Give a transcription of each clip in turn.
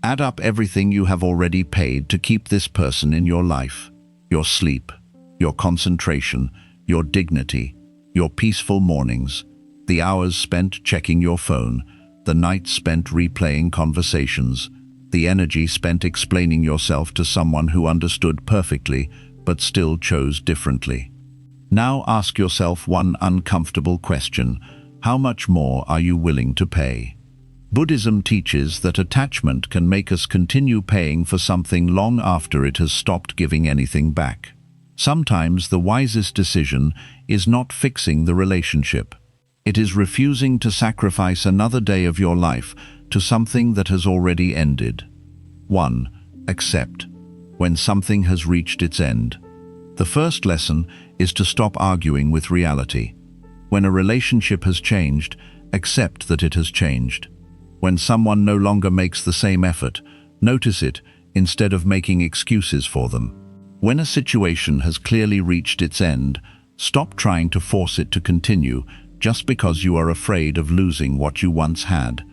Add up everything you have already paid to keep this person in your life. Your sleep, your concentration, your dignity, your peaceful mornings, the hours spent checking your phone, the nights spent replaying conversations, the energy spent explaining yourself to someone who understood perfectly but still chose differently. Now ask yourself one uncomfortable question: how much more are you willing to pay? Buddhism teaches that attachment can make us continue paying for something long after it has stopped giving anything back. Sometimes the wisest decision is not fixing the relationship. It is refusing to sacrifice another day of your life to something that has already ended. 1. Accept. When something has reached its end. The first lesson is to stop arguing with reality. When a relationship has changed, accept that it has changed. When someone no longer makes the same effort, notice it instead of making excuses for them. When a situation has clearly reached its end, stop trying to force it to continue just because you are afraid of losing what you once had.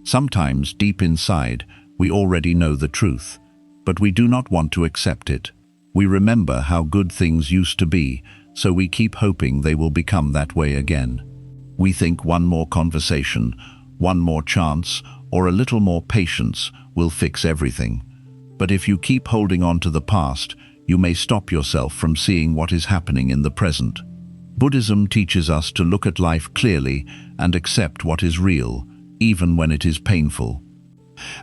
Sometimes, deep inside, we already know the truth, but we do not want to accept it. We remember how good things used to be, so we keep hoping they will become that way again. We think one more conversation, one more chance, or a little more patience will fix everything. But if you keep holding on to the past, you may stop yourself from seeing what is happening in the present. Buddhism teaches us to look at life clearly and accept what is real, even when it is painful.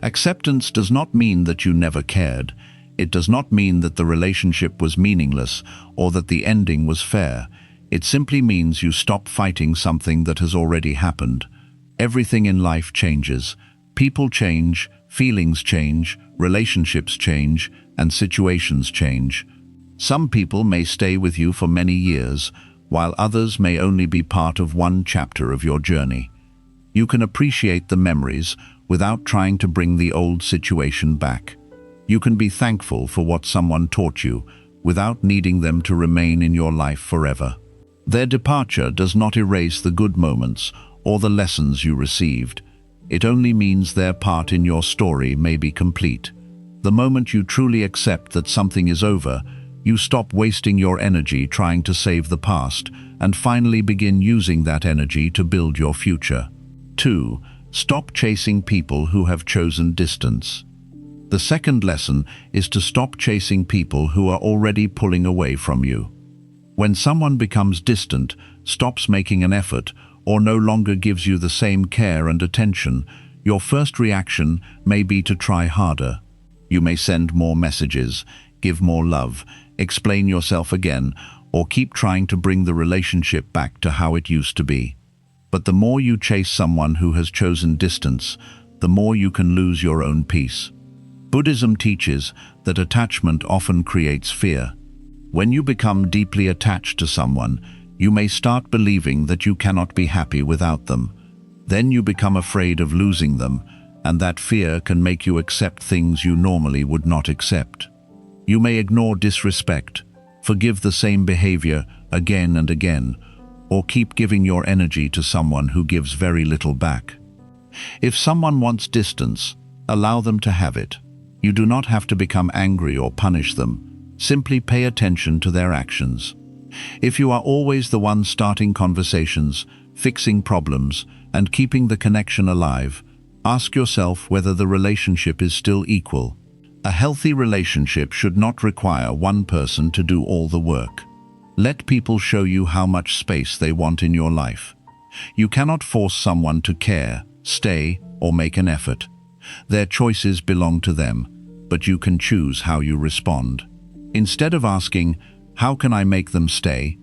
Acceptance does not mean that you never cared. It does not mean that the relationship was meaningless or that the ending was fair. It simply means you stop fighting something that has already happened. Everything in life changes. People change, feelings change, relationships change, and situations change. Some people may stay with you for many years, while others may only be part of one chapter of your journey. You can appreciate the memories without trying to bring the old situation back. You can be thankful for what someone taught you without needing them to remain in your life forever. Their departure does not erase the good moments or the lessons you received. It only means their part in your story may be complete. The moment you truly accept that something is over, you stop wasting your energy trying to save the past and finally begin using that energy to build your future. 2. Stop chasing people who have chosen distance. The second lesson is to stop chasing people who are already pulling away from you. When someone becomes distant, stops making an effort, or no longer gives you the same care and attention, your first reaction may be to try harder. You may send more messages, give more love, explain yourself again, or keep trying to bring the relationship back to how it used to be. But the more you chase someone who has chosen distance, the more you can lose your own peace. Buddhism teaches that attachment often creates fear. When you become deeply attached to someone, you may start believing that you cannot be happy without them. Then you become afraid of losing them, and that fear can make you accept things you normally would not accept. You may ignore disrespect, forgive the same behavior again and again, or keep giving your energy to someone who gives very little back. If someone wants distance, allow them to have it. You do not have to become angry or punish them. Simply pay attention to their actions. If you are always the one starting conversations, fixing problems, and keeping the connection alive, ask yourself whether the relationship is still equal. A healthy relationship should not require one person to do all the work. Let people show you how much space they want in your life. You cannot force someone to care, stay, or make an effort. Their choices belong to them, but you can choose how you respond. Instead of asking, "How can I make them stay?"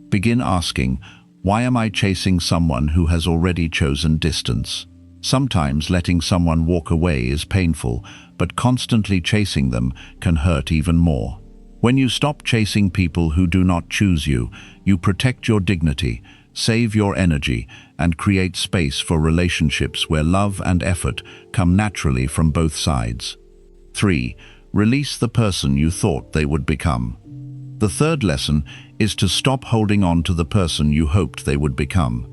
begin asking, "Why am I chasing someone who has already chosen distance?" Sometimes letting someone walk away is painful, but constantly chasing them can hurt even more. When you stop chasing people who do not choose you, you protect your dignity, save your energy, and create space for relationships where love and effort come naturally from both sides. 3. Release the person you thought they would become. The third lesson is to stop holding on to the person you hoped they would become.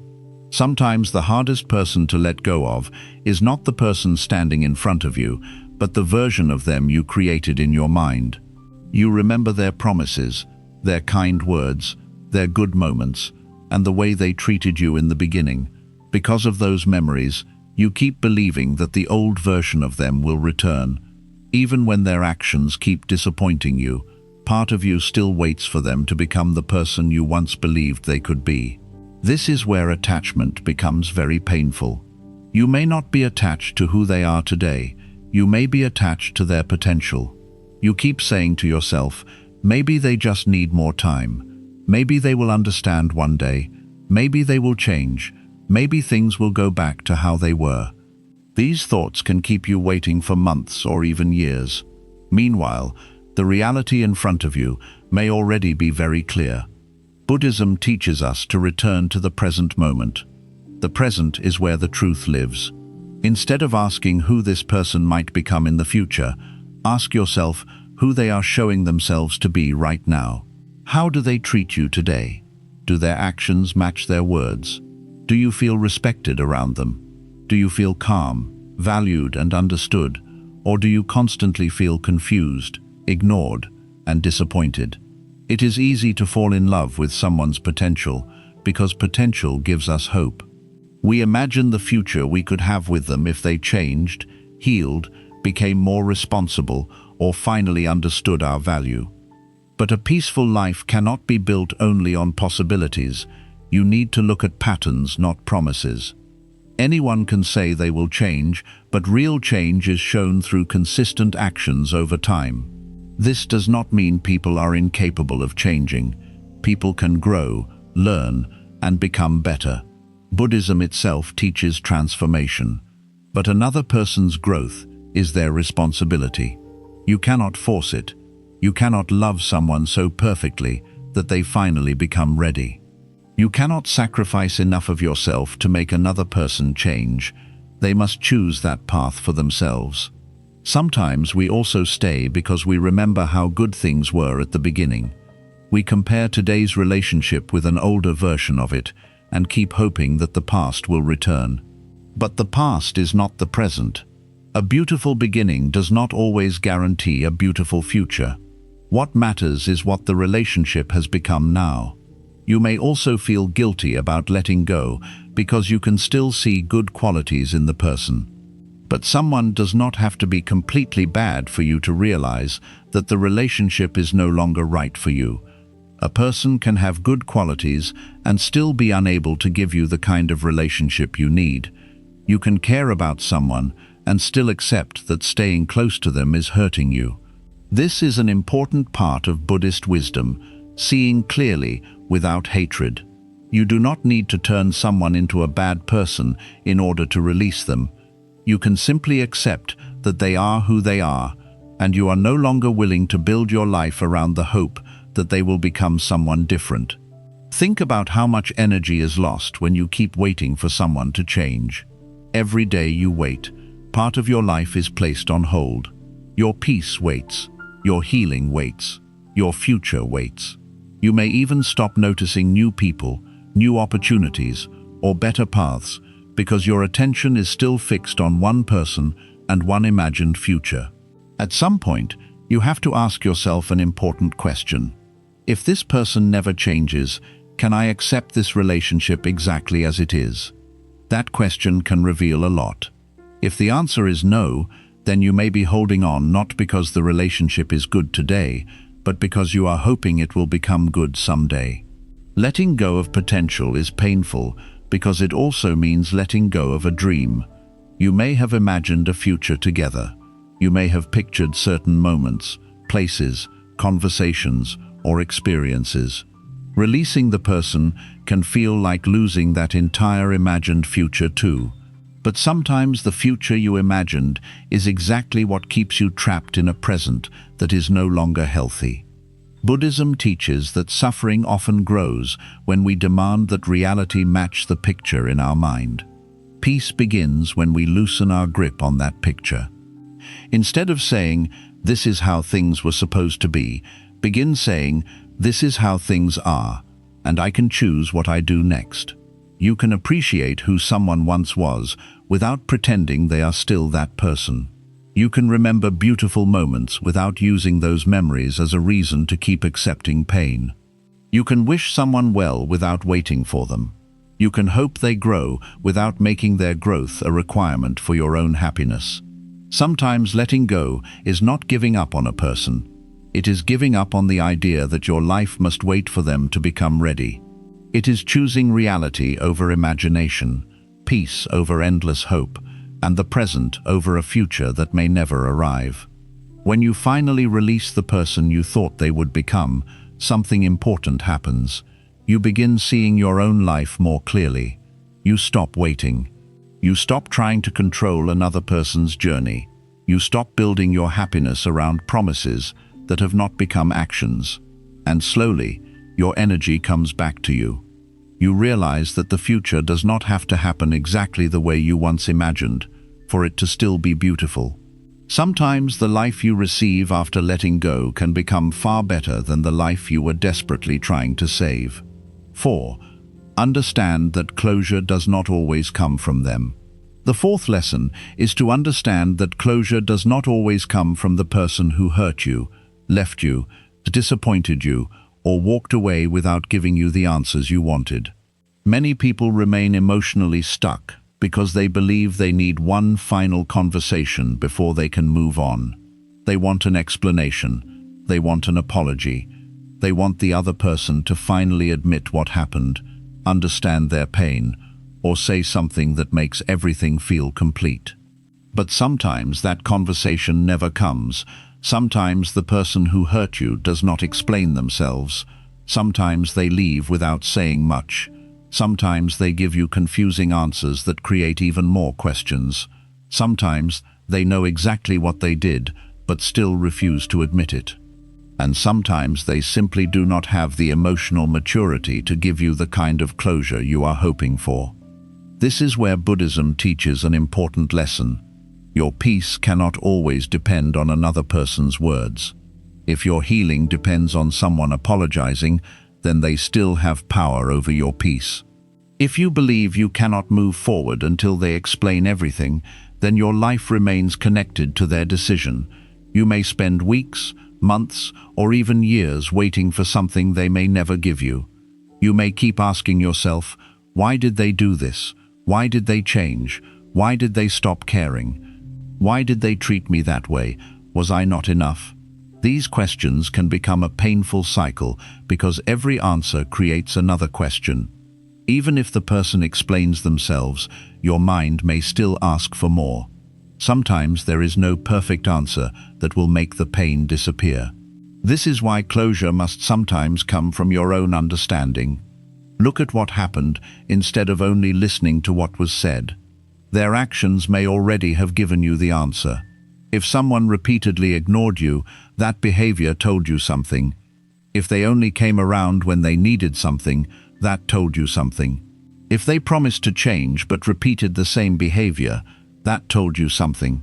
Sometimes the hardest person to let go of is not the person standing in front of you, but the version of them you created in your mind. You remember their promises, their kind words, their good moments, and the way they treated you in the beginning. Because of those memories, you keep believing that the old version of them will return. Even when their actions keep disappointing you, part of you still waits for them to become the person you once believed they could be. This is where attachment becomes very painful. You may not be attached to who they are today. You may be attached to their potential. You keep saying to yourself, maybe they just need more time. Maybe they will understand one day. Maybe they will change. Maybe things will go back to how they were. These thoughts can keep you waiting for months or even years. Meanwhile, the reality in front of you may already be very clear. Buddhism teaches us to return to the present moment. The present is where the truth lives. Instead of asking who this person might become in the future, ask yourself who they are showing themselves to be right now. How do they treat you today? Do their actions match their words? Do you feel respected around them? Do you feel calm, valued and understood? Or do you constantly feel confused, ignored, and disappointed? It is easy to fall in love with someone's potential because potential gives us hope. We imagine the future we could have with them if they changed, healed, became more responsible, or finally understood our value. But a peaceful life cannot be built only on possibilities. You need to look at patterns, not promises. Anyone can say they will change, but real change is shown through consistent actions over time. This does not mean people are incapable of changing. People can grow, learn, and become better. Buddhism itself teaches transformation, but another person's growth is their responsibility. You cannot force it. You cannot love someone so perfectly that they finally become ready. You cannot sacrifice enough of yourself to make another person change. They must choose that path for themselves. Sometimes we also stay because we remember how good things were at the beginning. We compare today's relationship with an older version of it and keep hoping that the past will return. But the past is not the present. A beautiful beginning does not always guarantee a beautiful future. What matters is what the relationship has become now. You may also feel guilty about letting go because you can still see good qualities in the person. But someone does not have to be completely bad for you to realize that the relationship is no longer right for you. A person can have good qualities and still be unable to give you the kind of relationship you need. You can care about someone and still accept that staying close to them is hurting you. This is an important part of Buddhist wisdom, seeing clearly without hatred. You do not need to turn someone into a bad person in order to release them. You can simply accept that they are who they are, and you are no longer willing to build your life around the hope that they will become someone different. Think about how much energy is lost when you keep waiting for someone to change. Every day you wait, part of your life is placed on hold. Your peace waits, your healing waits, your future waits. You may even stop noticing new people, new opportunities, or better paths because your attention is still fixed on one person and one imagined future. At some point, you have to ask yourself an important question. If this person never changes, can I accept this relationship exactly as it is? That question can reveal a lot. If the answer is no, then you may be holding on not because the relationship is good today, but because you are hoping it will become good someday. Letting go of potential is painful because it also means letting go of a dream. You may have imagined a future together. You may have pictured certain moments, places, conversations, or experiences. Releasing the person can feel like losing that entire imagined future too. But sometimes the future you imagined is exactly what keeps you trapped in a present that is no longer healthy. Buddhism teaches that suffering often grows when we demand that reality match the picture in our mind. Peace begins when we loosen our grip on that picture. Instead of saying, "This is how things were supposed to be," begin saying, "This is how things are, and I can choose what I do next." You can appreciate who someone once was without pretending they are still that person. You can remember beautiful moments without using those memories as a reason to keep accepting pain. You can wish someone well without waiting for them. You can hope they grow without making their growth a requirement for your own happiness. Sometimes letting go is not giving up on a person. It is giving up on the idea that your life must wait for them to become ready. It is choosing reality over imagination, peace over endless hope, and the present over a future that may never arrive. When you finally release the person you thought they would become, something important happens. You begin seeing your own life more clearly. You stop waiting. You stop trying to control another person's journey. You stop building your happiness around promises that have not become actions. And slowly, your energy comes back to you. You realize that the future does not have to happen exactly the way you once imagined, for it to still be beautiful. Sometimes the life you receive after letting go can become far better than the life you were desperately trying to save. 4. Understand that closure does not always come from them. The fourth lesson is to understand that closure does not always come from the person who hurt you, left you, disappointed you, or walked away without giving you the answers you wanted. Many people remain emotionally stuck because they believe they need one final conversation before they can move on. They want an explanation. They want an apology. They want the other person to finally admit what happened, understand their pain, or say something that makes everything feel complete. But sometimes that conversation never comes. Sometimes the person who hurt you does not explain themselves. Sometimes they leave without saying much. Sometimes they give you confusing answers that create even more questions. Sometimes they know exactly what they did, but still refuse to admit it. And sometimes they simply do not have the emotional maturity to give you the kind of closure you are hoping for. This is where Buddhism teaches an important lesson. Your peace cannot always depend on another person's words. If your healing depends on someone apologizing, then they still have power over your peace. If you believe you cannot move forward until they explain everything, then your life remains connected to their decision. You may spend weeks, months, or even years waiting for something they may never give you. You may keep asking yourself, why did they do this? Why did they change? Why did they stop caring? Why did they treat me that way? Was I not enough? These questions can become a painful cycle because every answer creates another question. Even if the person explains themselves, your mind may still ask for more. Sometimes there is no perfect answer that will make the pain disappear. This is why closure must sometimes come from your own understanding. Look at what happened instead of only listening to what was said. Their actions may already have given you the answer. If someone repeatedly ignored you, that behavior told you something. If they only came around when they needed something, that told you something. If they promised to change but repeated the same behavior, that told you something.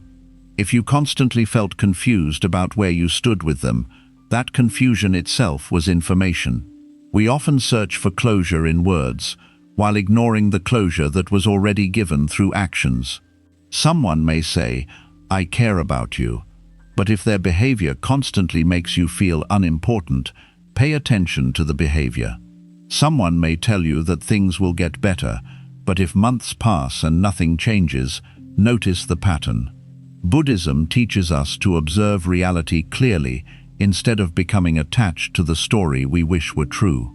If you constantly felt confused about where you stood with them, that confusion itself was information. We often search for closure in words, while ignoring the closure that was already given through actions. Someone may say, I care about you, but if their behavior constantly makes you feel unimportant, pay attention to the behavior. Someone may tell you that things will get better, but if months pass and nothing changes, notice the pattern. Buddhism teaches us to observe reality clearly instead of becoming attached to the story we wish were true.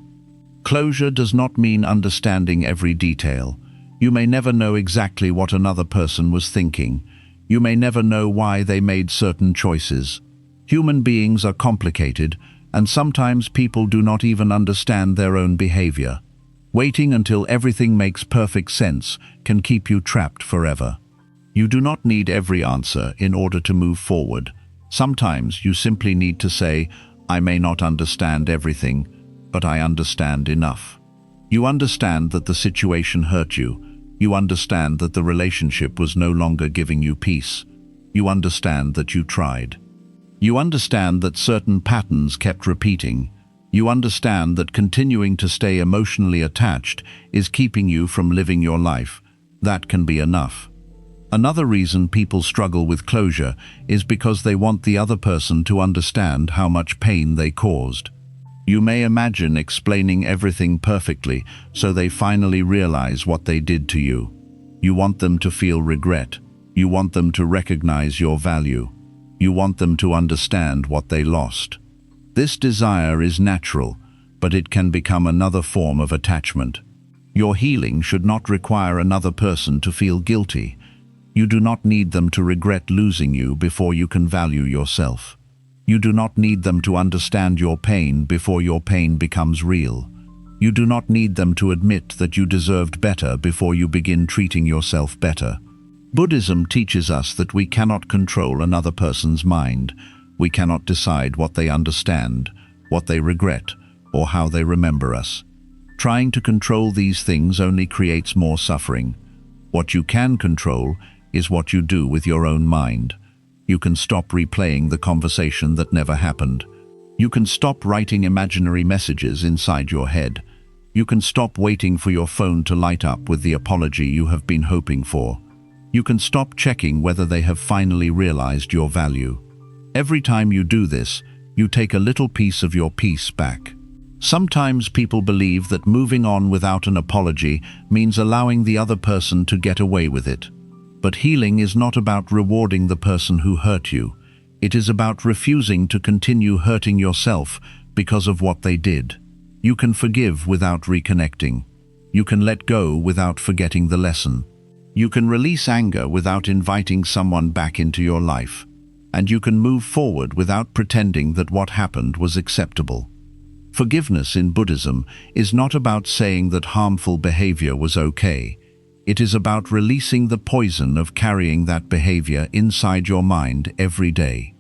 Closure does not mean understanding every detail. You may never know exactly what another person was thinking. You may never know why they made certain choices. Human beings are complicated, and sometimes people do not even understand their own behavior. Waiting until everything makes perfect sense can keep you trapped forever. You do not need every answer in order to move forward. Sometimes you simply need to say, I may not understand everything, but I understand enough. You understand that the situation hurt you. You understand that the relationship was no longer giving you peace. You understand that you tried. You understand that certain patterns kept repeating. You understand that continuing to stay emotionally attached is keeping you from living your life. That can be enough. Another reason people struggle with closure is because they want the other person to understand how much pain they caused. You may imagine explaining everything perfectly so they finally realize what they did to you. You want them to feel regret. You want them to recognize your value. You want them to understand what they lost. This desire is natural, but it can become another form of attachment. Your healing should not require another person to feel guilty. You do not need them to regret losing you before you can value yourself. You do not need them to understand your pain before your pain becomes real. You do not need them to admit that you deserved better before you begin treating yourself better. Buddhism teaches us that we cannot control another person's mind. We cannot decide what they understand, what they regret, or how they remember us. Trying to control these things only creates more suffering. What you can control is what you do with your own mind. You can stop replaying the conversation that never happened. You can stop writing imaginary messages inside your head. You can stop waiting for your phone to light up with the apology you have been hoping for. You can stop checking whether they have finally realized your value. Every time you do this, you take a little piece of your peace back. Sometimes people believe that moving on without an apology means allowing the other person to get away with it. But healing is not about rewarding the person who hurt you. It is about refusing to continue hurting yourself because of what they did. You can forgive without reconnecting. You can let go without forgetting the lesson. You can release anger without inviting someone back into your life. And you can move forward without pretending that what happened was acceptable. Forgiveness in Buddhism is not about saying that harmful behavior was okay. It is about releasing the poison of carrying that behavior inside your mind every day.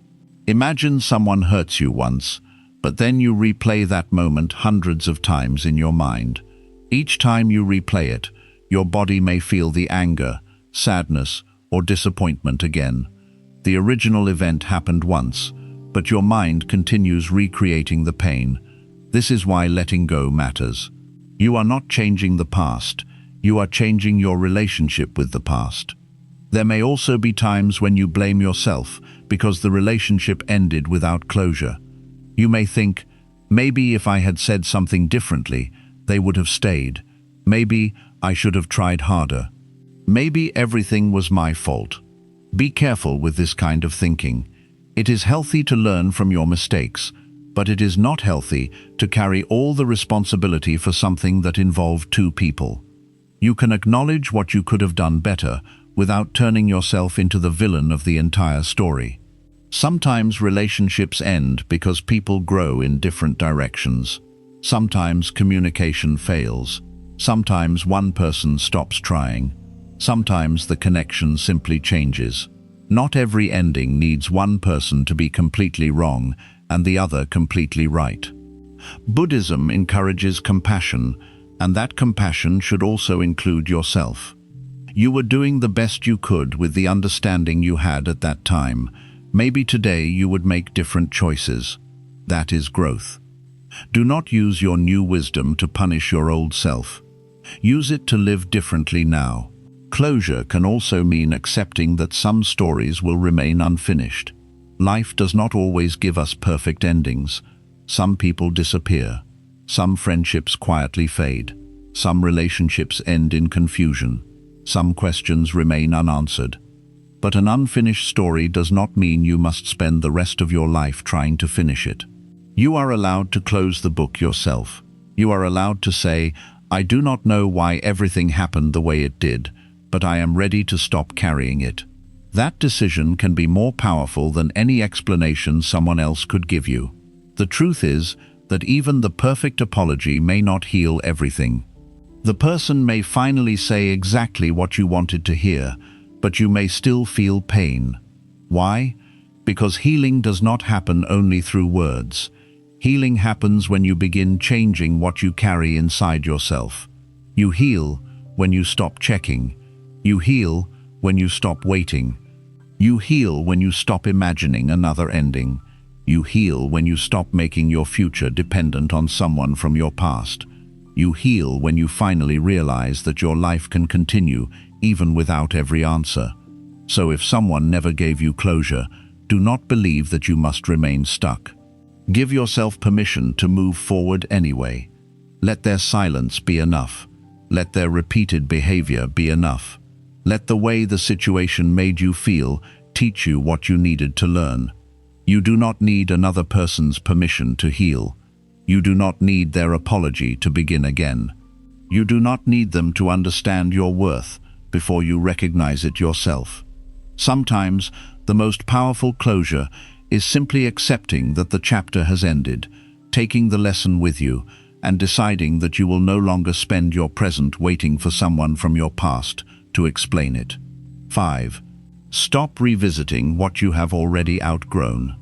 Imagine someone hurts you once, but then you replay that moment hundreds of times in your mind. Each time you replay it, your body may feel the anger, sadness, or disappointment again. The original event happened once, but your mind continues recreating the pain. This is why letting go matters. You are not changing the past. You are changing your relationship with the past. There may also be times when you blame yourself because the relationship ended without closure. You may think, maybe if I had said something differently, they would have stayed. Maybe I should have tried harder. Maybe everything was my fault. Be careful with this kind of thinking. It is healthy to learn from your mistakes, but it is not healthy to carry all the responsibility for something that involved two people. You can acknowledge what you could have done better without turning yourself into the villain of the entire story. Sometimes relationships end because people grow in different directions. Sometimes communication fails. Sometimes one person stops trying. Sometimes the connection simply changes. Not every ending needs one person to be completely wrong and the other completely right. Buddhism encourages compassion, and that compassion should also include yourself. You were doing the best you could with the understanding you had at that time. Maybe today you would make different choices. That is growth. Do not use your new wisdom to punish your old self. Use it to live differently now. Closure can also mean accepting that some stories will remain unfinished. Life does not always give us perfect endings. Some people disappear. Some friendships quietly fade. Some relationships end in confusion. Some questions remain unanswered. But an unfinished story does not mean you must spend the rest of your life trying to finish it. You are allowed to close the book yourself. You are allowed to say, I do not know why everything happened the way it did, but I am ready to stop carrying it. That decision can be more powerful than any explanation someone else could give you. The truth is that even the perfect apology may not heal everything. The person may finally say exactly what you wanted to hear, but you may still feel pain. Why? Because healing does not happen only through words. Healing happens when you begin changing what you carry inside yourself. You heal when you stop checking. You heal when you stop waiting. You heal when you stop imagining another ending. You heal when you stop making your future dependent on someone from your past. You heal when you finally realize that your life can continue even without every answer. So if someone never gave you closure, do not believe that you must remain stuck. Give yourself permission to move forward anyway. Let their silence be enough. Let their repeated behavior be enough. Let the way the situation made you feel teach you what you needed to learn. You do not need another person's permission to heal. You do not need their apology to begin again. You do not need them to understand your worth before you recognize it yourself. Sometimes, the most powerful closure is simply accepting that the chapter has ended, taking the lesson with you, and deciding that you will no longer spend your present waiting for someone from your past to explain it. 5. Stop revisiting what you have already outgrown.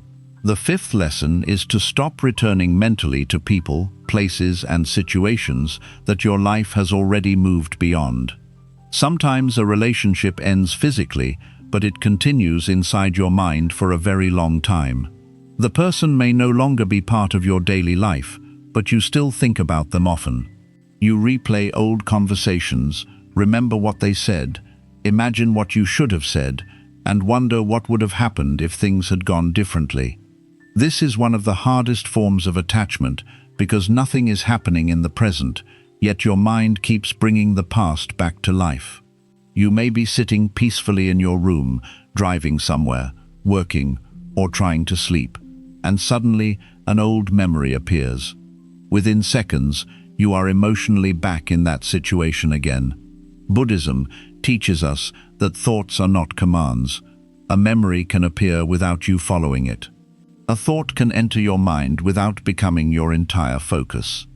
The fifth lesson is to stop returning mentally to people, places, and situations that your life has already moved beyond. Sometimes a relationship ends physically, but it continues inside your mind for a very long time. The person may no longer be part of your daily life, but you still think about them often. You replay old conversations, remember what they said, imagine what you should have said, and wonder what would have happened if things had gone differently. This is one of the hardest forms of attachment because nothing is happening in the present, yet your mind keeps bringing the past back to life. You may be sitting peacefully in your room, driving somewhere, working, or trying to sleep, and suddenly an old memory appears. Within seconds, you are emotionally back in that situation again. Buddhism teaches us that thoughts are not commands. A memory can appear without you following it. A thought can enter your mind without becoming your entire focus.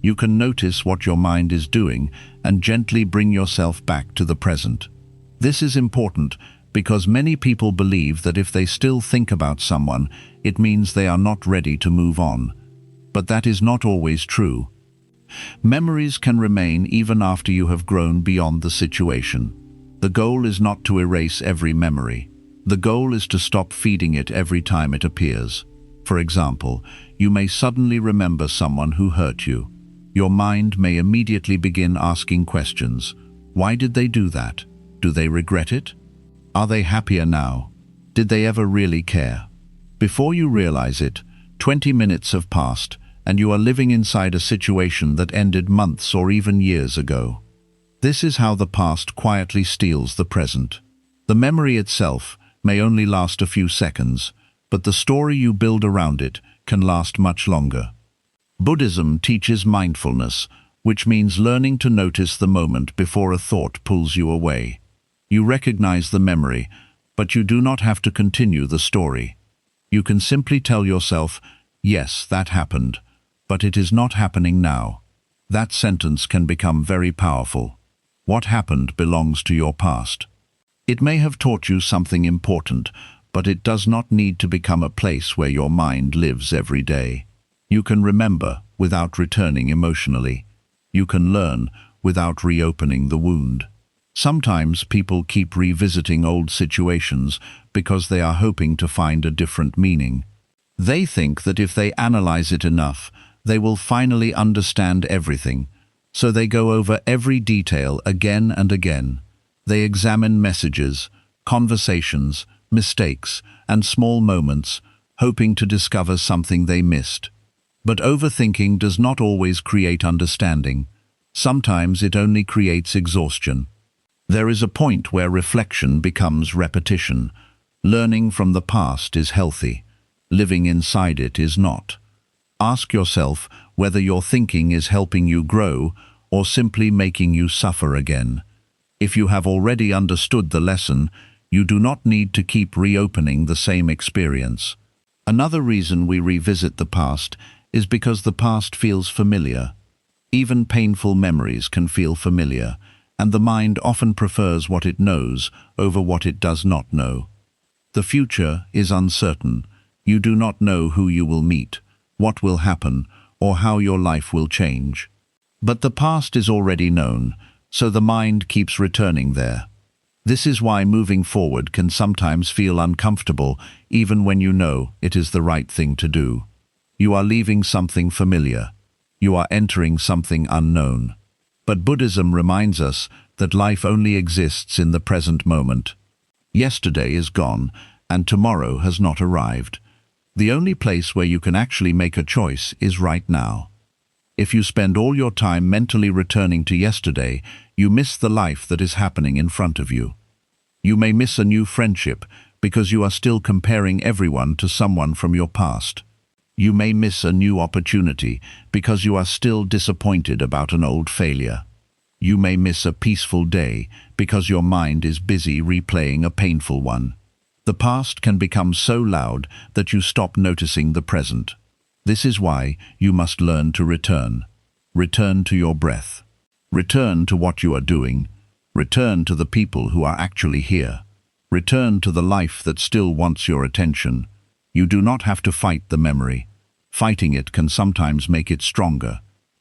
You can notice what your mind is doing and gently bring yourself back to the present. This is important because many people believe that if they still think about someone, it means they are not ready to move on. But that is not always true. Memories can remain even after you have grown beyond the situation. The goal is not to erase every memory. The goal is to stop feeding it every time it appears. For example, you may suddenly remember someone who hurt you. Your mind may immediately begin asking questions. Why did they do that? Do they regret it? Are they happier now? Did they ever really care? Before you realize it, 20 minutes have passed, and you are living inside a situation that ended months or even years ago. This is how the past quietly steals the present. The memory itself may only last a few seconds, but the story you build around it can last much longer. Buddhism teaches mindfulness, which means learning to notice the moment before a thought pulls you away. You recognize the memory, but you do not have to continue the story. You can simply tell yourself, yes, that happened, but it is not happening now. That sentence can become very powerful. What happened belongs to your past. It may have taught you something important, but it does not need to become a place where your mind lives every day. You can remember without returning emotionally. You can learn without reopening the wound. Sometimes people keep revisiting old situations because they are hoping to find a different meaning. They think that if they analyze it enough, they will finally understand everything, so they go over every detail again and again. They examine messages, conversations, mistakes, and small moments, hoping to discover something they missed. But overthinking does not always create understanding. Sometimes it only creates exhaustion. There is a point where reflection becomes repetition. Learning from the past is healthy. Living inside it is not. Ask yourself whether your thinking is helping you grow or simply making you suffer again. If you have already understood the lesson, you do not need to keep reopening the same experience. Another reason we revisit the past is because the past feels familiar. Even painful memories can feel familiar, and the mind often prefers what it knows over what it does not know. The future is uncertain. You do not know who you will meet, what will happen, or how your life will change. But the past is already known, so the mind keeps returning there. This is why moving forward can sometimes feel uncomfortable, even when you know it is the right thing to do. You are leaving something familiar. You are entering something unknown. But Buddhism reminds us that life only exists in the present moment. Yesterday is gone, and tomorrow has not arrived. The only place where you can actually make a choice is right now. If you spend all your time mentally returning to yesterday, you miss the life that is happening in front of you. You may miss a new friendship because you are still comparing everyone to someone from your past. You may miss a new opportunity because you are still disappointed about an old failure. You may miss a peaceful day because your mind is busy replaying a painful one. The past can become so loud that you stop noticing the present. This is why you must learn to return. Return to your breath. Return to what you are doing. Return to the people who are actually here. Return to the life that still wants your attention. You do not have to fight the memory. Fighting it can sometimes make it stronger.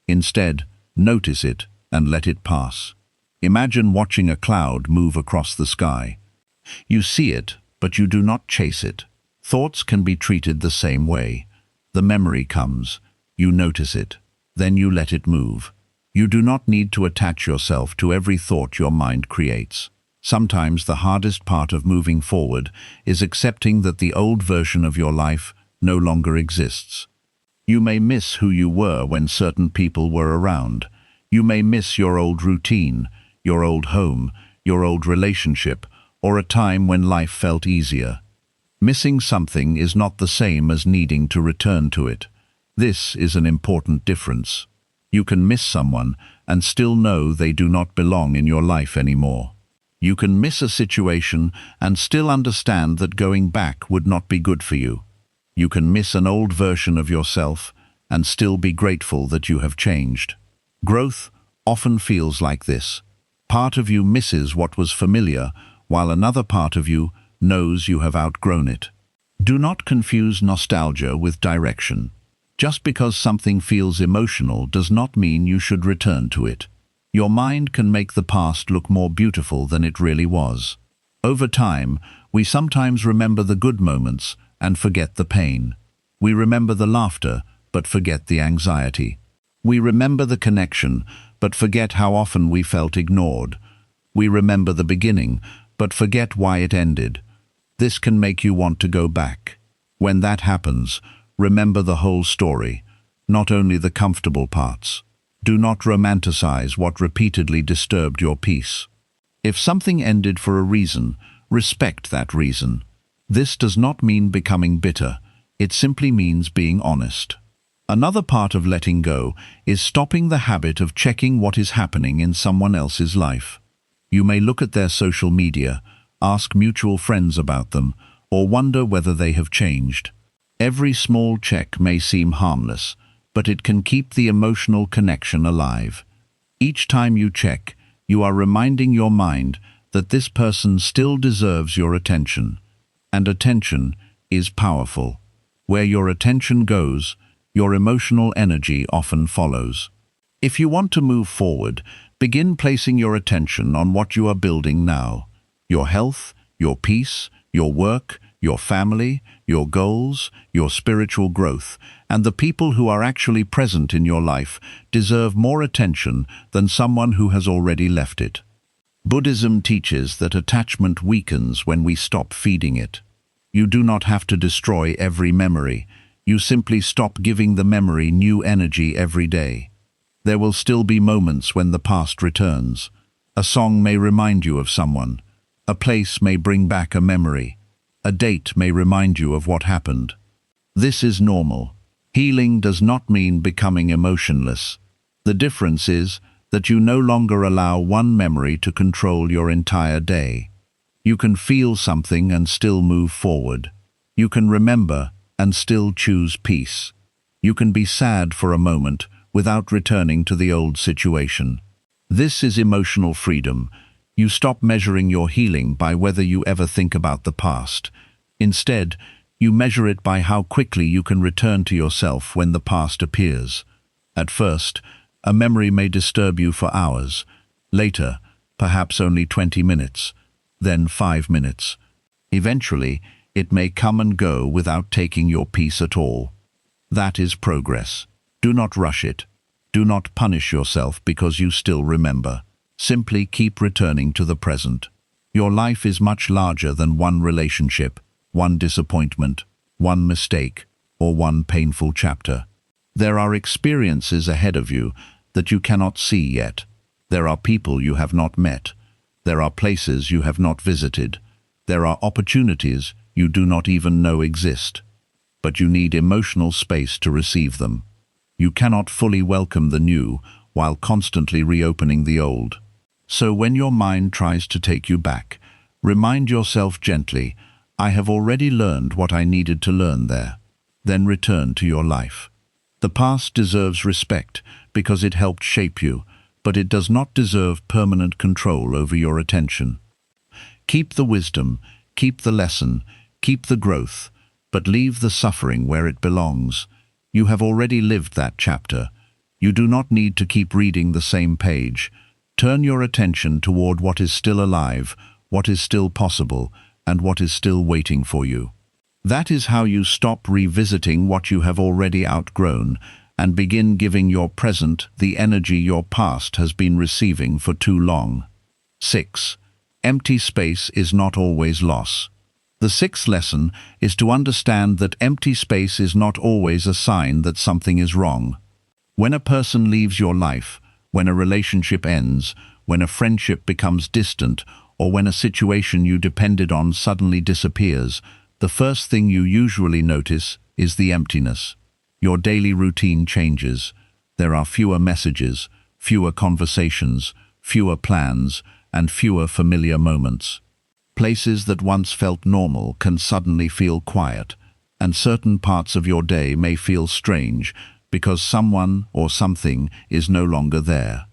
Instead, notice it and let it pass. Imagine watching a cloud move across the sky. You see it, but you do not chase it. Thoughts can be treated the same way. The memory comes, you notice it, then you let it move. You do not need to attach yourself to every thought your mind creates. Sometimes the hardest part of moving forward is accepting that the old version of your life no longer exists. You may miss who you were when certain people were around. You may miss your old routine, your old home, your old relationship, or a time when life felt easier. Missing something is not the same as needing to return to it. This is an important difference. You can miss someone and still know they do not belong in your life anymore. You can miss a situation and still understand that going back would not be good for you. You can miss an old version of yourself and still be grateful that you have changed. Growth often feels like this. Part of you misses what was familiar, while another part of you knows you have outgrown it. Do not confuse nostalgia with direction. Just because something feels emotional does not mean you should return to it. Your mind can make the past look more beautiful than it really was. Over time, we sometimes remember the good moments and forget the pain. We remember the laughter, but forget the anxiety. We remember the connection, but forget how often we felt ignored. We remember the beginning, but forget why it ended. This can make you want to go back. When that happens, remember the whole story, not only the comfortable parts. Do not romanticize what repeatedly disturbed your peace. If something ended for a reason, respect that reason. This does not mean becoming bitter. It simply means being honest. Another part of letting go is stopping the habit of checking what is happening in someone else's life. You may look at their social media, ask mutual friends about them, or wonder whether they have changed. Every small check may seem harmless, but it can keep the emotional connection alive. Each time you check, you are reminding your mind that this person still deserves your attention. And attention is powerful. Where your attention goes, your emotional energy often follows. If you want to move forward, begin placing your attention on what you are building now. Your health, your peace, your work, your family, your goals, your spiritual growth, and the people who are actually present in your life deserve more attention than someone who has already left it. Buddhism teaches that attachment weakens when we stop feeding it. You do not have to destroy every memory. You simply stop giving the memory new energy every day. There will still be moments when the past returns. A song may remind you of someone. A place may bring back a memory. A date may remind you of what happened. This is normal. Healing does not mean becoming emotionless. The difference is that you no longer allow one memory to control your entire day. You can feel something and still move forward. You can remember and still choose peace. You can be sad for a moment without returning to the old situation. This is emotional freedom. You stop measuring your healing by whether you ever think about the past. Instead, you measure it by how quickly you can return to yourself when the past appears. At first, a memory may disturb you for hours. Later, perhaps only 20 minutes. Then 5 minutes. Eventually, it may come and go without taking your peace at all. That is progress. Do not rush it. Do not punish yourself because you still remember. Simply keep returning to the present. Your life is much larger than one relationship, one disappointment, one mistake, or one painful chapter. There are experiences ahead of you that you cannot see yet. There are people you have not met. There are places you have not visited. There are opportunities you do not even know exist. But you need emotional space to receive them. You cannot fully welcome the new while constantly reopening the old. So when your mind tries to take you back, remind yourself gently, I have already learned what I needed to learn there. Then return to your life. The past deserves respect because it helped shape you, but it does not deserve permanent control over your attention. Keep the wisdom, keep the lesson, keep the growth, but leave the suffering where it belongs. You have already lived that chapter. You do not need to keep reading the same page. Turn your attention toward what is still alive, what is still possible, and what is still waiting for you. That is how you stop revisiting what you have already outgrown and begin giving your present the energy your past has been receiving for too long. 6. Empty space is not always loss. The sixth lesson is to understand that empty space is not always a sign that something is wrong. When a person leaves your life, when a relationship ends, when a friendship becomes distant, or when a situation you depended on suddenly disappears, the first thing you usually notice is the emptiness. Your daily routine changes. There are fewer messages, fewer conversations, fewer plans, and fewer familiar moments. Places that once felt normal can suddenly feel quiet, and certain parts of your day may feel strange because someone or something is no longer there.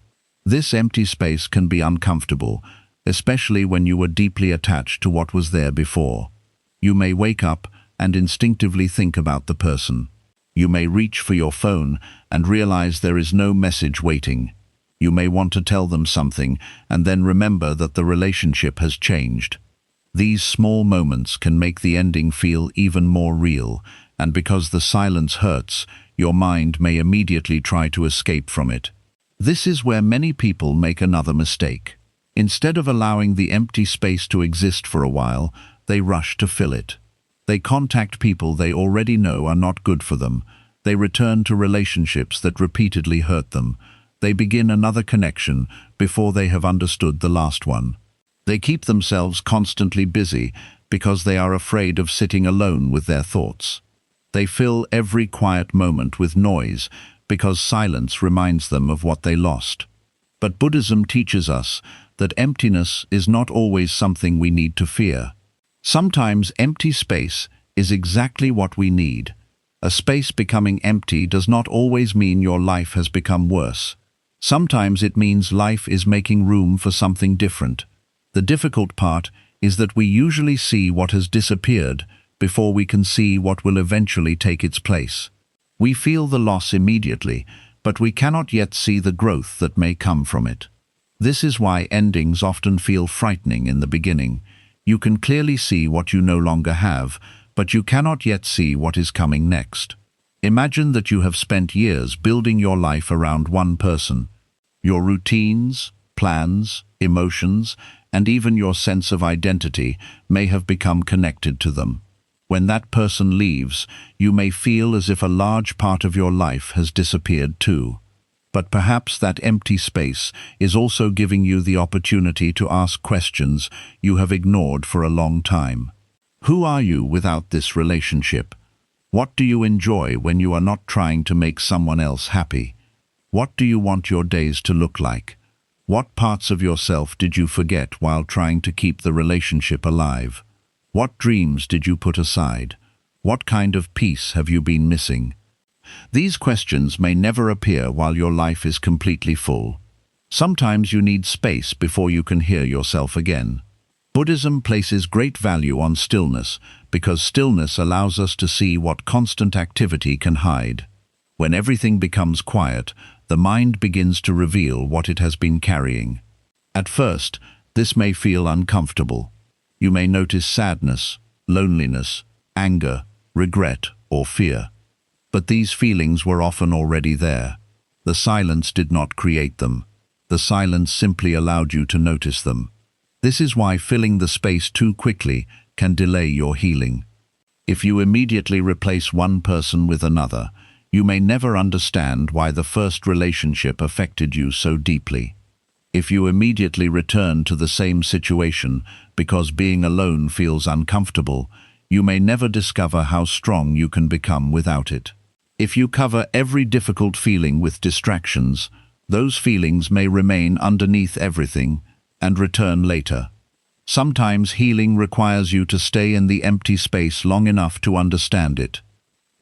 This empty space can be uncomfortable, especially when you were deeply attached to what was there before. You may wake up and instinctively think about the person. You may reach for your phone and realize there is no message waiting. You may want to tell them something and then remember that the relationship has changed. These small moments can make the ending feel even more real, and because the silence hurts, your mind may immediately try to escape from it. This is where many people make another mistake. Instead of allowing the empty space to exist for a while, they rush to fill it. They contact people they already know are not good for them. They return to relationships that repeatedly hurt them. They begin another connection before they have understood the last one. They keep themselves constantly busy because they are afraid of sitting alone with their thoughts. They fill every quiet moment with noise because silence reminds them of what they lost. But Buddhism teaches us that emptiness is not always something we need to fear. Sometimes empty space is exactly what we need. A space becoming empty does not always mean your life has become worse. Sometimes it means life is making room for something different. The difficult part is that we usually see what has disappeared before we can see what will eventually take its place. We feel the loss immediately, but we cannot yet see the growth that may come from it. This is why endings often feel frightening in the beginning. You can clearly see what you no longer have, but you cannot yet see what is coming next. Imagine that you have spent years building your life around one person. Your routines, plans, emotions, and even your sense of identity may have become connected to them. When that person leaves, you may feel as if a large part of your life has disappeared too. But perhaps that empty space is also giving you the opportunity to ask questions you have ignored for a long time. Who are you without this relationship? What do you enjoy when you are not trying to make someone else happy? What do you want your days to look like? What parts of yourself did you forget while trying to keep the relationship alive? What dreams did you put aside? What kind of peace have you been missing? These questions may never appear while your life is completely full. Sometimes you need space before you can hear yourself again. Buddhism places great value on stillness because stillness allows us to see what constant activity can hide. When everything becomes quiet, the mind begins to reveal what it has been carrying. At first, this may feel uncomfortable. You may notice sadness, loneliness, anger, regret, or fear. But these feelings were often already there. The silence did not create them. The silence simply allowed you to notice them. This is why filling the space too quickly can delay your healing. If you immediately replace one person with another, you may never understand why the first relationship affected you so deeply. If you immediately return to the same situation because being alone feels uncomfortable, you may never discover how strong you can become without it. If you cover every difficult feeling with distractions, those feelings may remain underneath everything and return later. Sometimes healing requires you to stay in the empty space long enough to understand it.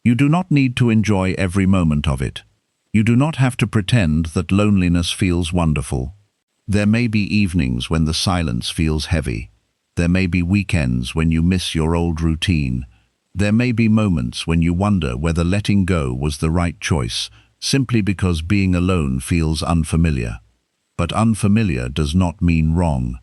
You do not need to enjoy every moment of it. You do not have to pretend that loneliness feels wonderful. There may be evenings when the silence feels heavy. There may be weekends when you miss your old routine. There may be moments when you wonder whether letting go was the right choice, simply because being alone feels unfamiliar. But unfamiliar does not mean wrong.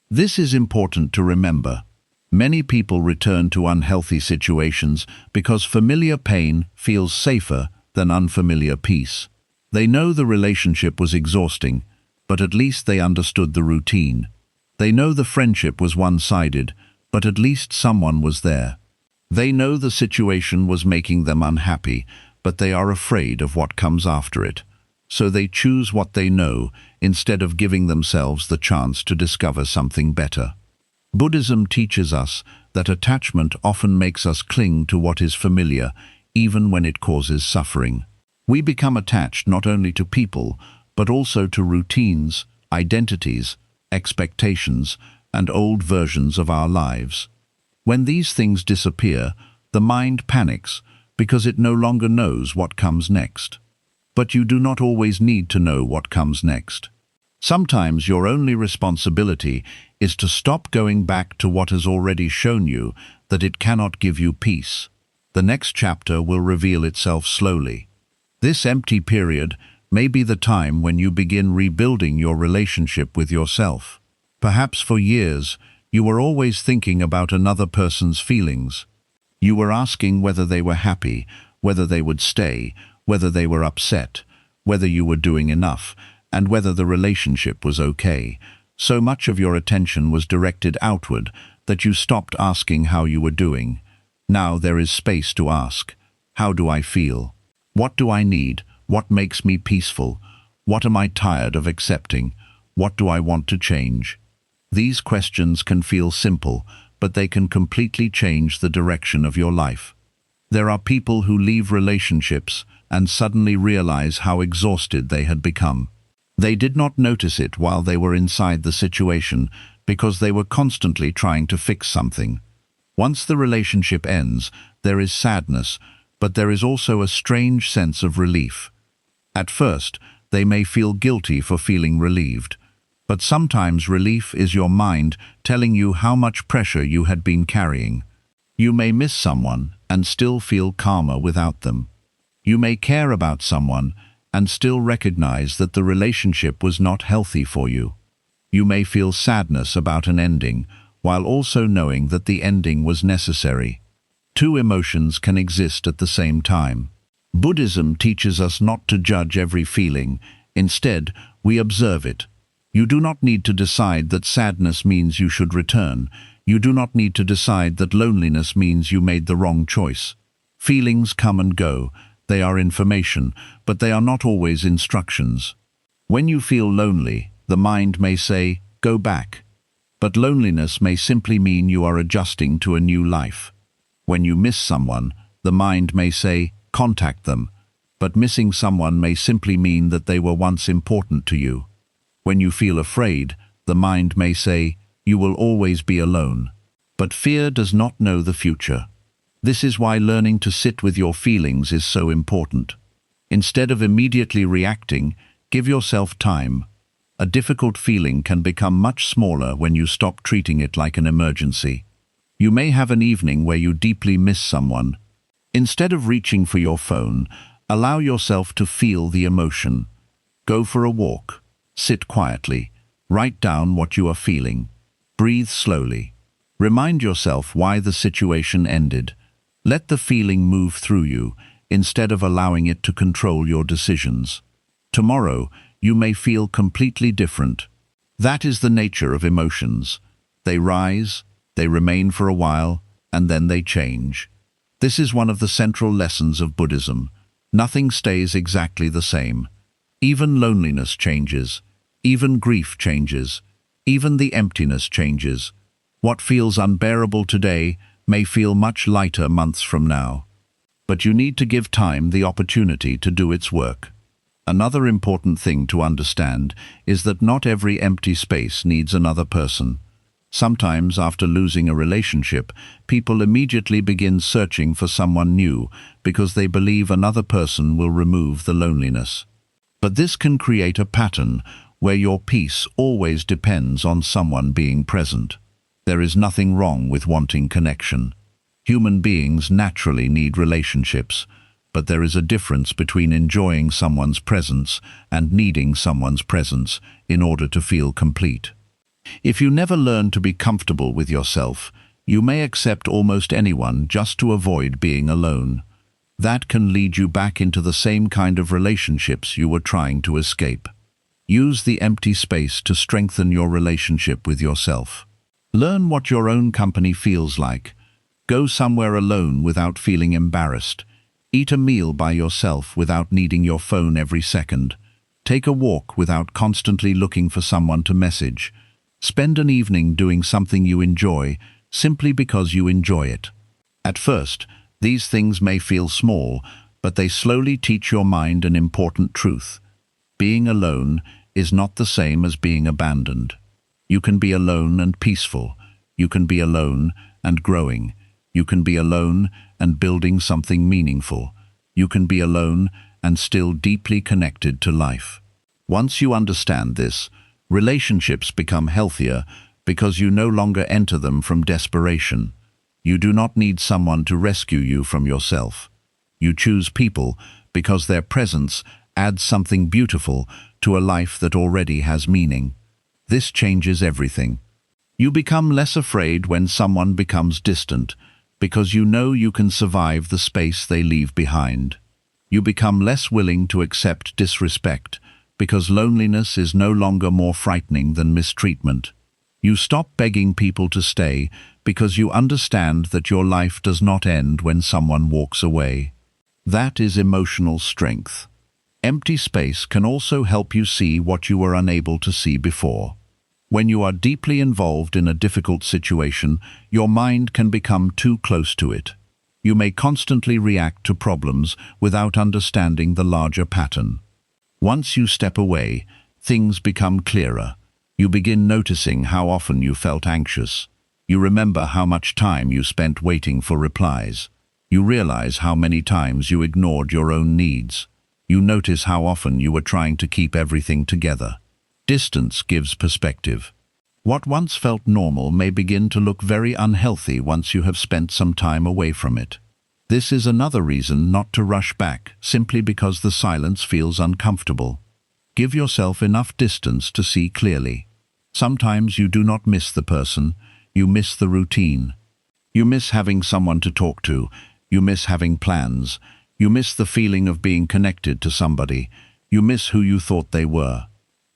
This is important to remember. Many people return to unhealthy situations because familiar pain feels safer than unfamiliar peace. They know the relationship was exhausting, but at least they understood the routine. They know the friendship was one-sided, but at least someone was there. They know the situation was making them unhappy, but they are afraid of what comes after it. So they choose what they know instead of giving themselves the chance to discover something better. Buddhism teaches us that attachment often makes us cling to what is familiar, even when it causes suffering. We become attached not only to people, but also to routines, identities, expectations, and old versions of our lives. When these things disappear, the mind panics because it no longer knows what comes next. But you do not always need to know what comes next. Sometimes your only responsibility is to stop going back to what has already shown you that it cannot give you peace. The next chapter will reveal itself slowly. This empty period may be the time when you begin rebuilding your relationship with yourself. Perhaps for years, you were always thinking about another person's feelings. You were asking whether they were happy, whether they would stay, whether they were upset, whether you were doing enough, and whether the relationship was okay. So much of your attention was directed outward that you stopped asking how you were doing. Now there is space to ask, how do I feel? What do I need? What makes me peaceful? What am I tired of accepting? What do I want to change? These questions can feel simple, but they can completely change the direction of your life. There are people who leave relationships and suddenly realize how exhausted they had become. They did not notice it while they were inside the situation because they were constantly trying to fix something. Once the relationship ends, there is sadness, but there is also a strange sense of relief. At first, they may feel guilty for feeling relieved, but sometimes relief is your mind telling you how much pressure you had been carrying. You may miss someone and still feel calmer without them. You may care about someone and still recognize that the relationship was not healthy for you. You may feel sadness about an ending, while also knowing that the ending was necessary. Two emotions can exist at the same time. Buddhism teaches us not to judge every feeling. Instead, we observe it. You do not need to decide that sadness means you should return. You do not need to decide that loneliness means you made the wrong choice. Feelings come and go. They are information, but they are not always instructions. When you feel lonely, the mind may say, go back. But loneliness may simply mean you are adjusting to a new life. When you miss someone, the mind may say, contact them. But missing someone may simply mean that they were once important to you. When you feel afraid, the mind may say, you will always be alone. But fear does not know the future. This is why learning to sit with your feelings is so important. Instead of immediately reacting, give yourself time. A difficult feeling can become much smaller when you stop treating it like an emergency. You may have an evening where you deeply miss someone. Instead of reaching for your phone, allow yourself to feel the emotion. Go for a walk. Sit quietly. Write down what you are feeling. Breathe slowly. Remind yourself why the situation ended. Let the feeling move through you, instead of allowing it to control your decisions. Tomorrow, you may feel completely different. That is the nature of emotions. They rise, they remain for a while, and then they change. This is one of the central lessons of Buddhism. Nothing stays exactly the same. Even loneliness changes. Even grief changes. Even the emptiness changes. What feels unbearable today may feel much lighter months from now. But you need to give time the opportunity to do its work. Another important thing to understand is that not every empty space needs another person. Sometimes, after losing a relationship, people immediately begin searching for someone new because they believe another person will remove the loneliness. But this can create a pattern where your peace always depends on someone being present. There is nothing wrong with wanting connection. Human beings naturally need relationships, but there is a difference between enjoying someone's presence and needing someone's presence in order to feel complete. If you never learn to be comfortable with yourself, you may accept almost anyone just to avoid being alone. That can lead you back into the same kind of relationships you were trying to escape. Use the empty space to strengthen your relationship with yourself. Learn what your own company feels like. Go somewhere alone without feeling embarrassed. Eat a meal by yourself without needing your phone every second. Take a walk without constantly looking for someone to message. Spend an evening doing something you enjoy simply because you enjoy it. At first, these things may feel small, but they slowly teach your mind an important truth. Being alone is not the same as being abandoned. You can be alone and peaceful. You can be alone and growing. You can be alone and building something meaningful. You can be alone and still deeply connected to life. Once you understand this, relationships become healthier because you no longer enter them from desperation. You do not need someone to rescue you from yourself. You choose people because their presence adds something beautiful to a life that already has meaning. This changes everything. You become less afraid when someone becomes distant because you know you can survive the space they leave behind. You become less willing to accept disrespect because loneliness is no longer more frightening than mistreatment. You stop begging people to stay because you understand that your life does not end when someone walks away. That is emotional strength. Empty space can also help you see what you were unable to see before. When you are deeply involved in a difficult situation, your mind can become too close to it. You may constantly react to problems without understanding the larger pattern. Once you step away, things become clearer. You begin noticing how often you felt anxious. You remember how much time you spent waiting for replies. You realize how many times you ignored your own needs. You notice how often you were trying to keep everything together. Distance gives perspective. What once felt normal may begin to look very unhealthy once you have spent some time away from it. This is another reason not to rush back, simply because the silence feels uncomfortable. Give yourself enough distance to see clearly. Sometimes you do not miss the person, you miss the routine. You miss having someone to talk to, you miss having plans, you miss the feeling of being connected to somebody, you miss who you thought they were.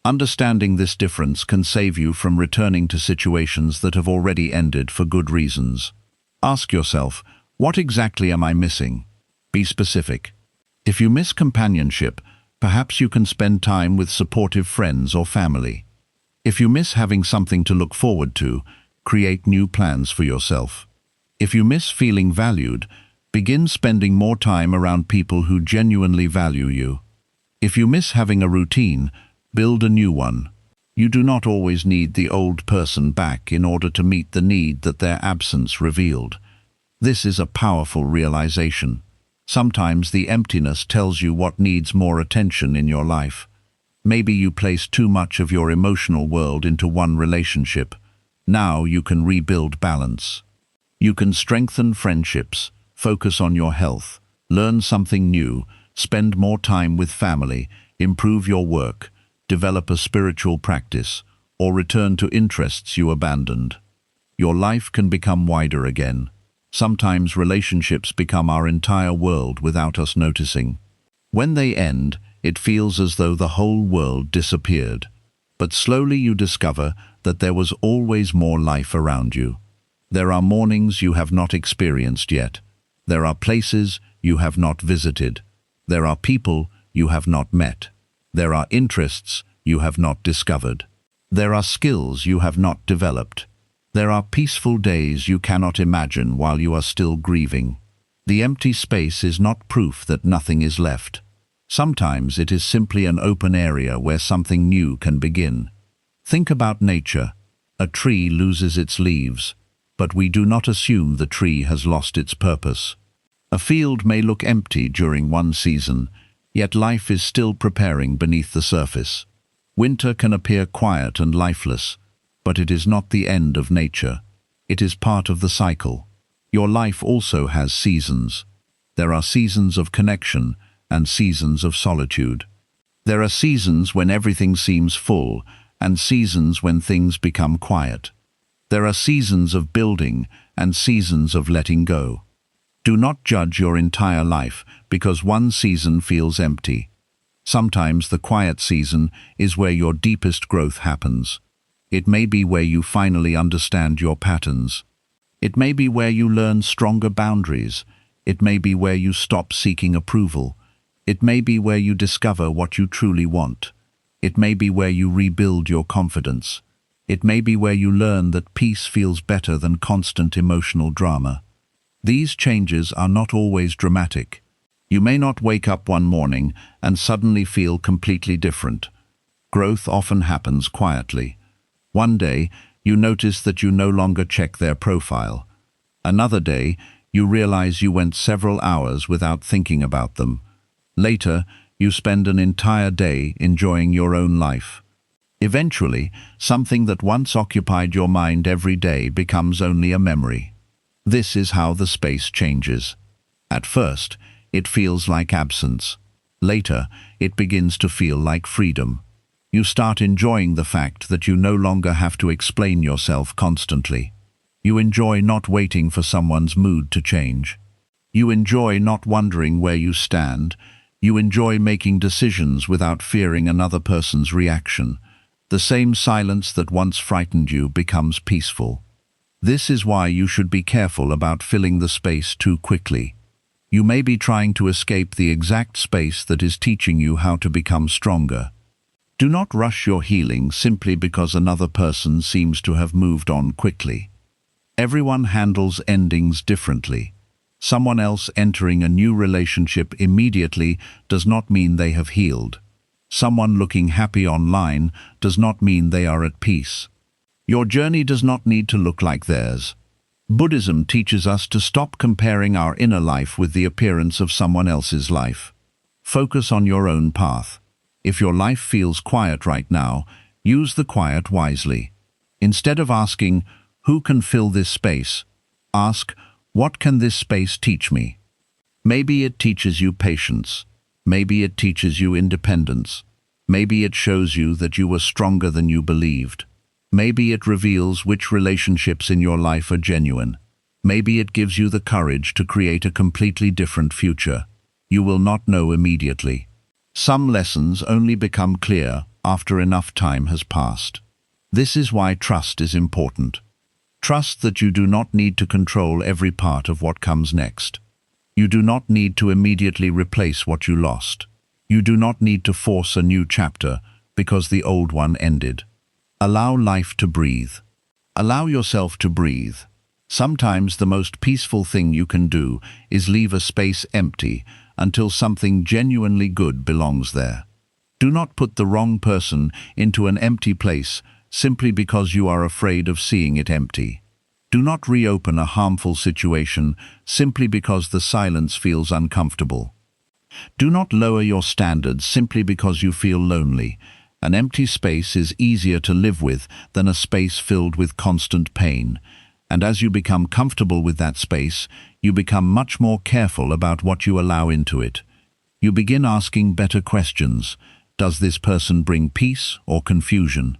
Understanding this difference can save you from returning to situations that have already ended for good reasons. Ask yourself, what exactly am I missing? Be specific. If you miss companionship, perhaps you can spend time with supportive friends or family. If you miss having something to look forward to, create new plans for yourself. If you miss feeling valued, begin spending more time around people who genuinely value you. If you miss having a routine, build a new one. You do not always need the old person back in order to meet the need that their absence revealed. This is a powerful realization. Sometimes the emptiness tells you what needs more attention in your life. Maybe you place too much of your emotional world into one relationship. Now you can rebuild balance. You can strengthen friendships, focus on your health, learn something new, spend more time with family, improve your work, develop a spiritual practice, or return to interests you abandoned. Your life can become wider again. Sometimes relationships become our entire world without us noticing. When they end, it feels as though the whole world disappeared. but slowly you discover that there was always more life around you. There are mornings you have not experienced yet. There are places you have not visited. There are people you have not met. There are interests you have not discovered. There are skills you have not developed. There are peaceful days you cannot imagine while you are still grieving. The empty space is not proof that nothing is left. Sometimes it is simply an open area where something new can begin. Think about nature. A tree loses its leaves, but we do not assume the tree has lost its purpose. A field may look empty during one season, yet life is still preparing beneath the surface. Winter can appear quiet and lifeless, but it is not the end of nature. It is part of the cycle. Your life also has seasons. There are seasons of connection and seasons of solitude. There are seasons when everything seems full and seasons when things become quiet. There are seasons of building and seasons of letting go. Do not judge your entire life because one season feels empty. Sometimes the quiet season is where your deepest growth happens. It may be where you finally understand your patterns. It may be where you learn stronger boundaries. It may be where you stop seeking approval. It may be where you discover what you truly want. It may be where you rebuild your confidence. It may be where you learn that peace feels better than constant emotional drama. These changes are not always dramatic. You may not wake up one morning and suddenly feel completely different. Growth often happens quietly. One day, you notice that you no longer check their profile. Another day, you realize you went several hours without thinking about them. Later, you spend an entire day enjoying your own life. Eventually, something that once occupied your mind every day becomes only a memory. This is how the space changes. At first, it feels like absence. Later, it begins to feel like freedom. You start enjoying the fact that you no longer have to explain yourself constantly. You enjoy not waiting for someone's mood to change. You enjoy not wondering where you stand. You enjoy making decisions without fearing another person's reaction. The same silence that once frightened you becomes peaceful. This is why you should be careful about filling the space too quickly. You may be trying to escape the exact space that is teaching you how to become stronger. Do not rush your healing simply because another person seems to have moved on quickly. Everyone handles endings differently. Someone else entering a new relationship immediately does not mean they have healed. Someone looking happy online does not mean they are at peace. Your journey does not need to look like theirs. Buddhism teaches us to stop comparing our inner life with the appearance of someone else's life. Focus on your own path. If your life feels quiet right now, use the quiet wisely. Instead of asking, "Who can fill this space?" ask, "What can this space teach me?" Maybe it teaches you patience. Maybe it teaches you independence. Maybe it shows you that you were stronger than you believed. Maybe it reveals which relationships in your life are genuine. Maybe it gives you the courage to create a completely different future. You will not know immediately. Some lessons only become clear after enough time has passed. This is why trust is important. Trust that you do not need to control every part of what comes next. You do not need to immediately replace what you lost. You do not need to force a new chapter because the old one ended. Allow life to breathe. Allow yourself to breathe. Sometimes the most peaceful thing you can do is leave a space empty until something genuinely good belongs there. Do not put the wrong person into an empty place simply because you are afraid of seeing it empty. Do not reopen a harmful situation simply because the silence feels uncomfortable. Do not lower your standards simply because you feel lonely. An empty space is easier to live with than a space filled with constant pain. And as you become comfortable with that space, you become much more careful about what you allow into it. You begin asking better questions. Does this person bring peace or confusion?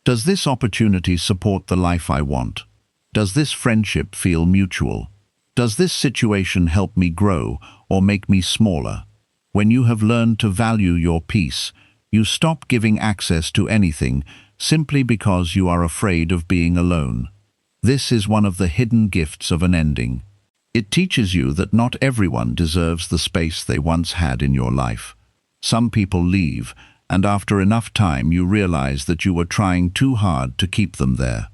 Does this opportunity support the life I want? Does this friendship feel mutual? Does this situation help me grow or make me smaller? When you have learned to value your peace, you stop giving access to anything simply because you are afraid of being alone. This is one of the hidden gifts of an ending. It teaches you that not everyone deserves the space they once had in your life. Some people leave, and after enough time you realize that you were trying too hard to keep them there.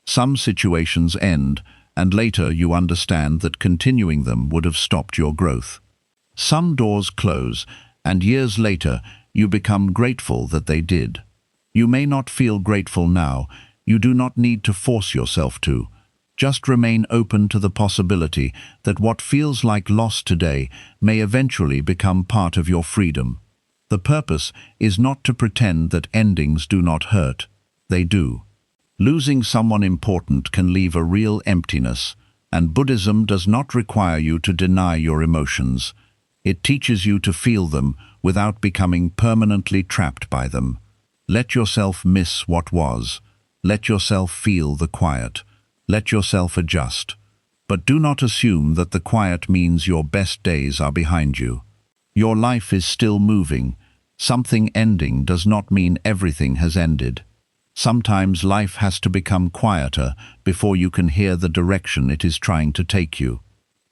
Some situations end, and later you understand that continuing them would have stopped your growth. Some doors close, and years later you become grateful that they did. You may not feel grateful now. You do not need to force yourself to. Just remain open to the possibility that what feels like loss today may eventually become part of your freedom. The purpose is not to pretend that endings do not hurt. They do. Losing someone important can leave a real emptiness, and Buddhism does not require you to deny your emotions. It teaches you to feel them without becoming permanently trapped by them. Let yourself miss what was. Let yourself feel the quiet. Let yourself adjust. But do not assume that the quiet means your best days are behind you. Your life is still moving. Something ending does not mean everything has ended. Sometimes life has to become quieter before you can hear the direction it is trying to take you.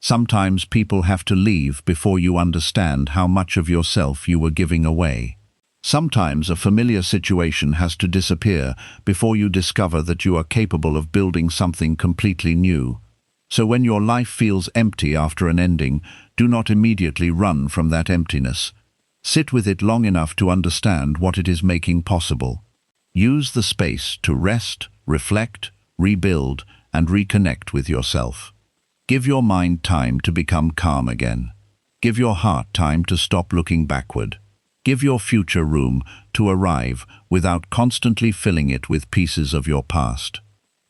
Sometimes people have to leave before you understand how much of yourself you were giving away. Sometimes a familiar situation has to disappear before you discover that you are capable of building something completely new. So when your life feels empty after an ending, do not immediately run from that emptiness. Sit with it long enough to understand what it is making possible. Use the space to rest, reflect, rebuild, and reconnect with yourself. Give your mind time to become calm again. Give your heart time to stop looking backward. Give your future room to arrive without constantly filling it with pieces of your past.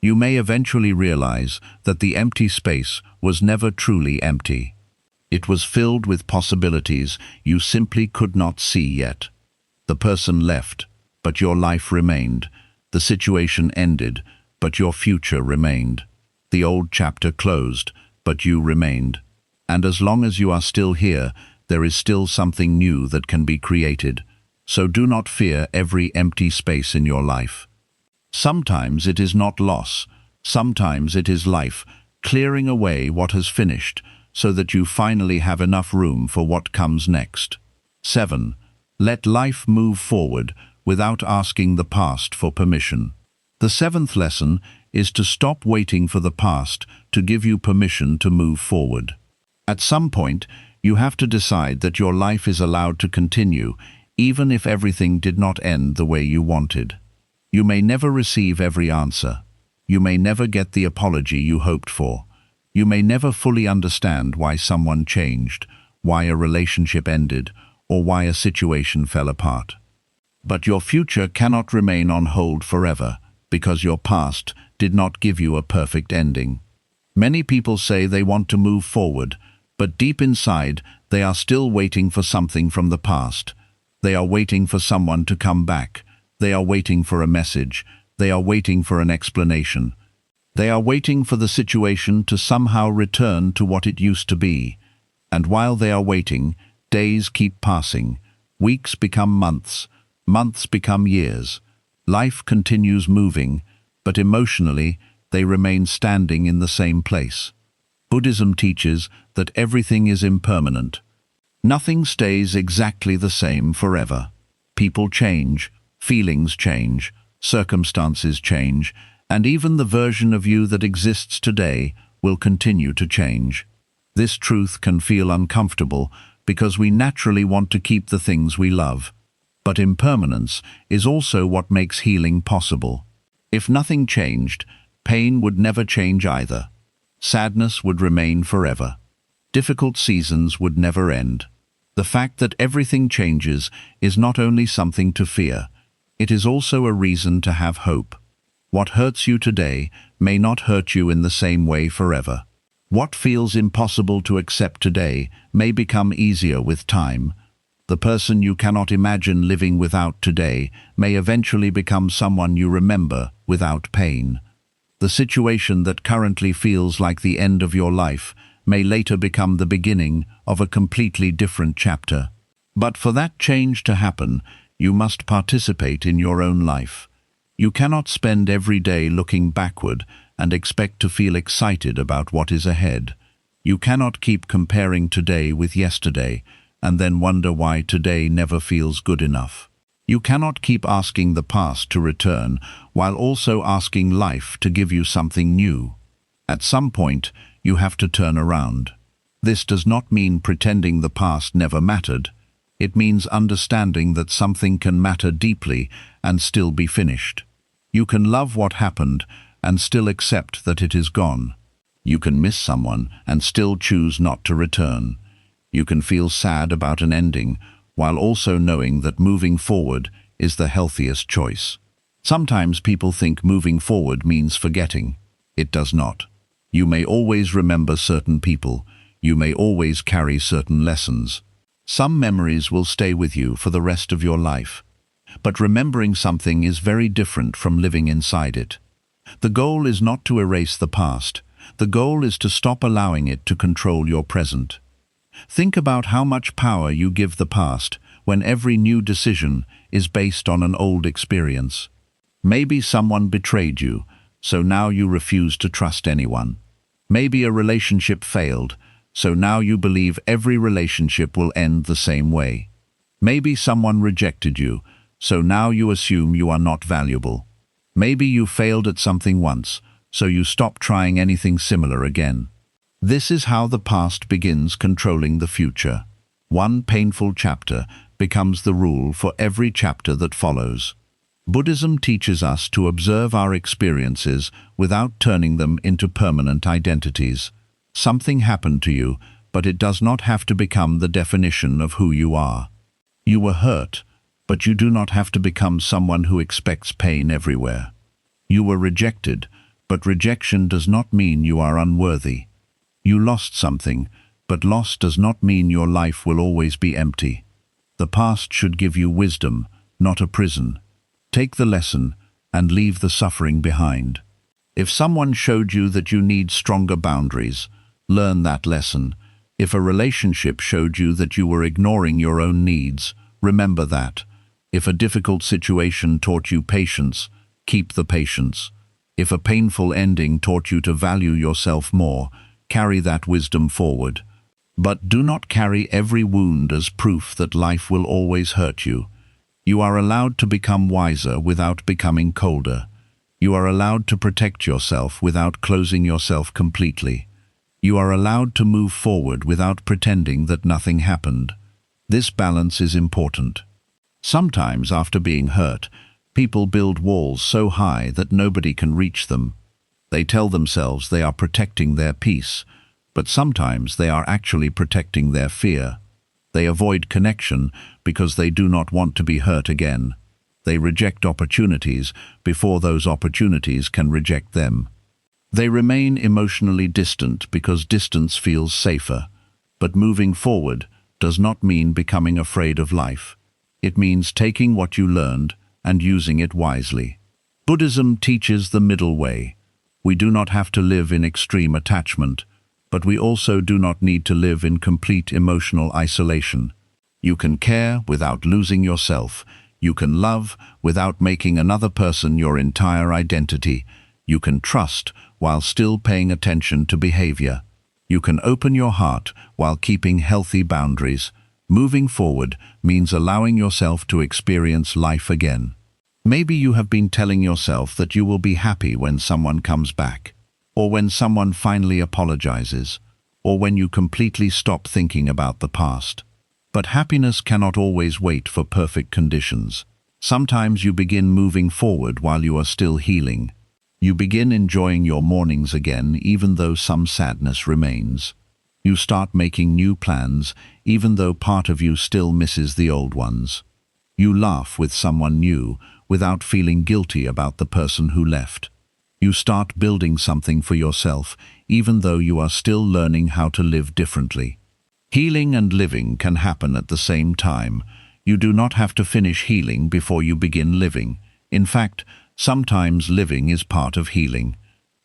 You may eventually realize that the empty space was never truly empty. It was filled with possibilities you simply could not see yet. The person left, but your life remained. The situation ended, but your future remained. The old chapter closed, but you remained. And as long as you are still here, there is still something new that can be created. So do not fear every empty space in your life. Sometimes it is not loss. Sometimes it is life, clearing away what has finished, so that you finally have enough room for what comes next. 7. Let life move forward without asking the past for permission. The 7th lesson is to stop waiting for the past to give you permission to move forward. At some point, you have to decide that your life is allowed to continue, even if everything did not end the way you wanted. You may never receive every answer. You may never get the apology you hoped for. You may never fully understand why someone changed, why a relationship ended, or why a situation fell apart. But your future cannot remain on hold forever, because your past did not give you a perfect ending. Many people say they want to move forward, but deep inside, they are still waiting for something from the past. They are waiting for someone to come back. They are waiting for a message. They are waiting for an explanation. They are waiting for the situation to somehow return to what it used to be. And while they are waiting, days keep passing. Weeks become months. Months become years. Life continues moving, but emotionally, they remain standing in the same place. Buddhism teaches that everything is impermanent. Nothing stays exactly the same forever. People change, feelings change, circumstances change, and even the version of you that exists today will continue to change. This truth can feel uncomfortable because we naturally want to keep the things we love. But impermanence is also what makes healing possible. If nothing changed, pain would never change either. Sadness would remain forever. Difficult seasons would never end. The fact that everything changes is not only something to fear, it is also a reason to have hope. What hurts you today may not hurt you in the same way forever. What feels impossible to accept today may become easier with time. The person you cannot imagine living without today may eventually become someone you remember without pain. The situation that currently feels like the end of your life may later become the beginning of a completely different chapter. But for that change to happen, you must participate in your own life. You cannot spend every day looking backward and expect to feel excited about what is ahead. You cannot keep comparing today with yesterday and then wonder why today never feels good enough. You cannot keep asking the past to return while also asking life to give you something new. At some point, you have to turn around. This does not mean pretending the past never mattered. It means understanding that something can matter deeply and still be finished. You can love what happened and still accept that it is gone. You can miss someone and still choose not to return. You can feel sad about an ending while also knowing that moving forward is the healthiest choice. Sometimes people think moving forward means forgetting. It does not. You may always remember certain people. You may always carry certain lessons. Some memories will stay with you for the rest of your life. But remembering something is very different from living inside it. The goal is not to erase the past. The goal is to stop allowing it to control your present. Think about how much power you give the past when every new decision is based on an old experience. Maybe someone betrayed you, so now you refuse to trust anyone. Maybe a relationship failed, so now you believe every relationship will end the same way. Maybe someone rejected you, so now you assume you are not valuable. Maybe you failed at something once, so you stop trying anything similar again. This is how the past begins controlling the future. One painful chapter becomes the rule for every chapter that follows. Buddhism teaches us to observe our experiences without turning them into permanent identities. Something happened to you, but it does not have to become the definition of who you are. You were hurt, but you do not have to become someone who expects pain everywhere. You were rejected, but rejection does not mean you are unworthy. You lost something, but loss does not mean your life will always be empty. The past should give you wisdom, not a prison. Take the lesson and leave the suffering behind. If someone showed you that you need stronger boundaries, learn that lesson. If a relationship showed you that you were ignoring your own needs, remember that. If a difficult situation taught you patience, keep the patience. If a painful ending taught you to value yourself more, carry that wisdom forward. But do not carry every wound as proof that life will always hurt you. You are allowed to become wiser without becoming colder. You are allowed to protect yourself without closing yourself completely. You are allowed to move forward without pretending that nothing happened. This balance is important. Sometimes, after being hurt, people build walls so high that nobody can reach them. They tell themselves they are protecting their peace, but sometimes they are actually protecting their fear. They avoid connection because they do not want to be hurt again. They reject opportunities before those opportunities can reject them. They remain emotionally distant because distance feels safer. But moving forward does not mean becoming afraid of life. It means taking what you learned and using it wisely. Buddhism teaches the middle way. We do not have to live in extreme attachment, but we also do not need to live in complete emotional isolation. You can care without losing yourself. You can love without making another person your entire identity. You can trust while still paying attention to behavior. You can open your heart while keeping healthy boundaries. Moving forward means allowing yourself to experience life again. Maybe you have been telling yourself that you will be happy when someone comes back, or when someone finally apologizes, or when you completely stop thinking about the past. But happiness cannot always wait for perfect conditions. Sometimes you begin moving forward while you are still healing. You begin enjoying your mornings again even though some sadness remains. You start making new plans even though part of you still misses the old ones. You laugh with someone new without feeling guilty about the person who left. You start building something for yourself even though you are still learning how to live differently. Healing and living can happen at the same time. You do not have to finish healing before you begin living. In fact, sometimes living is part of healing.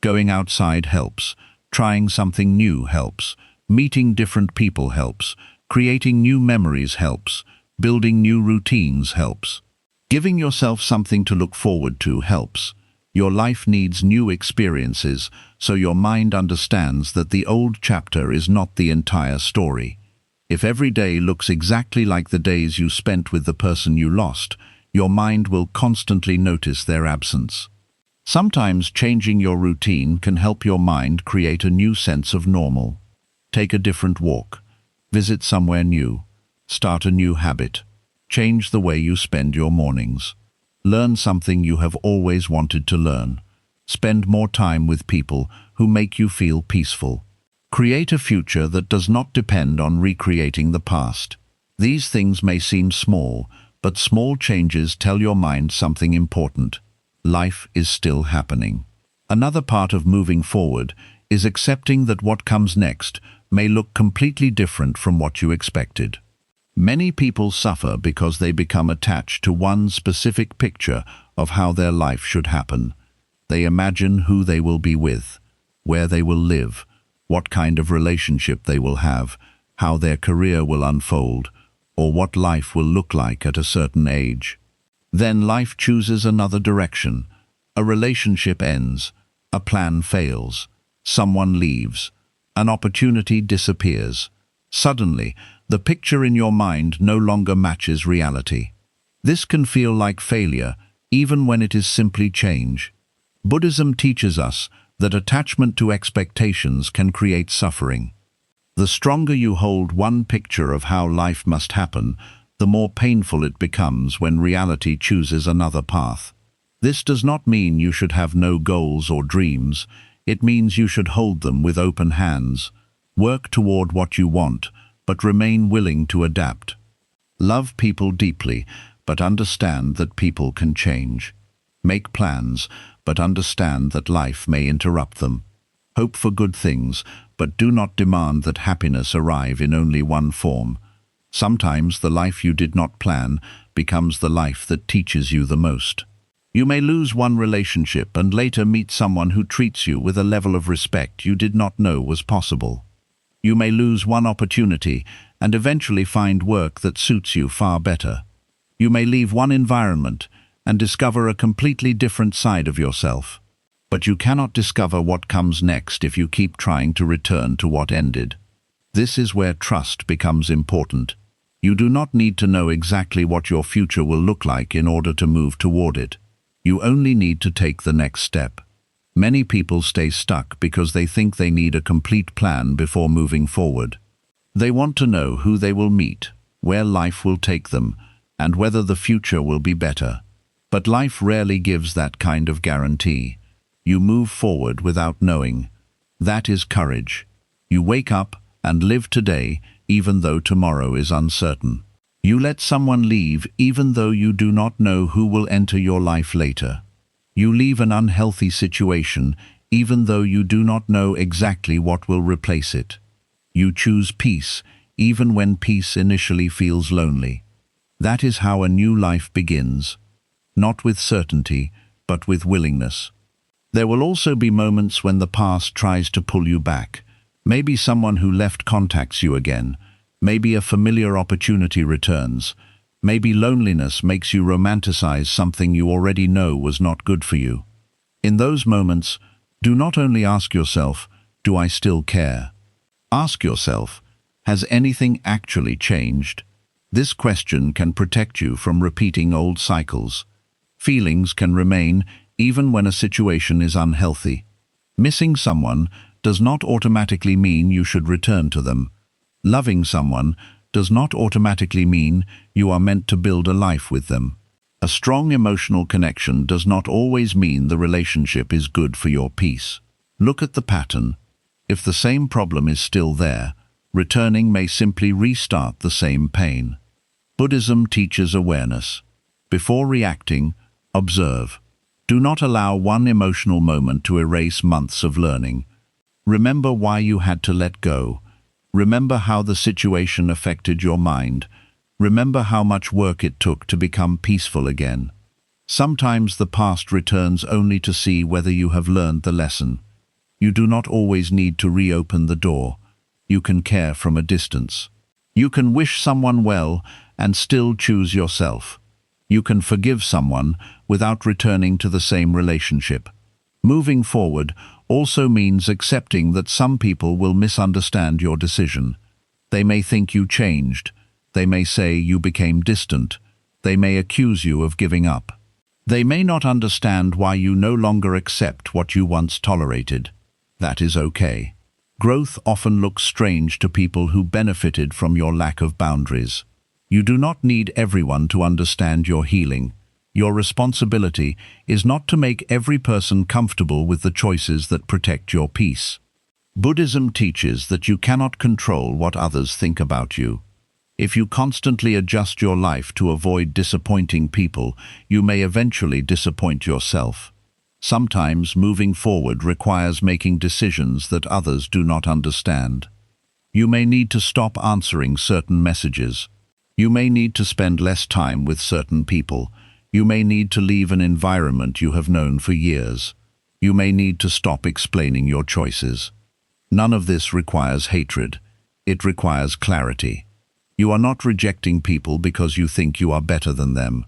Going outside helps. Trying something new helps. Meeting different people helps. Creating new memories helps. Building new routines helps. Giving yourself something to look forward to helps. Your life needs new experiences, so your mind understands that the old chapter is not the entire story. If every day looks exactly like the days you spent with the person you lost, your mind will constantly notice their absence. Sometimes changing your routine can help your mind create a new sense of normal. Take a different walk. Visit somewhere new. Start a new habit. Change the way you spend your mornings. Learn something you have always wanted to learn. Spend more time with people who make you feel peaceful. Create a future that does not depend on recreating the past. These things may seem small, but small changes tell your mind something important. Life is still happening. Another part of moving forward is accepting that what comes next may look completely different from what you expected. Many people suffer because they become attached to one specific picture of how their life should happen. They imagine who they will be with, where they will live, what kind of relationship they will have, how their career will unfold, or what life will look like at a certain age. Then life chooses another direction. A relationship ends, a plan fails, someone leaves, an opportunity disappears. Suddenly, the picture in your mind no longer matches reality. This can feel like failure, even when it is simply change. Buddhism teaches us that attachment to expectations can create suffering. The stronger you hold one picture of how life must happen, the more painful it becomes when reality chooses another path. This does not mean you should have no goals or dreams. It means you should hold them with open hands. Work toward what you want, but remain willing to adapt. Love people deeply, but understand that people can change. Make plans, but understand that life may interrupt them. Hope for good things, but do not demand that happiness arrive in only one form. Sometimes the life you did not plan becomes the life that teaches you the most. You may lose one relationship and later meet someone who treats you with a level of respect you did not know was possible. You may lose one opportunity and eventually find work that suits you far better. You may leave one environment and discover a completely different side of yourself. But you cannot discover what comes next if you keep trying to return to what ended. This is where trust becomes important. You do not need to know exactly what your future will look like in order to move toward it. You only need to take the next step. Many people stay stuck because they think they need a complete plan before moving forward. They want to know who they will meet, where life will take them, and whether the future will be better. But life rarely gives that kind of guarantee. You move forward without knowing. That is courage. You wake up and live today, even though tomorrow is uncertain. You let someone leave even though you do not know who will enter your life later. You leave an unhealthy situation even though you do not know exactly what will replace it. You choose peace even when peace initially feels lonely. That is how a new life begins. Not with certainty, but with willingness. There will also be moments when the past tries to pull you back. Maybe someone who left contacts you again. Maybe a familiar opportunity returns. Maybe loneliness makes you romanticize something you already know was not good for you. In those moments, do not only ask yourself, do I still care? Ask yourself, has anything actually changed? This question can protect you from repeating old cycles. Feelings can remain even when a situation is unhealthy. Missing someone does not automatically mean you should return to them. Loving someone does not automatically mean you are meant to build a life with them. A strong emotional connection does not always mean the relationship is good for your peace. Look at the pattern. If the same problem is still there, returning may simply restart the same pain. Buddhism teaches awareness. Before reacting, observe. Do not allow one emotional moment to erase months of learning. Remember why you had to let go. Remember how the situation affected your mind. Remember how much work it took to become peaceful again. Sometimes the past returns only to see whether you have learned the lesson. You do not always need to reopen the door. You can care from a distance. You can wish someone well and still choose yourself. You can forgive someone without returning to the same relationship. Moving forward also means accepting that some people will misunderstand your decision. They may think you changed. They may say you became distant. They may accuse you of giving up. They may not understand why you no longer accept what you once tolerated. That is okay. Growth often looks strange to people who benefited from your lack of boundaries. You do not need everyone to understand your healing. Your responsibility is not to make every person comfortable with the choices that protect your peace. Buddhism teaches that you cannot control what others think about you. If you constantly adjust your life to avoid disappointing people, you may eventually disappoint yourself. Sometimes moving forward requires making decisions that others do not understand. You may need to stop answering certain messages. You may need to spend less time with certain people. You may need to leave an environment you have known for years. You may need to stop explaining your choices. None of this requires hatred. It requires clarity. You are not rejecting people because you think you are better than them.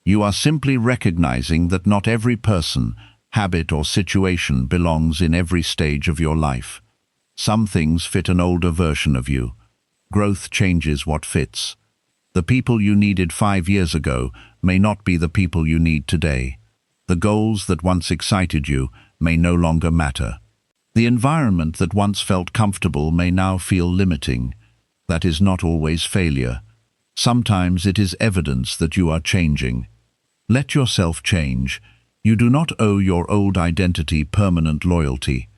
You are simply recognizing that not every person, habit or situation belongs in every stage of your life. Some things fit an older version of you. Growth changes what fits. The people you needed 5 years ago may not be the people you need today. The goals that once excited you may no longer matter. The environment that once felt comfortable may now feel limiting. That is not always failure. Sometimes it is evidence that you are changing. Let yourself change. You do not owe your old identity permanent loyalty.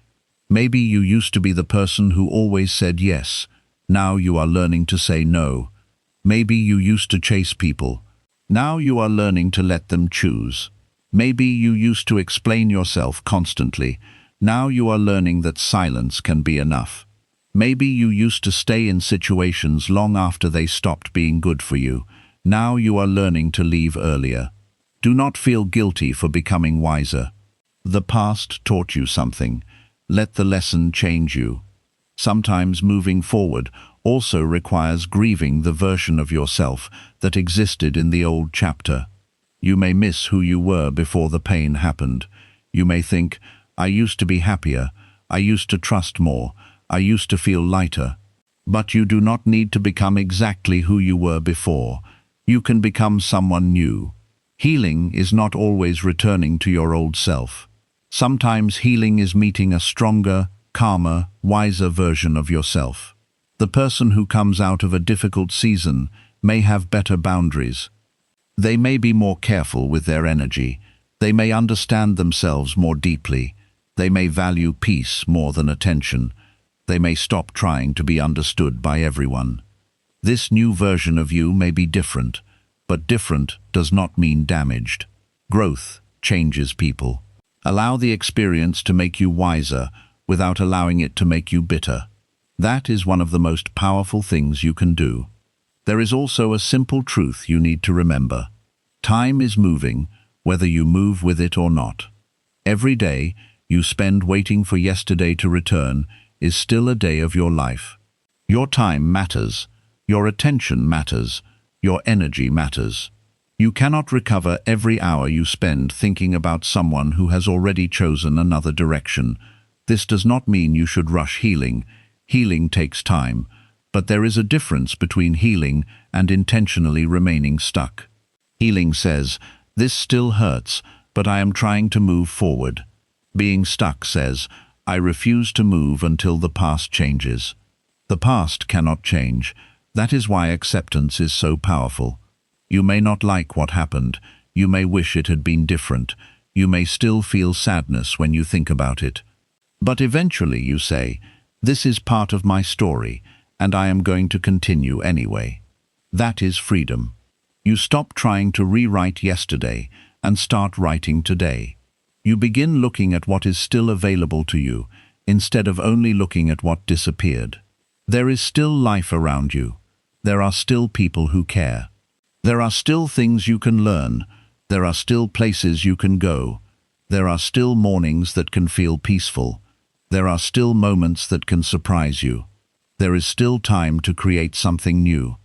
Maybe you used to be the person who always said yes. Now you are learning to say no. Maybe you used to chase people. Now you are learning to let them choose. Maybe you used to explain yourself constantly. Now you are learning that silence can be enough. Maybe you used to stay in situations long after they stopped being good for you. Now you are learning to leave earlier. Do not feel guilty for becoming wiser. The past taught you something. Let the lesson change you. Sometimes moving forward also requires grieving the version of yourself that existed in the old chapter. You may miss who you were before the pain happened. You may think, I used to be happier. I used to trust more. I used to feel lighter. But you do not need to become exactly who you were before. You can become someone new. Healing is not always returning to your old self. Sometimes healing is meeting a stronger, calmer, wiser version of yourself. The person who comes out of a difficult season may have better boundaries. They may be more careful with their energy. They may understand themselves more deeply. They may value peace more than attention. They may stop trying to be understood by everyone. This new version of you may be different, but different does not mean damaged. Growth changes people. Allow the experience to make you wiser without allowing it to make you bitter. That is one of the most powerful things you can do. There is also a simple truth you need to remember. Time is moving, whether you move with it or not. Every day you spend waiting for yesterday to return is still a day of your life. Your time matters. Your attention matters. Your energy matters. You cannot recover every hour you spend thinking about someone who has already chosen another direction. This does not mean you should rush healing. Healing takes time, but there is a difference between healing and intentionally remaining stuck. Healing says, this still hurts, but I am trying to move forward. Being stuck says, I refuse to move until the past changes. The past cannot change. That is why acceptance is so powerful. You may not like what happened. You may wish it had been different. You may still feel sadness when you think about it. But eventually you say, this is part of my story, and I am going to continue anyway. That is freedom. You stop trying to rewrite yesterday and start writing today. You begin looking at what is still available to you, instead of only looking at what disappeared. There is still life around you. There are still people who care. There are still things you can learn. There are still places you can go. There are still mornings that can feel peaceful. There are still moments that can surprise you. There is still time to create something new.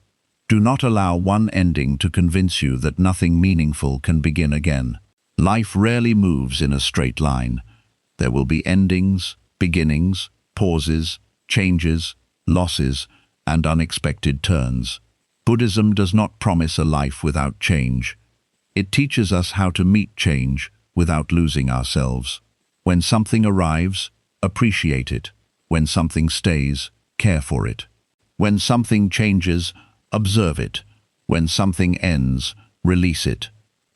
Do not allow one ending to convince you that nothing meaningful can begin again. Life rarely moves in a straight line. There will be endings, beginnings, pauses, changes, losses, and unexpected turns. Buddhism does not promise a life without change. It teaches us how to meet change without losing ourselves. When something arrives, appreciate it. When something stays, care for it. When something changes, observe it. When something ends, release it.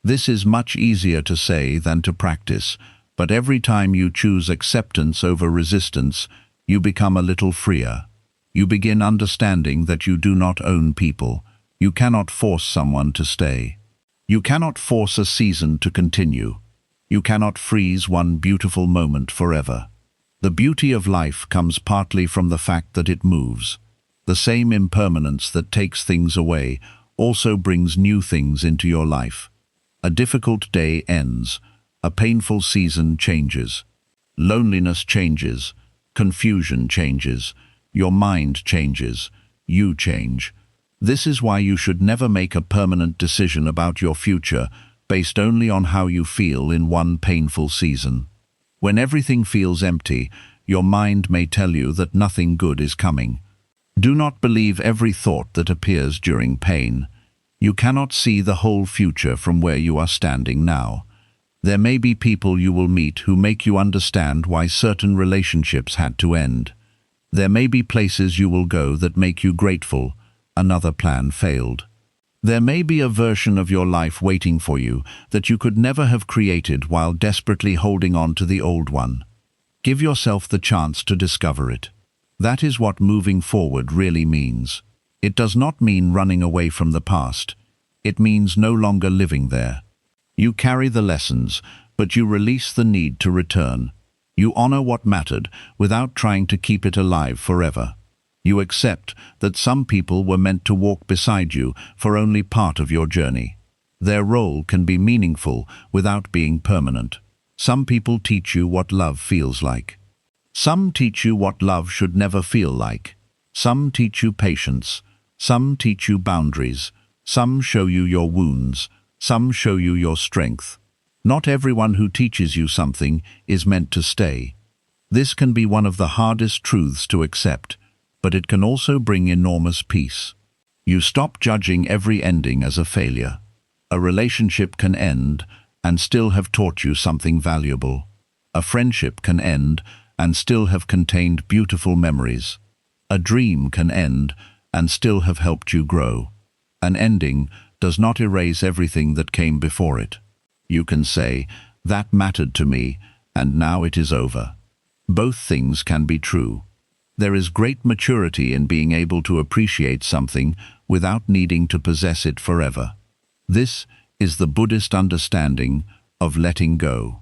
This is much easier to say than to practice, but every time you choose acceptance over resistance, you become a little freer. You begin understanding that you do not own people. You cannot force someone to stay. You cannot force a season to continue. You cannot freeze one beautiful moment forever. The beauty of life comes partly from the fact that it moves. The same impermanence that takes things away also brings new things into your life. A difficult day ends. A painful season changes. Loneliness changes. Confusion changes. Your mind changes. You change. This is why you should never make a permanent decision about your future based only on how you feel in one painful season. When everything feels empty, your mind may tell you that nothing good is coming. Do not believe every thought that appears during pain. You cannot see the whole future from where you are standing now. There may be people you will meet who make you understand why certain relationships had to end. There may be places you will go that make you grateful. Another plan failed. There may be a version of your life waiting for you that you could never have created while desperately holding on to the old one. Give yourself the chance to discover it. That is what moving forward really means. It does not mean running away from the past. It means no longer living there. You carry the lessons, but you release the need to return. You honor what mattered without trying to keep it alive forever. You accept that some people were meant to walk beside you for only part of your journey. Their role can be meaningful without being permanent. Some people teach you what love feels like. Some teach you what love should never feel like. Some teach you patience. Some teach you boundaries. Some show you your wounds. Some show you your strength. Not everyone who teaches you something is meant to stay. This can be one of the hardest truths to accept, but it can also bring enormous peace. You stop judging every ending as a failure. A relationship can end and still have taught you something valuable. A friendship can end and still have contained beautiful memories. A dream can end and still have helped you grow. An ending does not erase everything that came before it. You can say, "That mattered to me, and now it is over." Both things can be true. There is great maturity in being able to appreciate something without needing to possess it forever. This is the Buddhist understanding of letting go.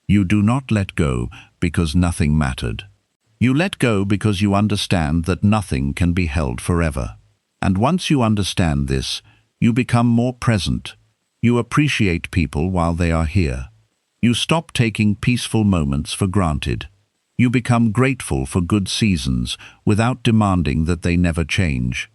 You do not let go because nothing mattered. You let go because you understand that nothing can be held forever. And once you understand this, you become more present. You appreciate people while they are here. You stop taking peaceful moments for granted. You become grateful for good seasons without demanding that they never change.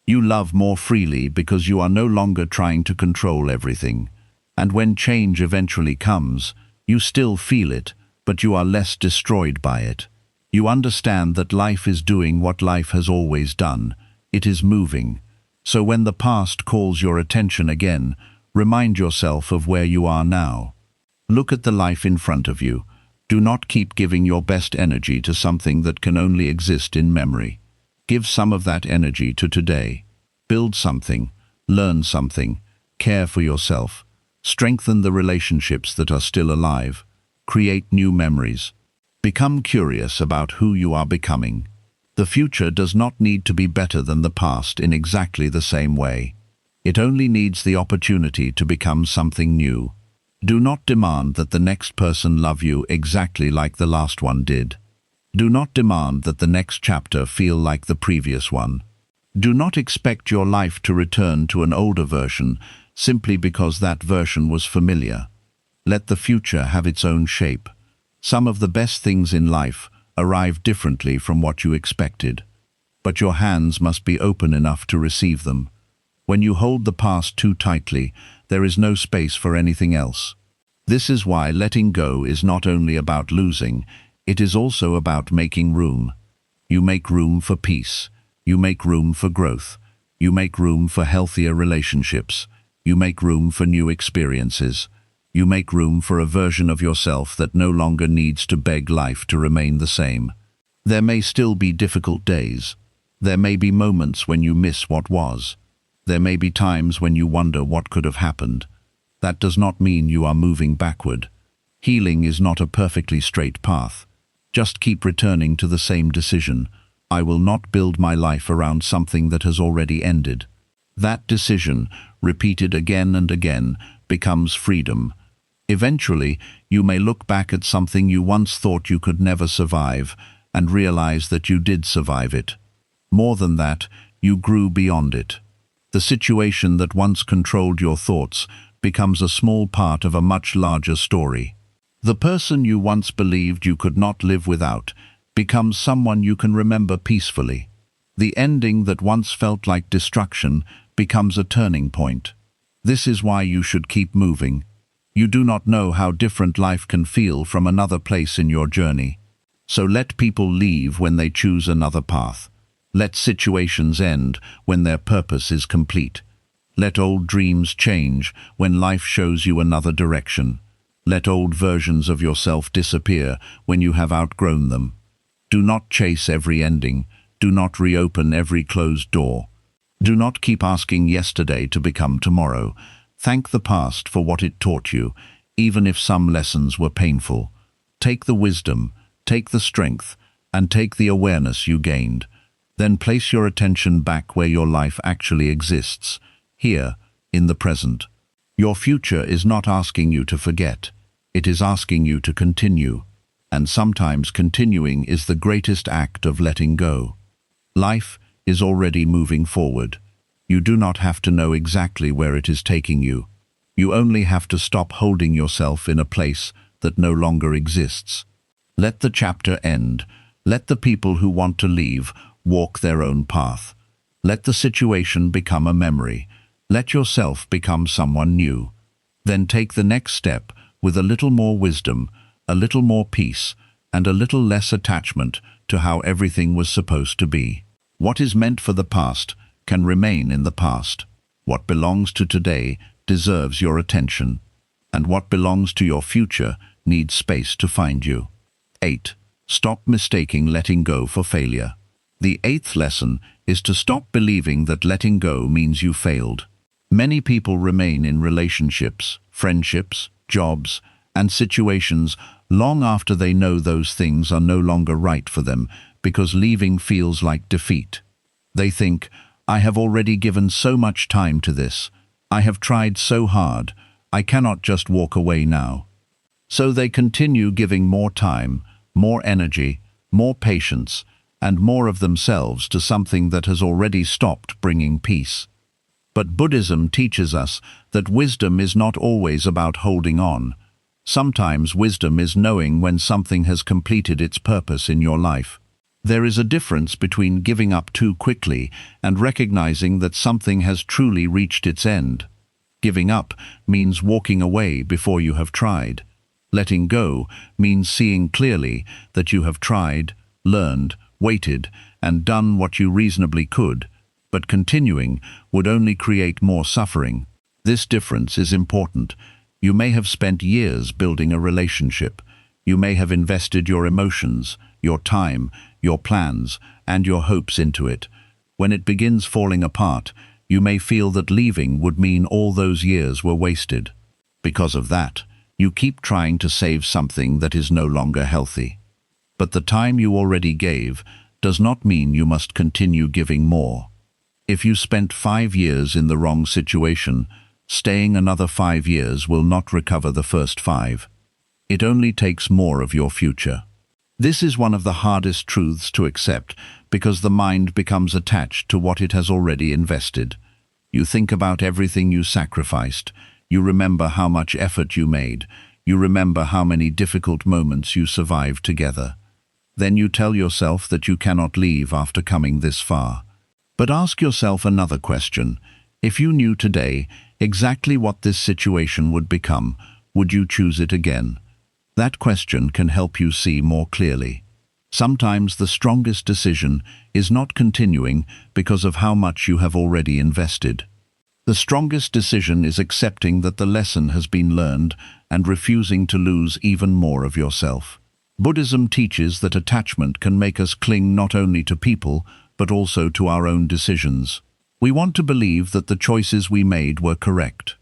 You love more freely because you are no longer trying to control everything. And when change eventually comes, you still feel it, but you are less destroyed by it. You understand that life is doing what life has always done. It is moving. So when the past calls your attention again, remind yourself of where you are now. Look at the life in front of you. Do not keep giving your best energy to something that can only exist in memory. Give some of that energy to today. Build something, learn something, care for yourself, strengthen the relationships that are still alive, create new memories. Become curious about who you are becoming. The future does not need to be better than the past in exactly the same way. It only needs the opportunity to become something new. Do not demand that the next person love you exactly like the last one did. Do not demand that the next chapter feel like the previous one. Do not expect your life to return to an older version simply because that version was familiar. Let the future have its own shape. Some of the best things in life arrive differently from what you expected, but your hands must be open enough to receive them. When you hold the past too tightly, there is no space for anything else. This is why letting go is not only about losing, it is also about making room. You make room for peace. You make room for growth. You make room for healthier relationships. You make room for new experiences. You make room for a version of yourself that no longer needs to beg life to remain the same. There may still be difficult days. There may be moments when you miss what was. There may be times when you wonder what could have happened. That does not mean you are moving backward. Healing is not a perfectly straight path. Just keep returning to the same decision. I will not build my life around something that has already ended. That decision, repeated again and again, becomes freedom. Eventually, you may look back at something you once thought you could never survive and realize that you did survive it. More than that, you grew beyond it. The situation that once controlled your thoughts becomes a small part of a much larger story. The person you once believed you could not live without becomes someone you can remember peacefully. The ending that once felt like destruction becomes a turning point. This is why you should keep moving. You do not know how different life can feel from another place in your journey. So let people leave when they choose another path. Let situations end when their purpose is complete. Let old dreams change when life shows you another direction. Let old versions of yourself disappear when you have outgrown them. Do not chase every ending. Do not reopen every closed door. Do not keep asking yesterday to become tomorrow. Thank the past for what it taught you, even if some lessons were painful. Take the wisdom, take the strength, and take the awareness you gained. Then place your attention back where your life actually exists, here, in the present. Your future is not asking you to forget. It is asking you to continue. And sometimes continuing is the greatest act of letting go. Life is already moving forward. You do not have to know exactly where it is taking you. You only have to stop holding yourself in a place that no longer exists. Let the chapter end. Let the people who want to leave walk their own path. Let the situation become a memory. Let yourself become someone new. Then take the next step with a little more wisdom, a little more peace, and a little less attachment to how everything was supposed to be. What is meant for the past can remain in the past. What belongs to today deserves your attention, and what belongs to your future needs space to find you. 8. Stop mistaking letting go for failure. The 8th lesson is to stop believing that letting go means you failed. Many people remain in relationships, friendships, jobs, and situations long after they know those things are no longer right for them because leaving feels like defeat. They think, I have already given so much time to this. I have tried so hard. I cannot just walk away now. So they continue giving more time, more energy, more patience, and more of themselves to something that has already stopped bringing peace. But Buddhism teaches us that wisdom is not always about holding on. Sometimes wisdom is knowing when something has completed its purpose in your life. There is a difference between giving up too quickly and recognizing that something has truly reached its end. Giving up means walking away before you have tried. Letting go means seeing clearly that you have tried, learned, waited, and done what you reasonably could, but continuing would only create more suffering. This difference is important. You may have spent years building a relationship. You may have invested your emotions, your time, your plans, and your hopes into it. When it begins falling apart, you may feel that leaving would mean all those years were wasted. Because of that, you keep trying to save something that is no longer healthy. But the time you already gave does not mean you must continue giving more. If you spent 5 years in the wrong situation, staying another 5 years will not recover the first 5. It only takes more of your future. This is one of the hardest truths to accept because the mind becomes attached to what it has already invested. You think about everything you sacrificed. You remember how much effort you made. You remember how many difficult moments you survived together. Then you tell yourself that you cannot leave after coming this far. But ask yourself another question. If you knew today exactly what this situation would become, would you choose it again? That question can help you see more clearly. Sometimes the strongest decision is not continuing because of how much you have already invested. The strongest decision is accepting that the lesson has been learned and refusing to lose even more of yourself. Buddhism teaches that attachment can make us cling not only to people, but also to our own decisions. We want to believe that the choices we made were correct.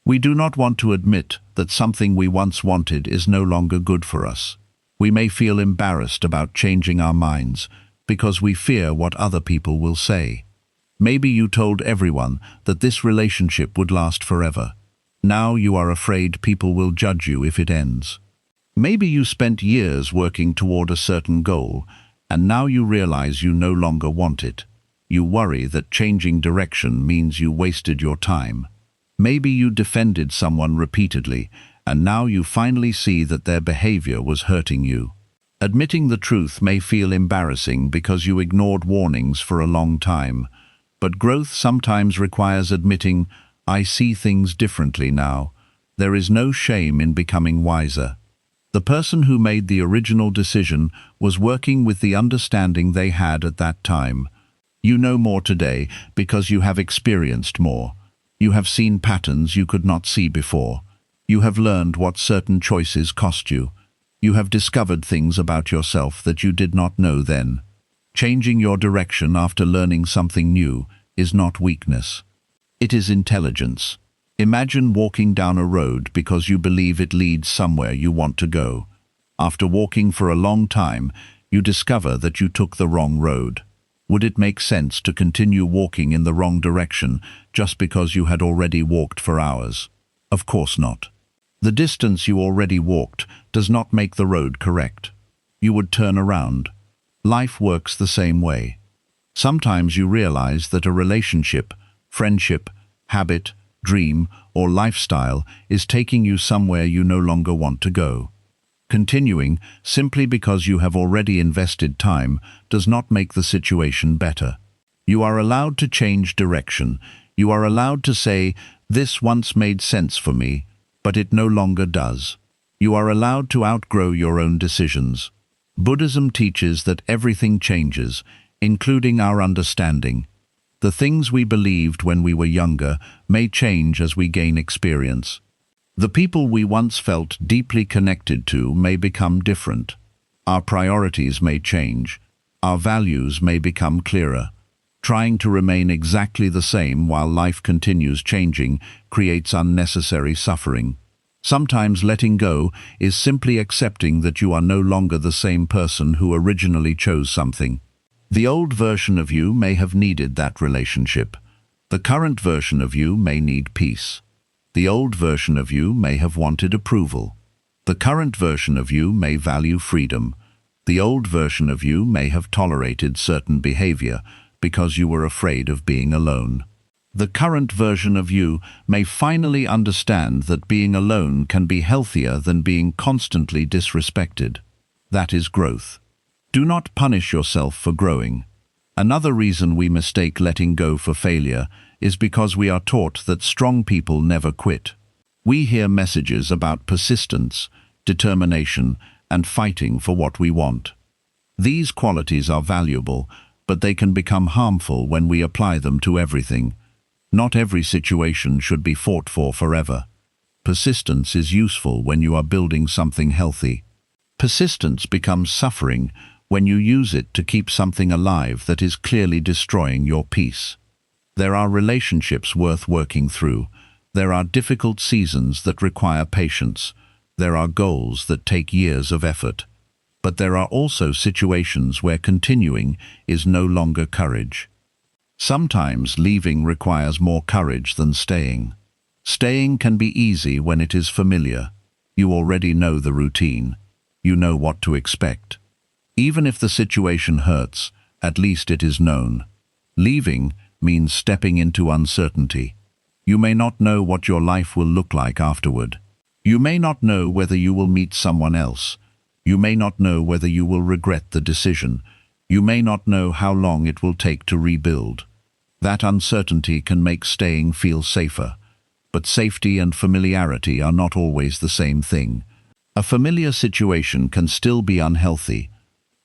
We do not want to admit that something we once wanted is no longer good for us. We may feel embarrassed about changing our minds because we fear what other people will say. Maybe you told everyone that this relationship would last forever. Now you are afraid people will judge you if it ends. Maybe you spent years working toward a certain goal, and now you realize you no longer want it. You worry that changing direction means you wasted your time. Maybe you defended someone repeatedly, and now you finally see that their behavior was hurting you. Admitting the truth may feel embarrassing because you ignored warnings for a long time, but growth sometimes requires admitting, "I see things differently now." There is no shame in becoming wiser. The person who made the original decision was working with the understanding they had at that time. You know more today because you have experienced more. You have seen patterns you could not see before. You have learned what certain choices cost you. You have discovered things about yourself that you did not know then. Changing your direction after learning something new is not weakness. It is intelligence. Imagine walking down a road because you believe it leads somewhere you want to go. After walking for a long time, you discover that you took the wrong road. Would it make sense to continue walking in the wrong direction just because you had already walked for hours? Of course not. The distance you already walked does not make the road correct. You would turn around. Life works the same way. Sometimes you realize that a relationship, friendship, habit, dream, or lifestyle is taking you somewhere you no longer want to go. Continuing simply because you have already invested time does not make the situation better. You are allowed to change direction. You are allowed to say, "This once made sense for me, but it no longer does." You are allowed to outgrow your own decisions. Buddhism teaches that everything changes, including our understanding. The things we believed when we were younger may change as we gain experience. The people we once felt deeply connected to may become different. Our priorities may change. Our values may become clearer. Trying to remain exactly the same while life continues changing creates unnecessary suffering. Sometimes letting go is simply accepting that you are no longer the same person who originally chose something. The old version of you may have needed that relationship. The current version of you may need peace. The old version of you may have wanted approval. The current version of you may value freedom. The old version of you may have tolerated certain behavior because you were afraid of being alone. The current version of you may finally understand that being alone can be healthier than being constantly disrespected. That is growth. Do not punish yourself for growing. Another reason we mistake letting go for failure is because we are taught that strong people never quit. We hear messages about persistence, determination, and fighting for what we want. These qualities are valuable, but they can become harmful when we apply them to everything. Not every situation should be fought for forever. Persistence is useful when you are building something healthy. Persistence becomes suffering when you use it to keep something alive that is clearly destroying your peace. There are relationships worth working through. There are difficult seasons that require patience. There are goals that take years of effort. But there are also situations where continuing is no longer courage. Sometimes leaving requires more courage than staying. Staying can be easy when it is familiar. You already know the routine. You know what to expect. Even if the situation hurts, at least it is known. Leaving means stepping into uncertainty. You may not know what your life will look like afterward. You may not know whether you will meet someone else. You may not know whether you will regret the decision. You may not know how long it will take to rebuild. That uncertainty can make staying feel safer. But safety and familiarity are not always the same thing. A familiar situation can still be unhealthy.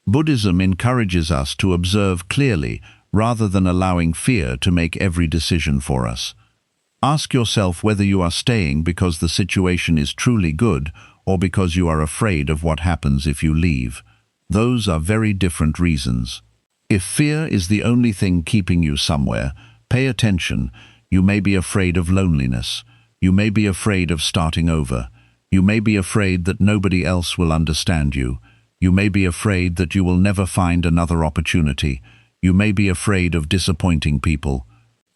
Buddhism encourages us to observe clearly rather than allowing fear to make every decision for us. Ask yourself whether you are staying because the situation is truly good or because you are afraid of what happens if you leave. Those are very different reasons. If fear is the only thing keeping you somewhere, pay attention. You may be afraid of loneliness. You may be afraid of starting over. You may be afraid that nobody else will understand you. You may be afraid that you will never find another opportunity. You may be afraid of disappointing people.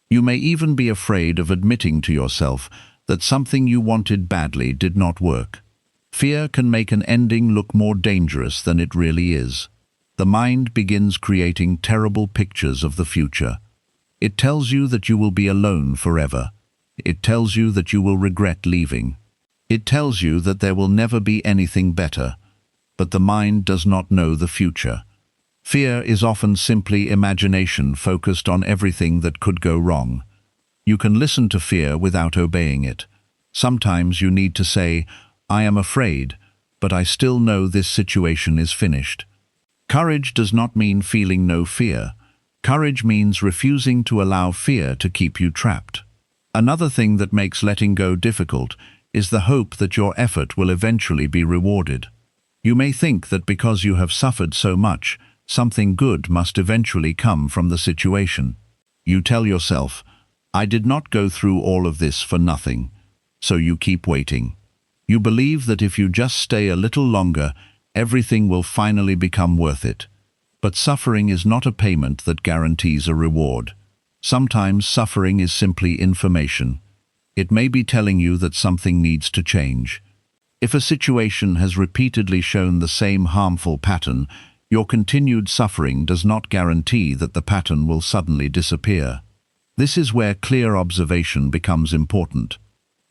You may even be afraid of admitting to yourself that something you wanted badly did not work. Fear can make an ending look more dangerous than it really is. The mind begins creating terrible pictures of the future. It tells you that you will be alone forever. It tells you that you will regret leaving. It tells you that there will never be anything better. But the mind does not know the future. Fear is often simply imagination focused on everything that could go wrong. You can listen to fear without obeying it. Sometimes you need to say, "I am afraid, but I still know this situation is finished." Courage does not mean feeling no fear. Courage means refusing to allow fear to keep you trapped. Another thing that makes letting go difficult is the hope that your effort will eventually be rewarded. You may think that because you have suffered so much, something good must eventually come from the situation. You tell yourself, "I did not go through all of this for nothing," so you keep waiting. You believe that if you just stay a little longer, everything will finally become worth it. But suffering is not a payment that guarantees a reward. Sometimes suffering is simply information. It may be telling you that something needs to change. If a situation has repeatedly shown the same harmful pattern, your continued suffering does not guarantee that the pattern will suddenly disappear. This is where clear observation becomes important.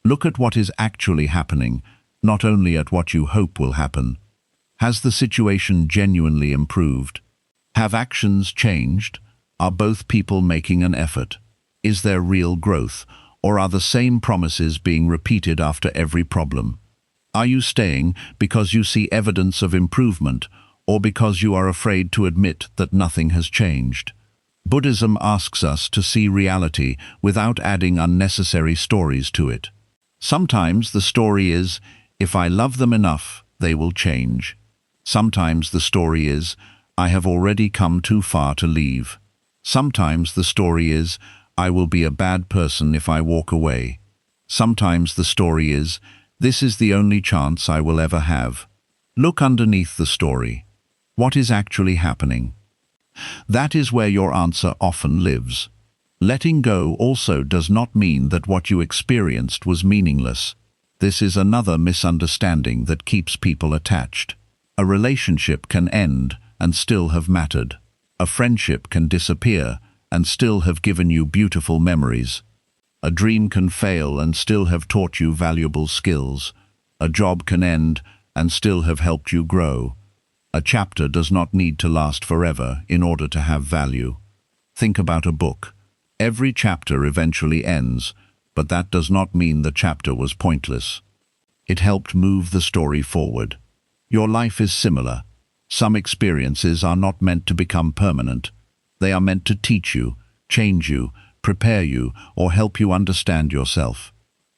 Look at what is actually happening, not only at what you hope will happen. Has the situation genuinely improved? Have actions changed? Are both people making an effort? Is there real growth, or are the same promises being repeated after every problem? Are you staying because you see evidence of improvement, or because you are afraid to admit that nothing has changed? Buddhism asks us to see reality without adding unnecessary stories to it. Sometimes the story is, "If I love them enough, they will change." Sometimes the story is, "I have already come too far to leave." Sometimes the story is, "I will be a bad person if I walk away." Sometimes the story is, "This is the only chance I will ever have." Look underneath the story. What is actually happening? That is where your answer often lives. Letting go also does not mean that what you experienced was meaningless. This is another misunderstanding that keeps people attached. A relationship can end and still have mattered. A friendship can disappear and still have given you beautiful memories. A dream can fail and still have taught you valuable skills. A job can end and still have helped you grow. A chapter does not need to last forever in order to have value. Think about a book. Every chapter eventually ends, but that does not mean the chapter was pointless. It helped move the story forward. Your life is similar. Some experiences are not meant to become permanent. They are meant to teach you, change you, prepare you, or help you understand yourself.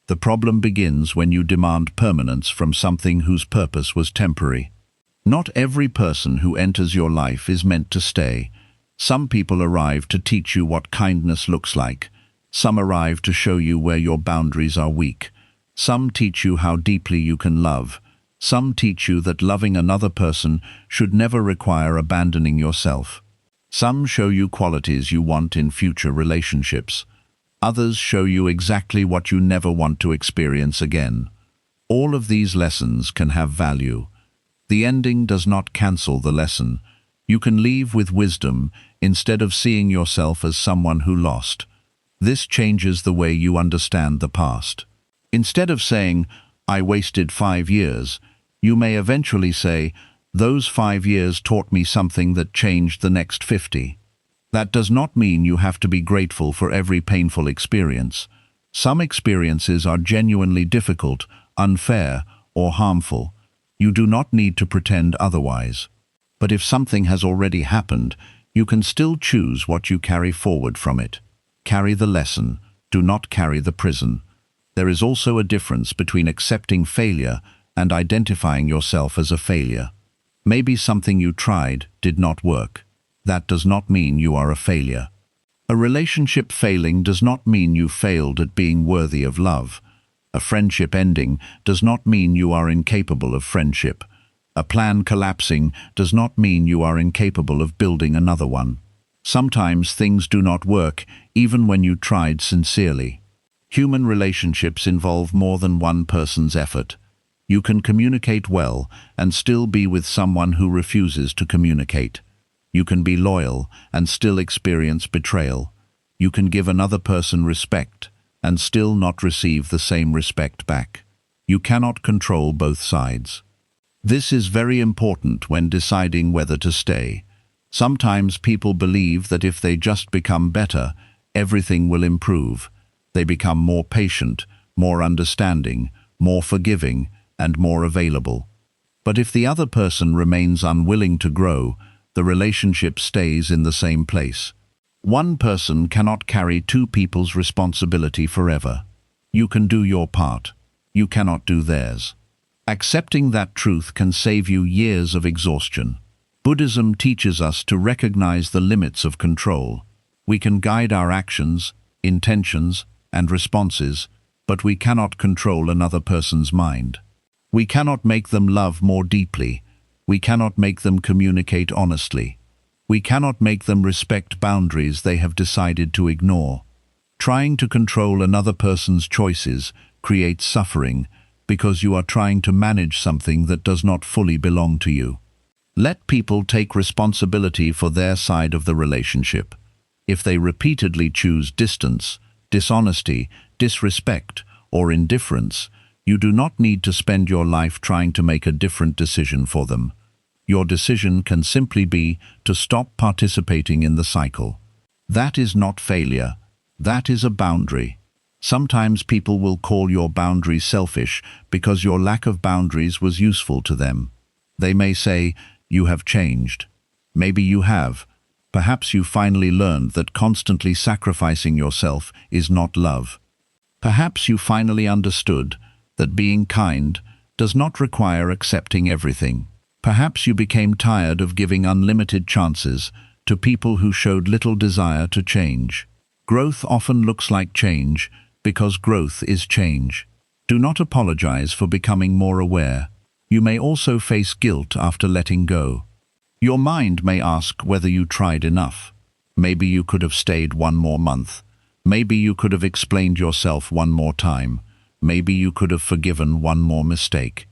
The problem begins when you demand permanence from something whose purpose was temporary. Not every person who enters your life is meant to stay. Some people arrive to teach you what kindness looks like. Some arrive to show you where your boundaries are weak. Some teach you how deeply you can love. Some teach you that loving another person should never require abandoning yourself. Some show you qualities you want in future relationships. Others show you exactly what you never want to experience again. All of these lessons can have value. The ending does not cancel the lesson. You can leave with wisdom instead of seeing yourself as someone who lost. This changes the way you understand the past. Instead of saying, "I wasted 5 years," you may eventually say, "Those 5 years taught me something that changed the next 50. That does not mean you have to be grateful for every painful experience. Some experiences are genuinely difficult, unfair, or harmful. You do not need to pretend otherwise. But if something has already happened, you can still choose what you carry forward from it. Carry the lesson, do not carry the prison. There is also a difference between accepting failure and identifying yourself as a failure. Maybe something you tried did not work. That does not mean you are a failure. A relationship failing does not mean you failed at being worthy of love. A friendship ending does not mean you are incapable of friendship. A plan collapsing does not mean you are incapable of building another one. Sometimes things do not work, even when you tried sincerely. Human relationships involve more than one person's effort. You can communicate well and still be with someone who refuses to communicate. You can be loyal and still experience betrayal. You can give another person respect and still not receive the same respect back. You cannot control both sides. This is very important when deciding whether to stay. Sometimes people believe that if they just become better, everything will improve. They become more patient, more understanding, more forgiving, and more available. But if the other person remains unwilling to grow, the relationship stays in the same place. One person cannot carry two people's responsibility forever. You can do your part. You cannot do theirs. Accepting that truth can save you years of exhaustion. Buddhism teaches us to recognize the limits of control. We can guide our actions, intentions, and responses, but we cannot control another person's mind. We cannot make them love more deeply. We cannot make them communicate honestly. We cannot make them respect boundaries they have decided to ignore. Trying to control another person's choices creates suffering because you are trying to manage something that does not fully belong to you. Let people take responsibility for their side of the relationship. If they repeatedly choose distance, dishonesty, disrespect, or indifference, you do not need to spend your life trying to make a different decision for them. Your decision can simply be to stop participating in the cycle. That is not failure. That is a boundary. Sometimes people will call your boundary selfish because your lack of boundaries was useful to them. They may say, "You have changed." Maybe you have. Perhaps you finally learned that constantly sacrificing yourself is not love. Perhaps you finally understood that being kind does not require accepting everything. Perhaps you became tired of giving unlimited chances to people who showed little desire to change. Growth often looks like change because growth is change. Do not apologize for becoming more aware. You may also face guilt after letting go. Your mind may ask whether you tried enough. Maybe you could have stayed one more month. Maybe you could have explained yourself one more time. Maybe you could have forgiven one more mistake.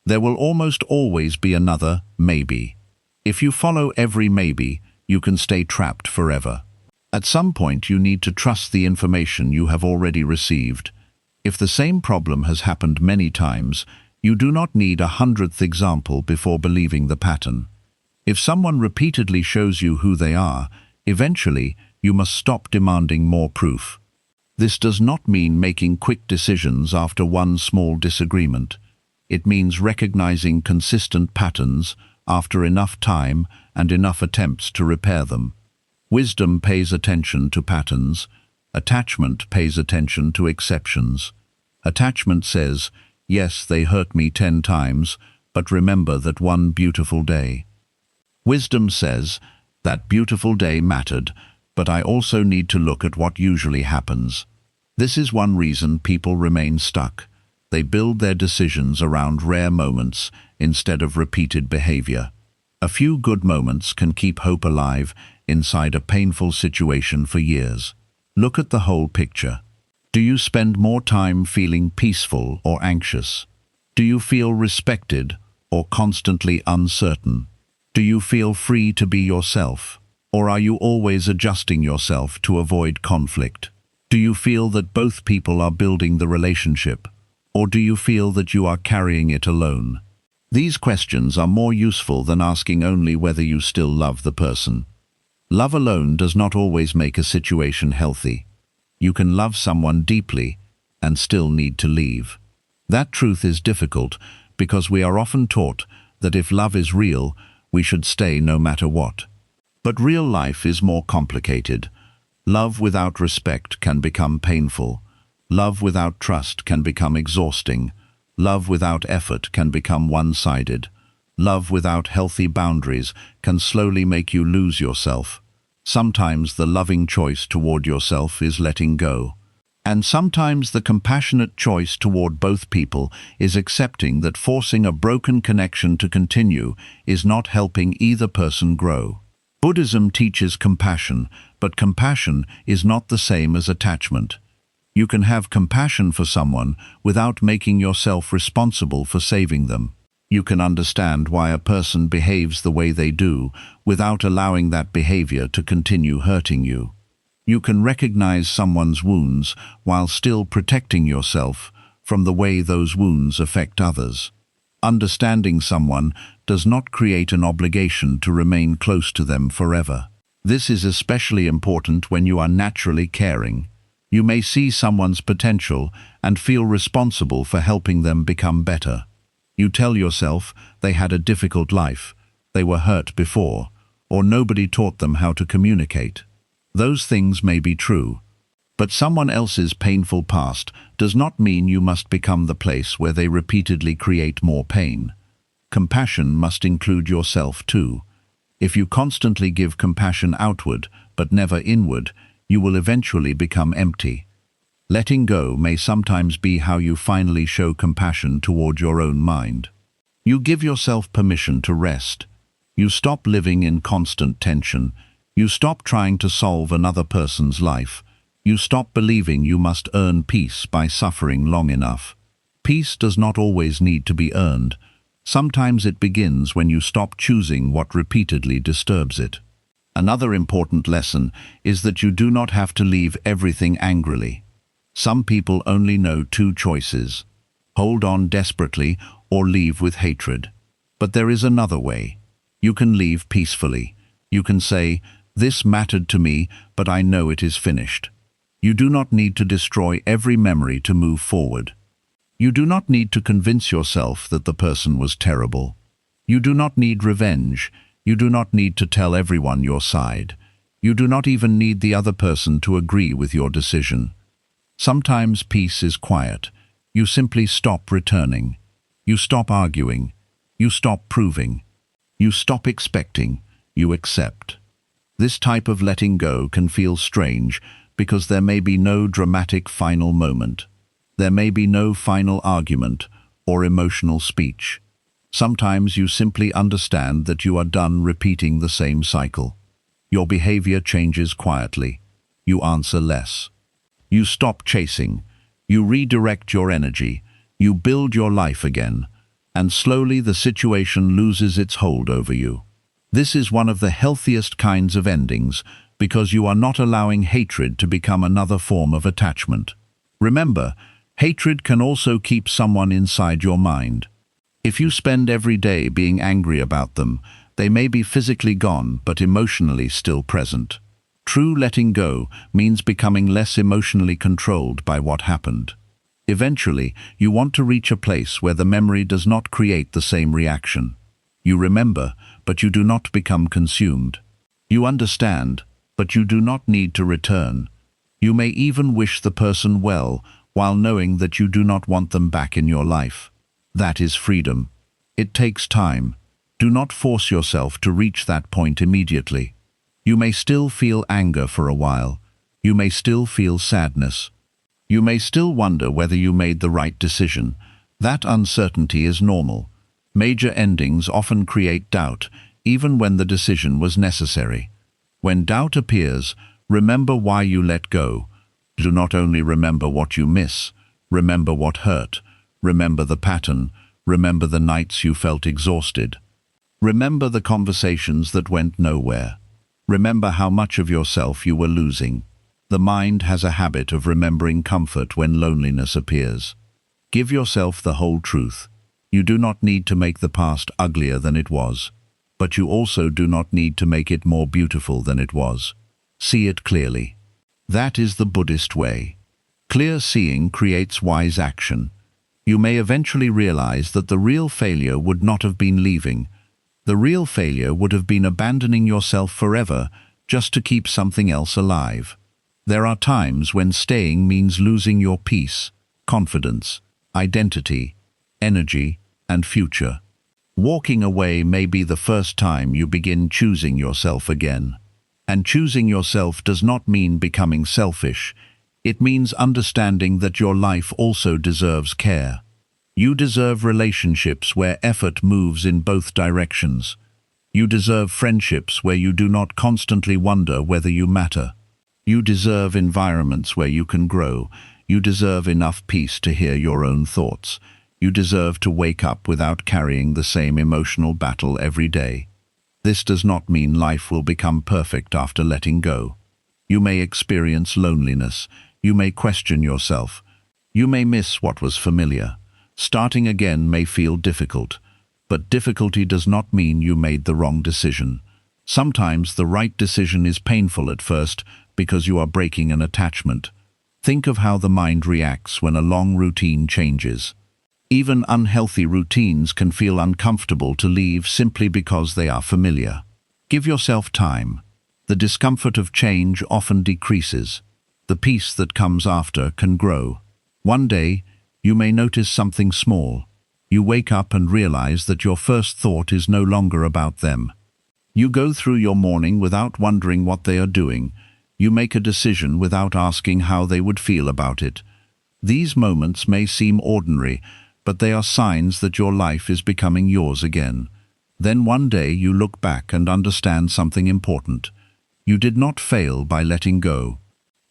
There will almost always be another maybe. If you follow every maybe, you can stay trapped forever. At some point, you need to trust the information you have already received. If the same problem has happened many times, you do not need 100th example before believing the pattern. If someone repeatedly shows you who they are, eventually you must stop demanding more proof. This does not mean making quick decisions after one small disagreement. It means recognizing consistent patterns after enough time and enough attempts to repair them. Wisdom pays attention to patterns. Attachment pays attention to exceptions. Attachment says, "Yes, they hurt me 10 times, but remember that one beautiful day." Wisdom says, "That beautiful day mattered, but I also need to look at what usually happens." This is one reason people remain stuck. They build their decisions around rare moments instead of repeated behavior. A few good moments can keep hope alive inside a painful situation for years. Look at the whole picture. Do you spend more time feeling peaceful or anxious? Do you feel respected or constantly uncertain? Do you feel free to be yourself? Or are you always adjusting yourself to avoid conflict? Do you feel that both people are building the relationship? Or do you feel that you are carrying it alone? These questions are more useful than asking only whether you still love the person. Love alone does not always make a situation healthy. You can love someone deeply and still need to leave. That truth is difficult because we are often taught that if love is real, we should stay no matter what. But real life is more complicated. Love without respect can become painful. Love without trust can become exhausting. Love without effort can become one-sided. Love without healthy boundaries can slowly make you lose yourself. Sometimes the loving choice toward yourself is letting go. And sometimes the compassionate choice toward both people is accepting that forcing a broken connection to continue is not helping either person grow. Buddhism teaches compassion, but compassion is not the same as attachment. You can have compassion for someone without making yourself responsible for saving them. You can understand why a person behaves the way they do without allowing that behavior to continue hurting you. You can recognize someone's wounds while still protecting yourself from the way those wounds affect others. Understanding someone does not create an obligation to remain close to them forever. This is especially important when you are naturally caring. You may see someone's potential and feel responsible for helping them become better. You tell yourself they had a difficult life, they were hurt before, or nobody taught them how to communicate. Those things may be true, but someone else's painful past does not mean you must become the place where they repeatedly create more pain. Compassion must include yourself too. If you constantly give compassion outward but never inward, you will eventually become empty. Letting go may sometimes be how you finally show compassion toward your own mind. You give yourself permission to rest. You stop living in constant tension. You stop trying to solve another person's life. You stop believing you must earn peace by suffering long enough. Peace does not always need to be earned. Sometimes it begins when you stop choosing what repeatedly disturbs it. Another important lesson is that you do not have to leave everything angrily. Some people only know two choices: hold on desperately or leave with hatred. But there is another way. You can leave peacefully. You can say, "This mattered to me, but I know it is finished." You do not need to destroy every memory to move forward. You do not need to convince yourself that the person was terrible. You do not need revenge. You do not need to tell everyone your side. You do not even need the other person to agree with your decision. Sometimes peace is quiet. You simply stop returning. You stop arguing. You stop proving. You stop expecting. You accept. This type of letting go can feel strange because there may be no dramatic final moment. There may be no final argument or emotional speech. Sometimes you simply understand that you are done repeating the same cycle. Your behavior changes quietly. You answer less. You stop chasing. You redirect your energy. You build your life again. And slowly the situation loses its hold over you. This is one of the healthiest kinds of endings because you are not allowing hatred to become another form of attachment. Remember, hatred can also keep someone inside your mind. If you spend every day being angry about them, they may be physically gone but emotionally still present. True letting go means becoming less emotionally controlled by what happened. Eventually, you want to reach a place where the memory does not create the same reaction. You remember, but you do not become consumed. You understand, but you do not need to return. You may even wish the person well, while knowing that you do not want them back in your life. That is freedom. It takes time. Do not force yourself to reach that point immediately. You may still feel anger for a while. You may still feel sadness. You may still wonder whether you made the right decision. That uncertainty is normal. Major endings often create doubt, even when the decision was necessary. When doubt appears, remember why you let go. Do not only remember what you miss, remember what hurt. Remember the pattern. Remember the nights you felt exhausted. Remember the conversations that went nowhere. Remember how much of yourself you were losing. The mind has a habit of remembering comfort when loneliness appears. Give yourself the whole truth. You do not need to make the past uglier than it was. but you also do not need to make it more beautiful than it was. See it clearly. That is the Buddhist way. Clear seeing creates wise action. You may eventually realize that the real failure would not have been leaving. The real failure would have been abandoning yourself forever just to keep something else alive. There are times when staying means losing your peace, confidence, identity, energy, and future. Walking away may be the first time you begin choosing yourself again. And choosing yourself does not mean becoming selfish. It means understanding that your life also deserves care. You deserve relationships where effort moves in both directions. You deserve friendships where you do not constantly wonder whether you matter. You deserve environments where you can grow. You deserve enough peace to hear your own thoughts. You deserve to wake up without carrying the same emotional battle every day. This does not mean life will become perfect after letting go. You may experience loneliness. You may question yourself. You may miss what was familiar. Starting again may feel difficult, but difficulty does not mean you made the wrong decision. Sometimes the right decision is painful at first because you are breaking an attachment. Think of how the mind reacts when a long routine changes. Even unhealthy routines can feel uncomfortable to leave simply because they are familiar. Give yourself time. The discomfort of change often decreases. The peace that comes after can grow. One day, you may notice something small. You wake up and realize that your first thought is no longer about them. You go through your morning without wondering what they are doing. You make a decision without asking how they would feel about it. These moments may seem ordinary, but they are signs that your life is becoming yours again. Then one day you look back and understand something important. You did not fail by letting go.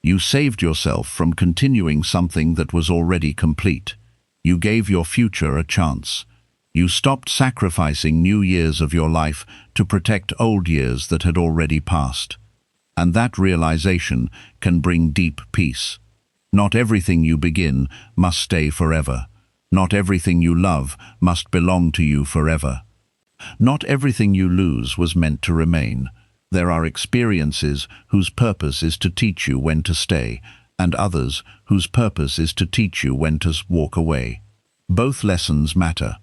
You saved yourself from continuing something that was already complete. You gave your future a chance. You stopped sacrificing new years of your life to protect old years that had already passed. And that realization can bring deep peace. Not everything you begin must stay forever. Not everything you love must belong to you forever. Not everything you lose was meant to remain. There are experiences whose purpose is to teach you when to stay, and others whose purpose is to teach you when to walk away. Both lessons matter.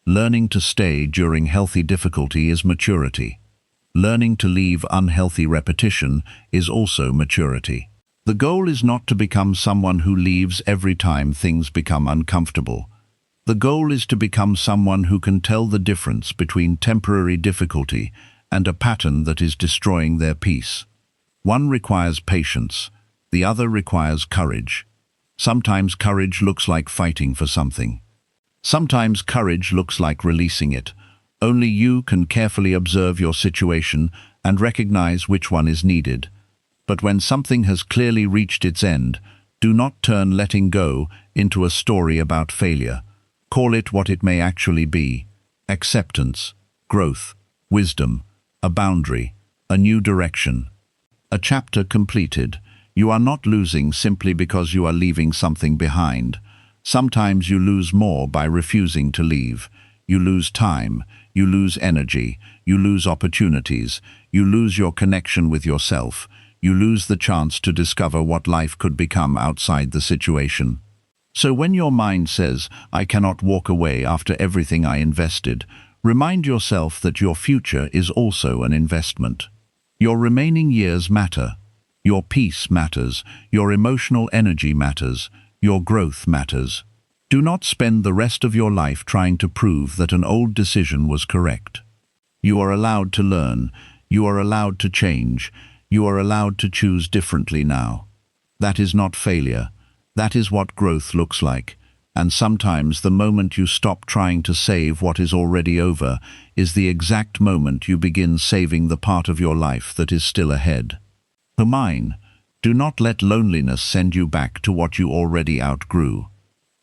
Learning to stay during healthy difficulty is maturity. Learning to leave unhealthy repetition is also maturity. The goal is not to become someone who leaves every time things become uncomfortable. The goal is to become someone who can tell the difference between temporary difficulty and a pattern that is destroying their peace. One requires patience, the other requires courage. Sometimes courage looks like fighting for something. Sometimes courage looks like releasing it. Only you can carefully observe your situation and recognize which one is needed. But when something has clearly reached its end, do not turn letting go into a story about failure. Call it what it may actually be: acceptance, growth, wisdom, a boundary, a new direction. A chapter completed. You are not losing simply because you are leaving something behind. Sometimes you lose more by refusing to leave. You lose time, you lose energy, you lose opportunities, you lose your connection with yourself, you lose the chance to discover what life could become outside the situation. So when your mind says, "I cannot walk away after everything I invested," remind yourself that your future is also an investment. Your remaining years matter. Your peace matters. Your emotional energy matters. Your growth matters. Do not spend the rest of your life trying to prove that an old decision was correct. You are allowed to learn. You are allowed to change. You are allowed to choose differently now. That is not failure. That is what growth looks like. And sometimes the moment you stop trying to save what is already over is the exact moment you begin saving the part of your life that is still ahead. Mine, do not let loneliness send you back to what you already outgrew.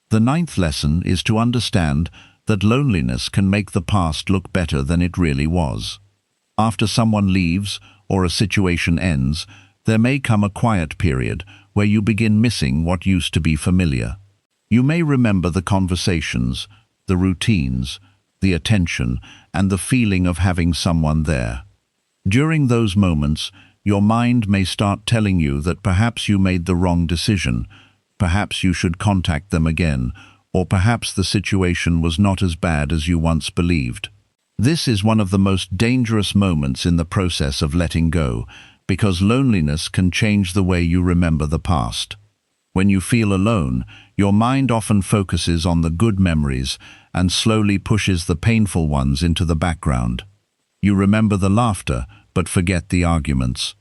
The 9th lesson is to understand that loneliness can make the past look better than it really was. After someone leaves or a situation ends, there may come a quiet period where you begin missing what used to be familiar. You may remember the conversations, the routines, the attention, and the feeling of having someone there. During those moments, your mind may start telling you that perhaps you made the wrong decision, perhaps you should contact them again, or perhaps the situation was not as bad as you once believed. This is one of the most dangerous moments in the process of letting go, because loneliness can change the way you remember the past. When you feel alone, your mind often focuses on the good memories and slowly pushes the painful ones into the background. You remember the laughter, but forget the arguments.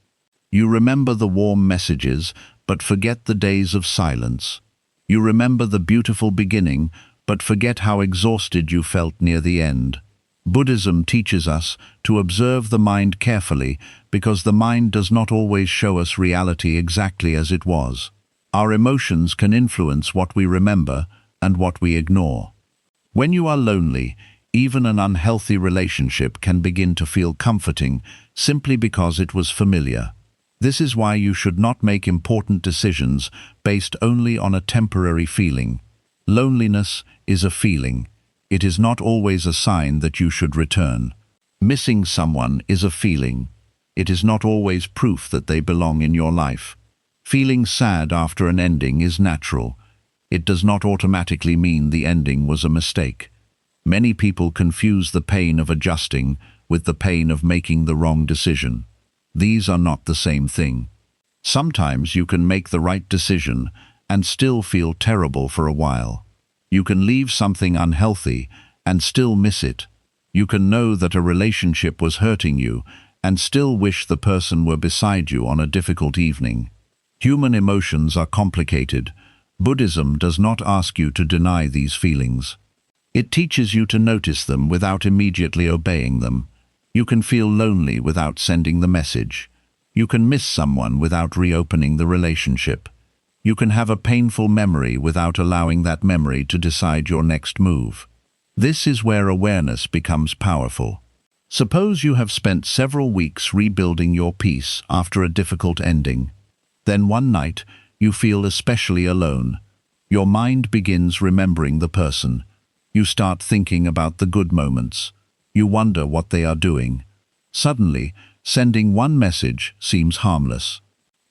You remember the warm messages, but forget the days of silence. You remember the beautiful beginning, but forget how exhausted you felt near the end. Buddhism teaches us to observe the mind carefully because the mind does not always show us reality exactly as it was. Our emotions can influence what we remember and what we ignore. When you are lonely, even an unhealthy relationship can begin to feel comforting simply because it was familiar. This is why you should not make important decisions based only on a temporary feeling. Loneliness is a feeling. It is not always a sign that you should return. Missing someone is a feeling. It is not always proof that they belong in your life. Feeling sad after an ending is natural. It does not automatically mean the ending was a mistake. Many people confuse the pain of adjusting with the pain of making the wrong decision. These are not the same thing. Sometimes you can make the right decision and still feel terrible for a while. You can leave something unhealthy and still miss it. You can know that a relationship was hurting you and still wish the person were beside you on a difficult evening. Human emotions are complicated. Buddhism does not ask you to deny these feelings. It teaches you to notice them without immediately obeying them. You can feel lonely without sending the message. You can miss someone without reopening the relationship. You can have a painful memory without allowing that memory to decide your next move. This is where awareness becomes powerful. Suppose you have spent several weeks rebuilding your peace after a difficult ending. Then one night, you feel especially alone. Your mind begins remembering the person. You start thinking about the good moments. You wonder what they are doing. Suddenly, sending one message seems harmless.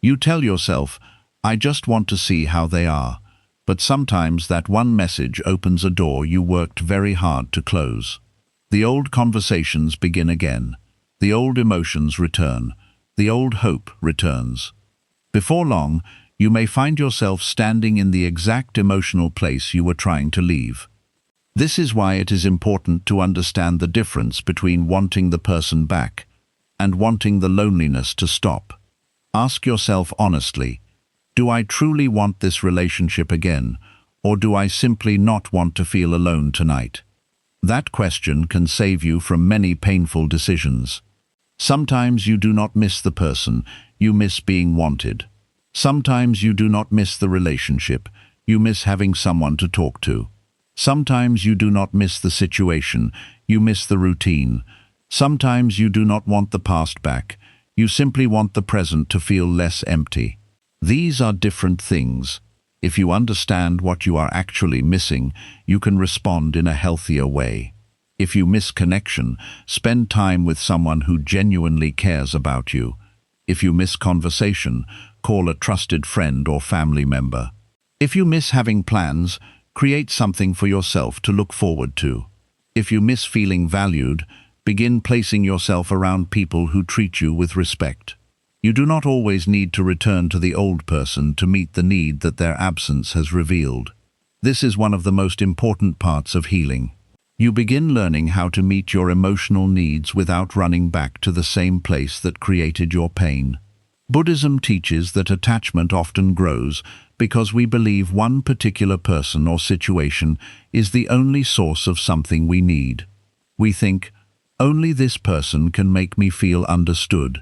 You tell yourself, "I just want to see how they are." But sometimes that one message opens a door you worked very hard to close. The old conversations begin again. The old emotions return. The old hope returns. Before long, you may find yourself standing in the exact emotional place you were trying to leave. This is why it is important to understand the difference between wanting the person back and wanting the loneliness to stop. Ask yourself honestly, do I truly want this relationship again, or do I simply not want to feel alone tonight? That question can save you from many painful decisions. Sometimes you do not miss the person, you miss being wanted. Sometimes you do not miss the relationship, you miss having someone to talk to. Sometimes you do not miss the situation, you miss the routine. Sometimes you do not want the past back, you simply want the present to feel less empty. These are different things. If you understand what you are actually missing, you can respond in a healthier way. If you miss connection, spend time with someone who genuinely cares about you. If you miss conversation, call a trusted friend or family member. If you miss having plans, create something for yourself to look forward to. If you miss feeling valued, begin placing yourself around people who treat you with respect. You do not always need to return to the old person to meet the need that their absence has revealed. This is one of the most important parts of healing. You begin learning how to meet your emotional needs without running back to the same place that created your pain. Buddhism teaches that attachment often grows because we believe one particular person or situation is the only source of something we need. We think, only this person can make me feel understood.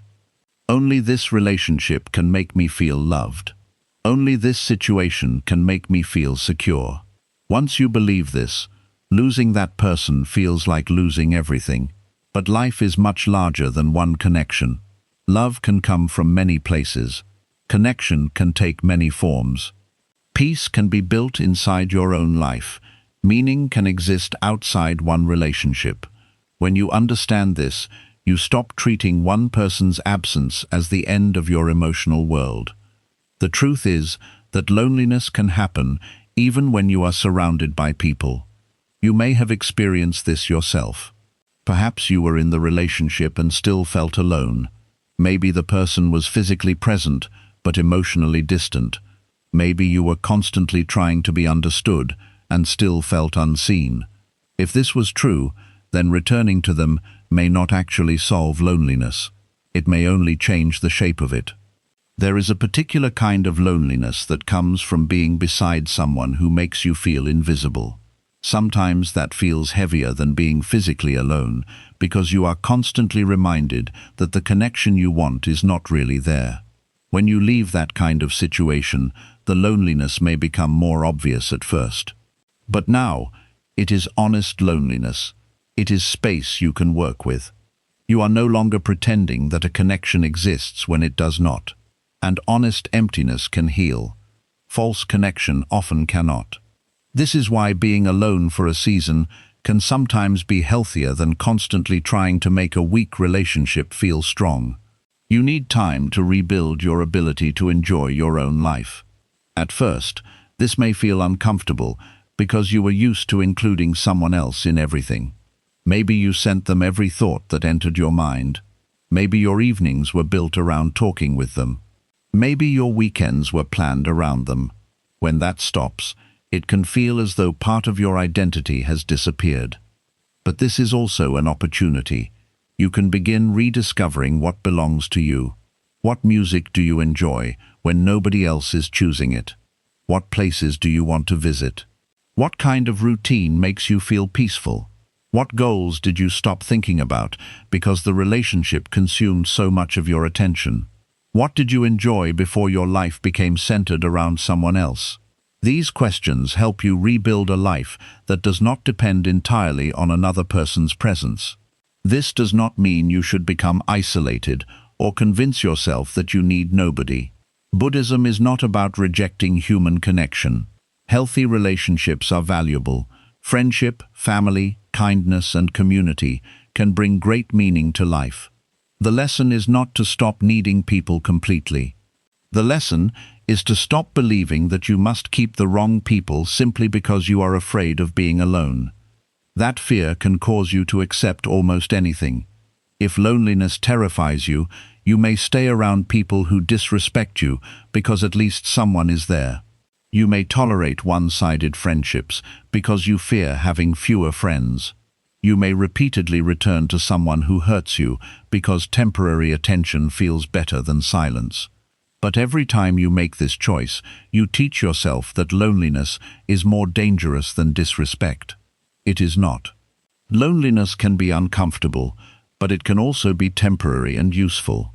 Only this relationship can make me feel loved. Only this situation can make me feel secure. Once you believe this, losing that person feels like losing everything. But life is much larger than one connection. Love can come from many places. Connection can take many forms. Peace can be built inside your own life. Meaning can exist outside one relationship. When you understand this, you stop treating one person's absence as the end of your emotional world. The truth is that loneliness can happen even when you are surrounded by people. You may have experienced this yourself. Perhaps you were in the relationship and still felt alone. Maybe the person was physically present but emotionally distant. Maybe you were constantly trying to be understood and still felt unseen. If this was true, then returning to them may not actually solve loneliness. It may only change the shape of it. There is a particular kind of loneliness that comes from being beside someone who makes you feel invisible. Sometimes that feels heavier than being physically alone, because you are constantly reminded that the connection you want is not really there. When you leave that kind of situation, the loneliness may become more obvious at first. But now, it is honest loneliness. It is space you can work with. You are no longer pretending that a connection exists when it does not. And honest emptiness can heal. False connection often cannot. This is why being alone for a season can sometimes be healthier than constantly trying to make a weak relationship feel strong. You need time to rebuild your ability to enjoy your own life. At first, this may feel uncomfortable because you were used to including someone else in everything. Maybe you sent them every thought that entered your mind. Maybe your evenings were built around talking with them. Maybe your weekends were planned around them. When that stops, it can feel as though part of your identity has disappeared. But this is also an opportunity. You can begin rediscovering what belongs to you. What music do you enjoy when nobody else is choosing it? What places do you want to visit? What kind of routine makes you feel peaceful? What goals did you stop thinking about because the relationship consumed so much of your attention? What did you enjoy before your life became centered around someone else? These questions help you rebuild a life that does not depend entirely on another person's presence. This does not mean you should become isolated or convince yourself that you need nobody. Buddhism is not about rejecting human connection. Healthy relationships are valuable. Friendship, family, kindness, and community can bring great meaning to life. The lesson is not to stop needing people completely. The lesson is to stop believing that you must keep the wrong people simply because you are afraid of being alone. That fear can cause you to accept almost anything. If loneliness terrifies you, you may stay around people who disrespect you because at least someone is there. You may tolerate one-sided friendships because you fear having fewer friends. You may repeatedly return to someone who hurts you because temporary attention feels better than silence. But every time you make this choice, you teach yourself that loneliness is more dangerous than disrespect. It is not. Loneliness can be uncomfortable, but it can also be temporary and useful.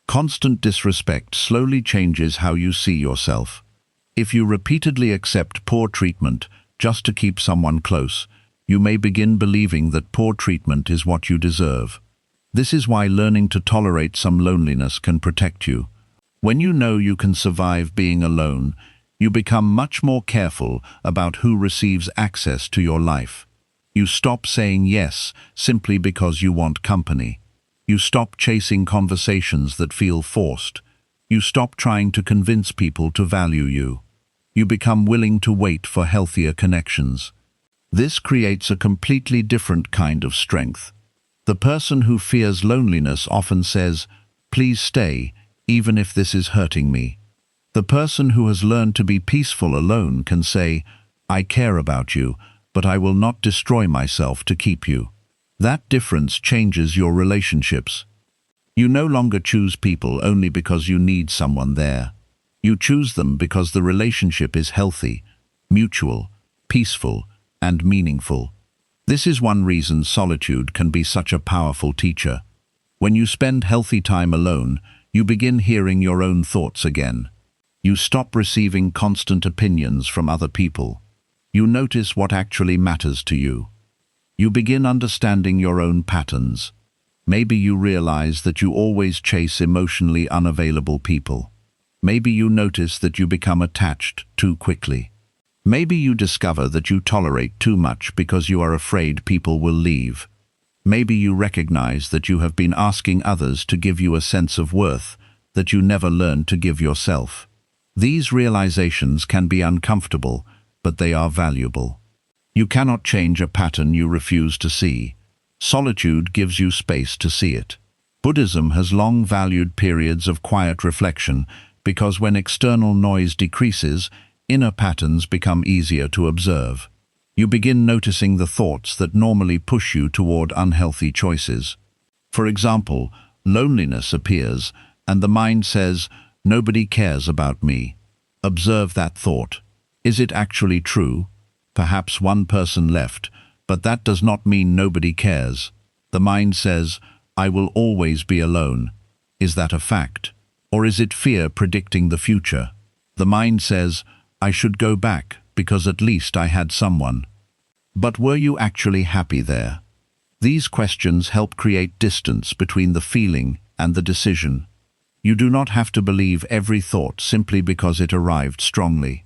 Constant disrespect slowly changes how you see yourself. If you repeatedly accept poor treatment just to keep someone close, you may begin believing that poor treatment is what you deserve. This is why learning to tolerate some loneliness can protect you. When you know you can survive being alone, you become much more careful about who receives access to your life. You stop saying yes simply because you want company. You stop chasing conversations that feel forced. You stop trying to convince people to value you. You become willing to wait for healthier connections. This creates a completely different kind of strength. The person who fears loneliness often says, "Please stay, even if this is hurting me." The person who has learned to be peaceful alone can say, "I care about you, but I will not destroy myself to keep you." That difference changes your relationships. You no longer choose people only because you need someone there. You choose them because the relationship is healthy, mutual, peaceful, and meaningful. This is one reason solitude can be such a powerful teacher. When you spend healthy time alone, you begin hearing your own thoughts again. You stop receiving constant opinions from other people. You notice what actually matters to you. You begin understanding your own patterns. Maybe you realize that you always chase emotionally unavailable people. Maybe you notice that you become attached too quickly. Maybe you discover that you tolerate too much because you are afraid people will leave. Maybe you recognize that you have been asking others to give you a sense of worth that you never learned to give yourself. These realizations can be uncomfortable, but they are valuable. You cannot change a pattern you refuse to see. Solitude gives you space to see it. Buddhism has long valued periods of quiet reflection because when external noise decreases, inner patterns become easier to observe. You begin noticing the thoughts that normally push you toward unhealthy choices. For example, loneliness appears, and the mind says, "Nobody cares about me." Observe that thought. Is it actually true? Perhaps one person left, but that does not mean nobody cares. The mind says, "I will always be alone." Is that a fact? Or is it fear predicting the future? The mind says, "I should go back, because at least I had someone." But were you actually happy there? These questions help create distance between the feeling and the decision. You do not have to believe every thought simply because it arrived strongly.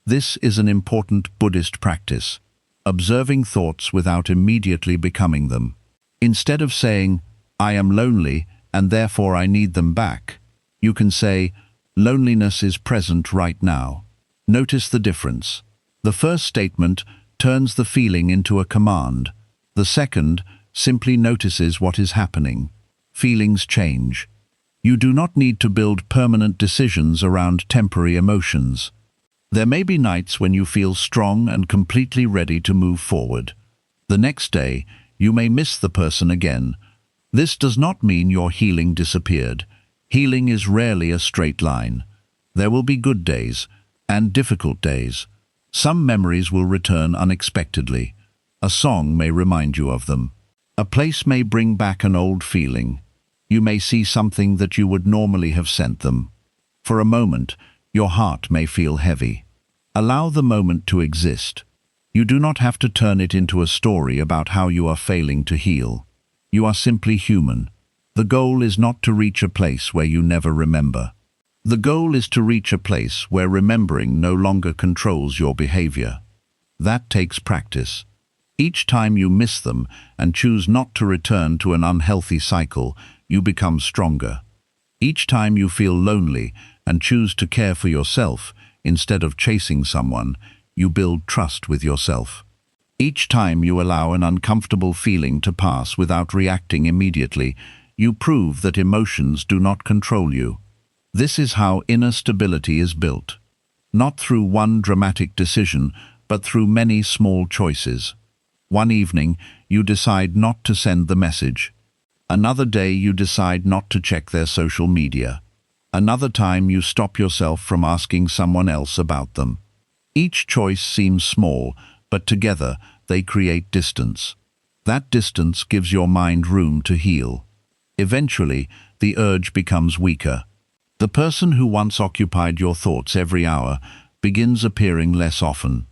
This is an important Buddhist practice, observing thoughts without immediately becoming them. Instead of saying, "I am lonely and therefore I need them back," you can say, "Loneliness is present right now." Notice the difference. The first statement turns the feeling into a command. The second simply notices what is happening. Feelings change. You do not need to build permanent decisions around temporary emotions. There may be nights when you feel strong and completely ready to move forward. The next day, you may miss the person again. This does not mean your healing disappeared. Healing is rarely a straight line. There will be good days and difficult days. Some memories will return unexpectedly. A song may remind you of them. A place may bring back an old feeling. You may see something that you would normally have sent them. For a moment, your heart may feel heavy. Allow the moment to exist. You do not have to turn it into a story about how you are failing to heal. You are simply human. The goal is not to reach a place where you never remember. The goal is to reach a place where remembering no longer controls your behavior. That takes practice. Each time you miss them and choose not to return to an unhealthy cycle, you become stronger. Each time you feel lonely and choose to care for yourself instead of chasing someone, you build trust with yourself. Each time you allow an uncomfortable feeling to pass without reacting immediately, you prove that emotions do not control you. This is how inner stability is built. Not through one dramatic decision, but through many small choices. One evening, you decide not to send the message. Another day, you decide not to check their social media. Another time, you stop yourself from asking someone else about them. Each choice seems small, but together they create distance. That distance gives your mind room to heal. Eventually, the urge becomes weaker. The person who once occupied your thoughts every hour begins appearing less often.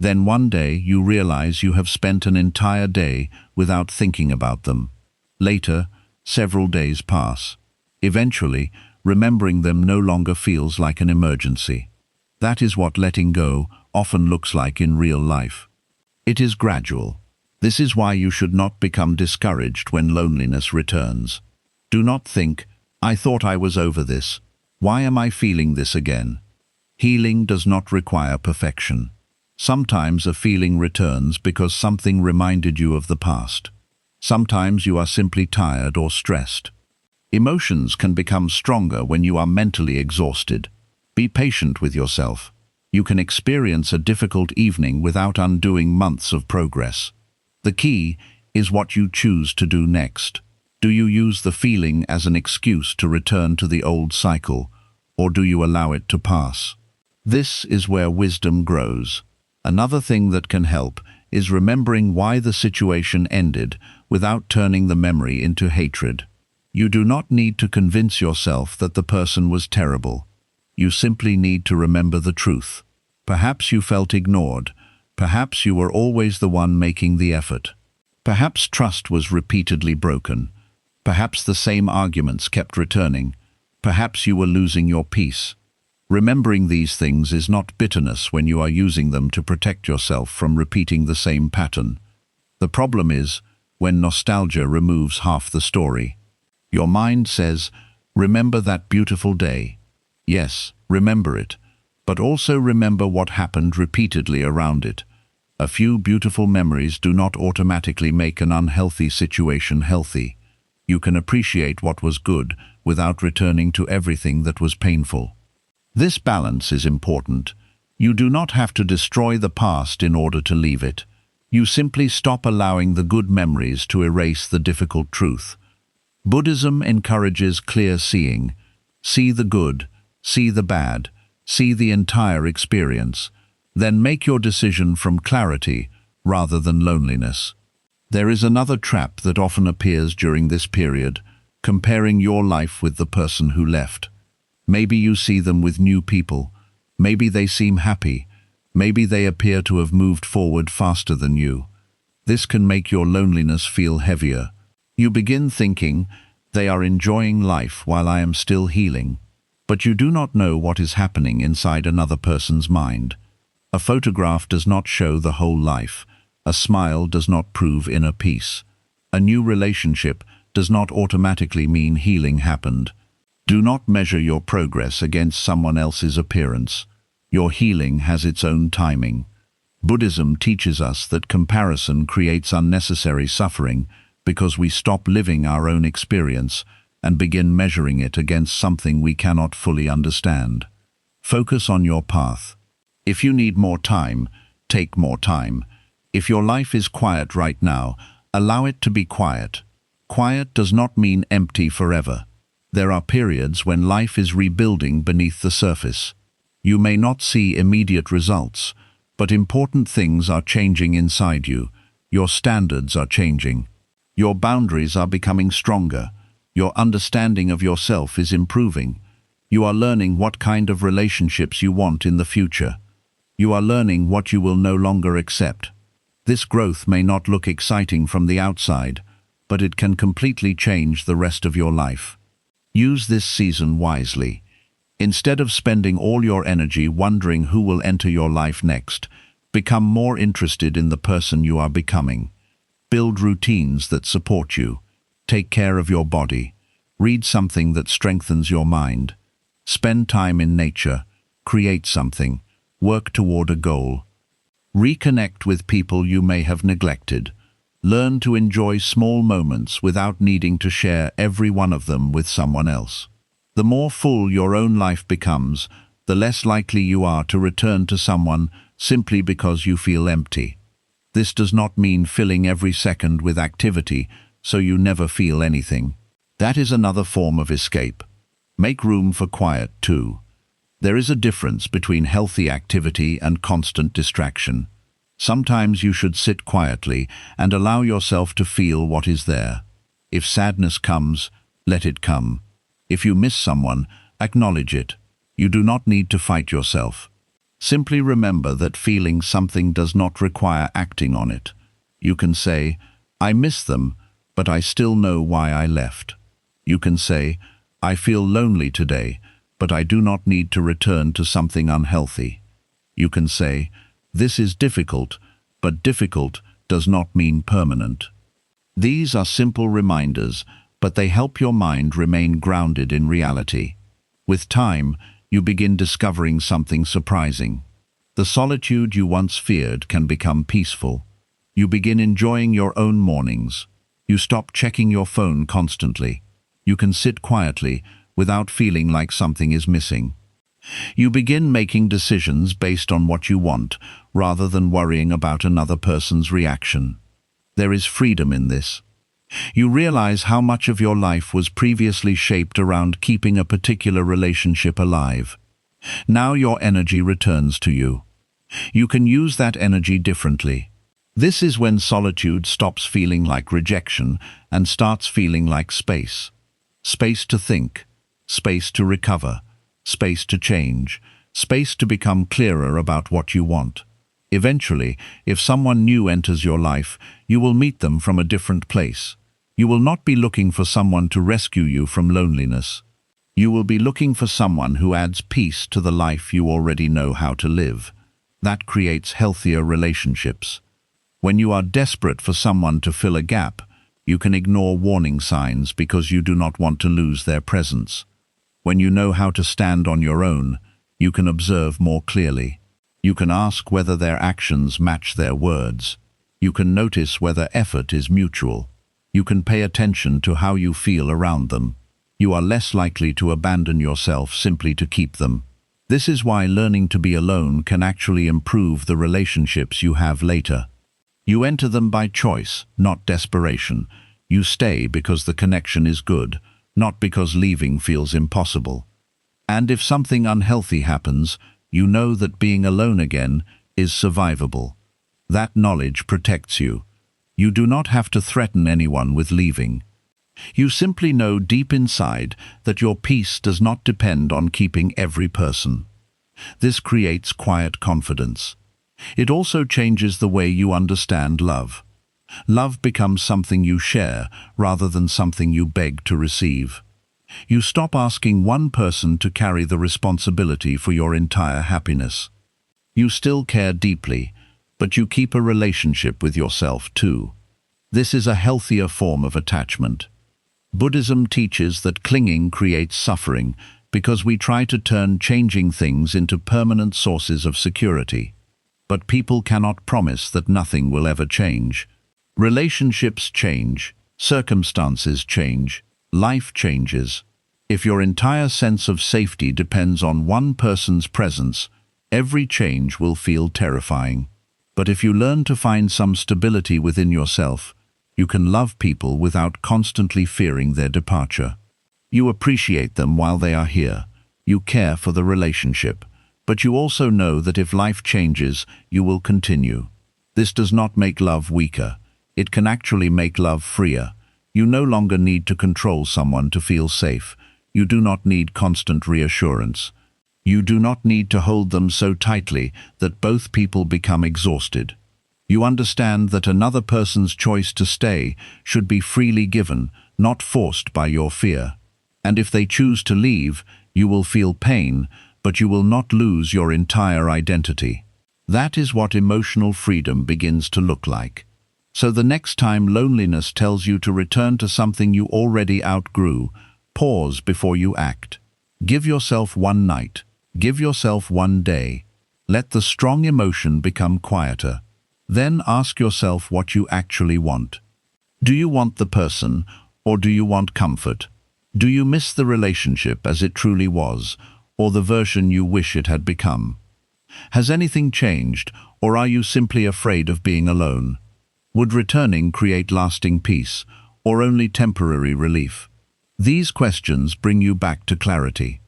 Then one day you realize you have spent an entire day without thinking about them. Later, several days pass. Eventually, remembering them no longer feels like an emergency. That is what letting go often looks like in real life. It is gradual. This is why you should not become discouraged when loneliness returns. Do not think, "I thought I was over this. Why am I feeling this again?" Healing does not require perfection. Sometimes a feeling returns because something reminded you of the past. Sometimes you are simply tired or stressed. Emotions can become stronger when you are mentally exhausted. Be patient with yourself. You can experience a difficult evening without undoing months of progress. The key is what you choose to do next. Do you use the feeling as an excuse to return to the old cycle, or do you allow it to pass? This is where wisdom grows. Another thing that can help is remembering why the situation ended without turning the memory into hatred. You do not need to convince yourself that the person was terrible. You simply need to remember the truth. Perhaps you felt ignored. Perhaps you were always the one making the effort. Perhaps trust was repeatedly broken. Perhaps the same arguments kept returning. Perhaps you were losing your peace. Remembering these things is not bitterness when you are using them to protect yourself from repeating the same pattern. The problem is when nostalgia removes half the story. Your mind says, "Remember that beautiful day." Yes, remember it, but also remember what happened repeatedly around it. A few beautiful memories do not automatically make an unhealthy situation healthy. You can appreciate what was good without returning to everything that was painful. This balance is important. You do not have to destroy the past in order to leave it. You simply stop allowing the good memories to erase the difficult truth. Buddhism encourages clear seeing. See the good, see the bad, see the entire experience. Then make your decision from clarity rather than loneliness. There is another trap that often appears during this period, comparing your life with the person who left. Maybe you see them with new people. Maybe they seem happy. Maybe they appear to have moved forward faster than you. This can make your loneliness feel heavier. You begin thinking, they are enjoying life while I am still healing. But you do not know what is happening inside another person's mind. A photograph does not show the whole life. A smile does not prove inner peace. A new relationship does not automatically mean healing happened. Do not measure your progress against someone else's appearance. Your healing has its own timing. Buddhism teaches us that comparison creates unnecessary suffering because we stop living our own experience and begin measuring it against something we cannot fully understand. Focus on your path. If you need more time, take more time. If your life is quiet right now, allow it to be quiet. Quiet does not mean empty forever. There are periods when life is rebuilding beneath the surface. You may not see immediate results, but important things are changing inside you. Your standards are changing. Your boundaries are becoming stronger. Your understanding of yourself is improving. You are learning what kind of relationships you want in the future. You are learning what you will no longer accept. This growth may not look exciting from the outside, but it can completely change the rest of your life. Use this season wisely. Instead of spending all your energy wondering who will enter your life next, become more interested in the person you are becoming. Build routines that support you. Take care of your body. Read something that strengthens your mind. Spend time in nature. Create something. Work toward a goal. Reconnect with people you may have neglected. Learn to enjoy small moments without needing to share every one of them with someone else. The more full your own life becomes, the less likely you are to return to someone simply because you feel empty. This does not mean filling every second with activity so you never feel anything. That is another form of escape. Make room for quiet too. There is a difference between healthy activity and constant distraction. Sometimes you should sit quietly and allow yourself to feel what is there. If sadness comes, let it come. If you miss someone, acknowledge it. You do not need to fight yourself. Simply remember that feeling something does not require acting on it. You can say, "I miss them, but I still know why I left." You can say, "I feel lonely today, but I do not need to return to something unhealthy." You can say, "This is difficult, but difficult does not mean permanent." These are simple reminders, but they help your mind remain grounded in reality. With time, you begin discovering something surprising. The solitude you once feared can become peaceful. You begin enjoying your own mornings. You stop checking your phone constantly. You can sit quietly without feeling like something is missing. You begin making decisions based on what you want, rather than worrying about another person's reaction. There is freedom in this. You realize how much of your life was previously shaped around keeping a particular relationship alive. Now your energy returns to you. You can use that energy differently. This is when solitude stops feeling like rejection and starts feeling like space. Space to think, space to recover, space to change, space to become clearer about what you want. Eventually, if someone new enters your life, you will meet them from a different place. You will not be looking for someone to rescue you from loneliness. You will be looking for someone who adds peace to the life you already know how to live. That creates healthier relationships. When you are desperate for someone to fill a gap, you can ignore warning signs because you do not want to lose their presence. When you know how to stand on your own, you can observe more clearly. You can ask whether their actions match their words. You can notice whether effort is mutual. You can pay attention to how you feel around them. You are less likely to abandon yourself simply to keep them. This is why learning to be alone can actually improve the relationships you have later. You enter them by choice, not desperation. You stay because the connection is good, not because leaving feels impossible. And if something unhealthy happens, you know that being alone again is survivable. That knowledge protects you. You do not have to threaten anyone with leaving. You simply know deep inside that your peace does not depend on keeping every person. This creates quiet confidence. It also changes the way you understand love. Love becomes something you share rather than something you beg to receive. You stop asking one person to carry the responsibility for your entire happiness. You still care deeply, but you keep a relationship with yourself too. This is a healthier form of attachment. Buddhism teaches that clinging creates suffering because we try to turn changing things into permanent sources of security. But people cannot promise that nothing will ever change. Relationships change, circumstances change, life changes. If your entire sense of safety depends on one person's presence, every change will feel terrifying. But if you learn to find some stability within yourself, you can love people without constantly fearing their departure. You appreciate them while they are here. You care for the relationship. But you also know that if life changes, you will continue. This does not make love weaker. It can actually make love freer. You no longer need to control someone to feel safe. You do not need constant reassurance. You do not need to hold them so tightly that both people become exhausted. You understand that another person's choice to stay should be freely given, not forced by your fear. And if they choose to leave, you will feel pain, but you will not lose your entire identity. That is what emotional freedom begins to look like. So the next time loneliness tells you to return to something you already outgrew, pause before you act. Give yourself one night. Give yourself one day. Let the strong emotion become quieter. Then ask yourself what you actually want. Do you want the person, or do you want comfort? Do you miss the relationship as it truly was, or the version you wish it had become? Has anything changed, or are you simply afraid of being alone? Would returning create lasting peace, or only temporary relief? These questions bring you back to clarity.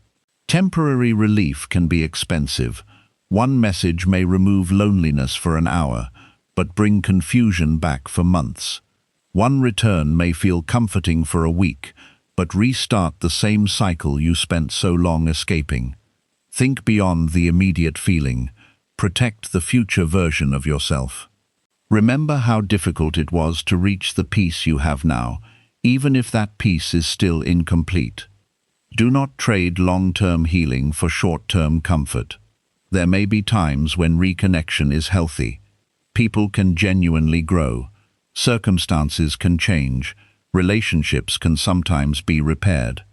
Temporary relief can be expensive. One message may remove loneliness for an hour, but bring confusion back for months. One return may feel comforting for a week, but restart the same cycle you spent so long escaping. Think beyond the immediate feeling. Protect the future version of yourself. Remember how difficult it was to reach the peace you have now, even if that peace is still incomplete. Do not trade long-term healing for short-term comfort. There may be times when reconnection is healthy. People can genuinely grow. Circumstances can change. Relationships can sometimes be repaired.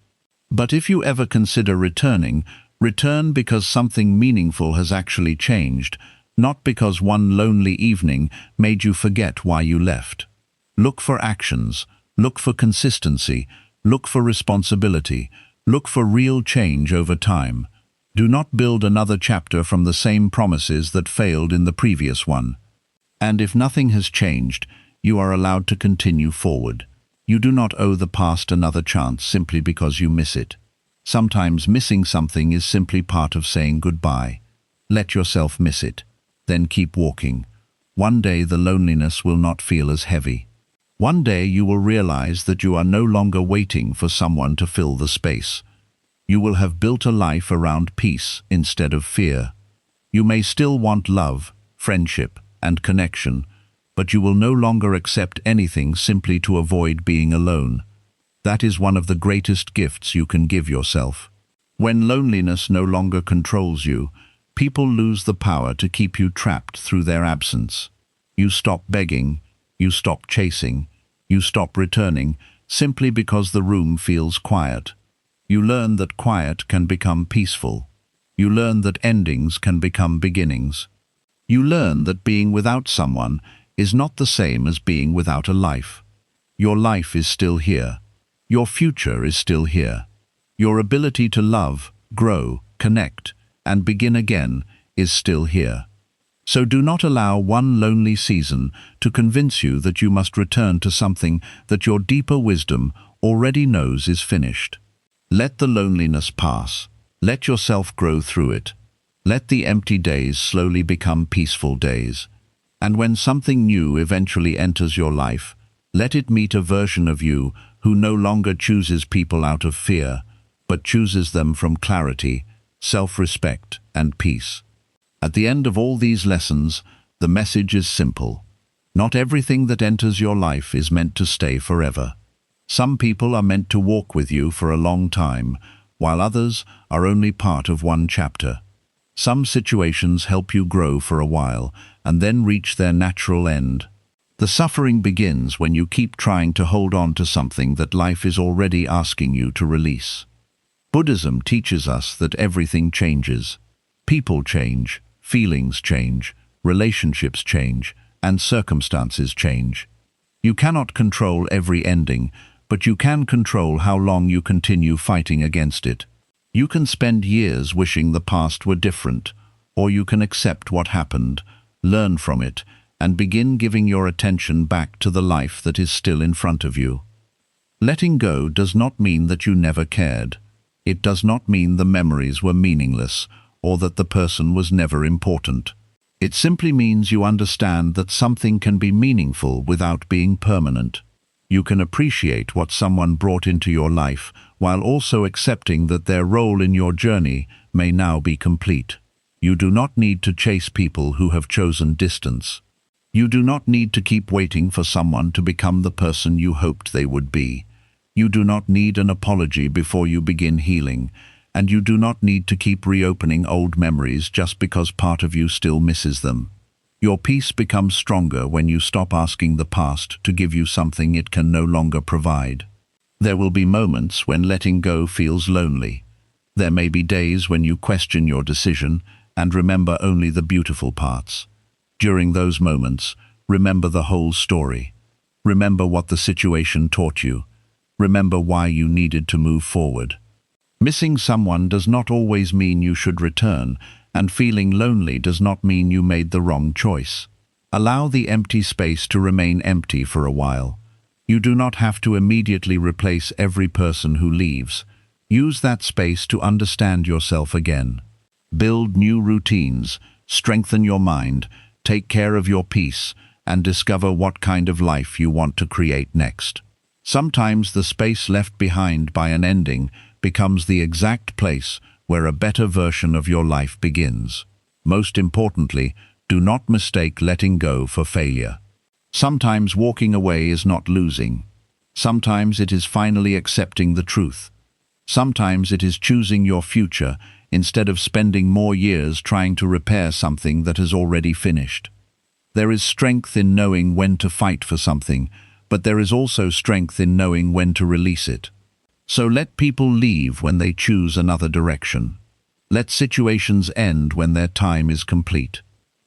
But if you ever consider returning, return because something meaningful has actually changed, not because one lonely evening made you forget why you left. Look for actions. Look for consistency. Look for responsibility. Look for real change over time. Do not build another chapter from the same promises that failed in the previous one. And if nothing has changed, you are allowed to continue forward. You do not owe the past another chance simply because you miss it. Sometimes missing something is simply part of saying goodbye. Let yourself miss it. Then keep walking. One day the loneliness will not feel as heavy. One day you will realize that you are no longer waiting for someone to fill the space. You will have built a life around peace instead of fear. You may still want love, friendship, and connection, but you will no longer accept anything simply to avoid being alone. That is one of the greatest gifts you can give yourself. When loneliness no longer controls you, people lose the power to keep you trapped through their absence. You stop begging, you stop chasing, you stop returning, simply because the room feels quiet. You learn that quiet can become peaceful. You learn that endings can become beginnings. You learn that being without someone is not the same as being without a life. Your life is still here. Your future is still here. Your ability to love, grow, connect, and begin again is still here. So do not allow one lonely season to convince you that you must return to something that your deeper wisdom already knows is finished. Let the loneliness pass. Let yourself grow through it. Let the empty days slowly become peaceful days. And when something new eventually enters your life, let it meet a version of you who no longer chooses people out of fear, but chooses them from clarity, self-respect, and peace. At the end of all these lessons, the message is simple. Not everything that enters your life is meant to stay forever. Some people are meant to walk with you for a long time, while others are only part of one chapter. Some situations help you grow for a while and then reach their natural end. The suffering begins when you keep trying to hold on to something that life is already asking you to release. Buddhism teaches us that everything changes. People change, feelings change, relationships change, and circumstances change. You cannot control every ending, but you can control how long you continue fighting against it. You can spend years wishing the past were different, or you can accept what happened, learn from it, and begin giving your attention back to the life that is still in front of you. Letting go does not mean that you never cared. It does not mean the memories were meaningless, or that the person was never important. It simply means you understand that something can be meaningful without being permanent. You can appreciate what someone brought into your life, while also accepting that their role in your journey may now be complete. You do not need to chase people who have chosen distance. You do not need to keep waiting for someone to become the person you hoped they would be. You do not need an apology before you begin healing, and you do not need to keep reopening old memories just because part of you still misses them. Your peace becomes stronger when you stop asking the past to give you something it can no longer provide. There will be moments when letting go feels lonely. There may be days when you question your decision and remember only the beautiful parts. During those moments, remember the whole story. Remember what the situation taught you. Remember why you needed to move forward. Missing someone does not always mean you should return, and feeling lonely does not mean you made the wrong choice. Allow the empty space to remain empty for a while. You do not have to immediately replace every person who leaves. Use that space to understand yourself again. Build new routines, strengthen your mind, take care of your peace, and discover what kind of life you want to create next. Sometimes the space left behind by an ending becomes the exact place where a better version of your life begins. Most importantly, do not mistake letting go for failure. Sometimes walking away is not losing. Sometimes it is finally accepting the truth. Sometimes it is choosing your future instead of spending more years trying to repair something that has already finished. There is strength in knowing when to fight for something, but there is also strength in knowing when to release it. So let people leave when they choose another direction. Let situations end when their time is complete.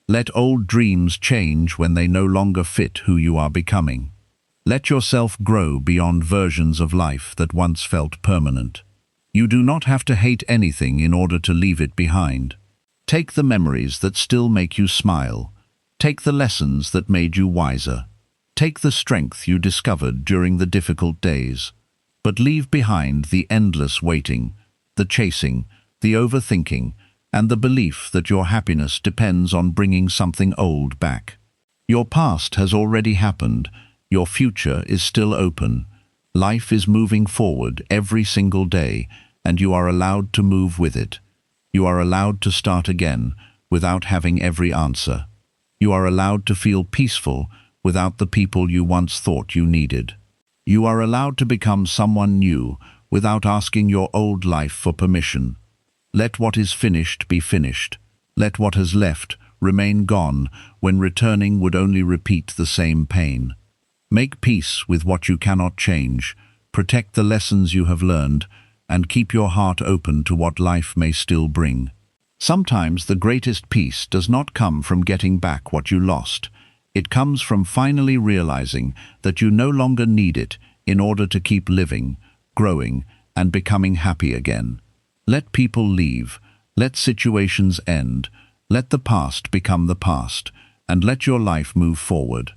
Let old dreams change when they no longer fit who you are becoming. Let yourself grow beyond versions of life that once felt permanent. You do not have to hate anything in order to leave it behind. Take the memories that still make you smile. Take the lessons that made you wiser. Take the strength you discovered during the difficult days. But leave behind the endless waiting, the chasing, the overthinking, and the belief that your happiness depends on bringing something old back. Your past has already happened. Your future is still open. Life is moving forward every single day, and you are allowed to move with it. You are allowed to start again without having every answer. You are allowed to feel peaceful without the people you once thought you needed. You are allowed to become someone new without asking your old life for permission. Let what is finished be finished. Let what has left remain gone when returning would only repeat the same pain. Make peace with what you cannot change. Protect the lessons you have learned, and keep your heart open to what life may still bring. Sometimes the greatest peace does not come from getting back what you lost. It comes from finally realizing that you no longer need it in order to keep living, growing, and becoming happy again. Let people leave. Let situations end. Let the past become the past, and let your life move forward.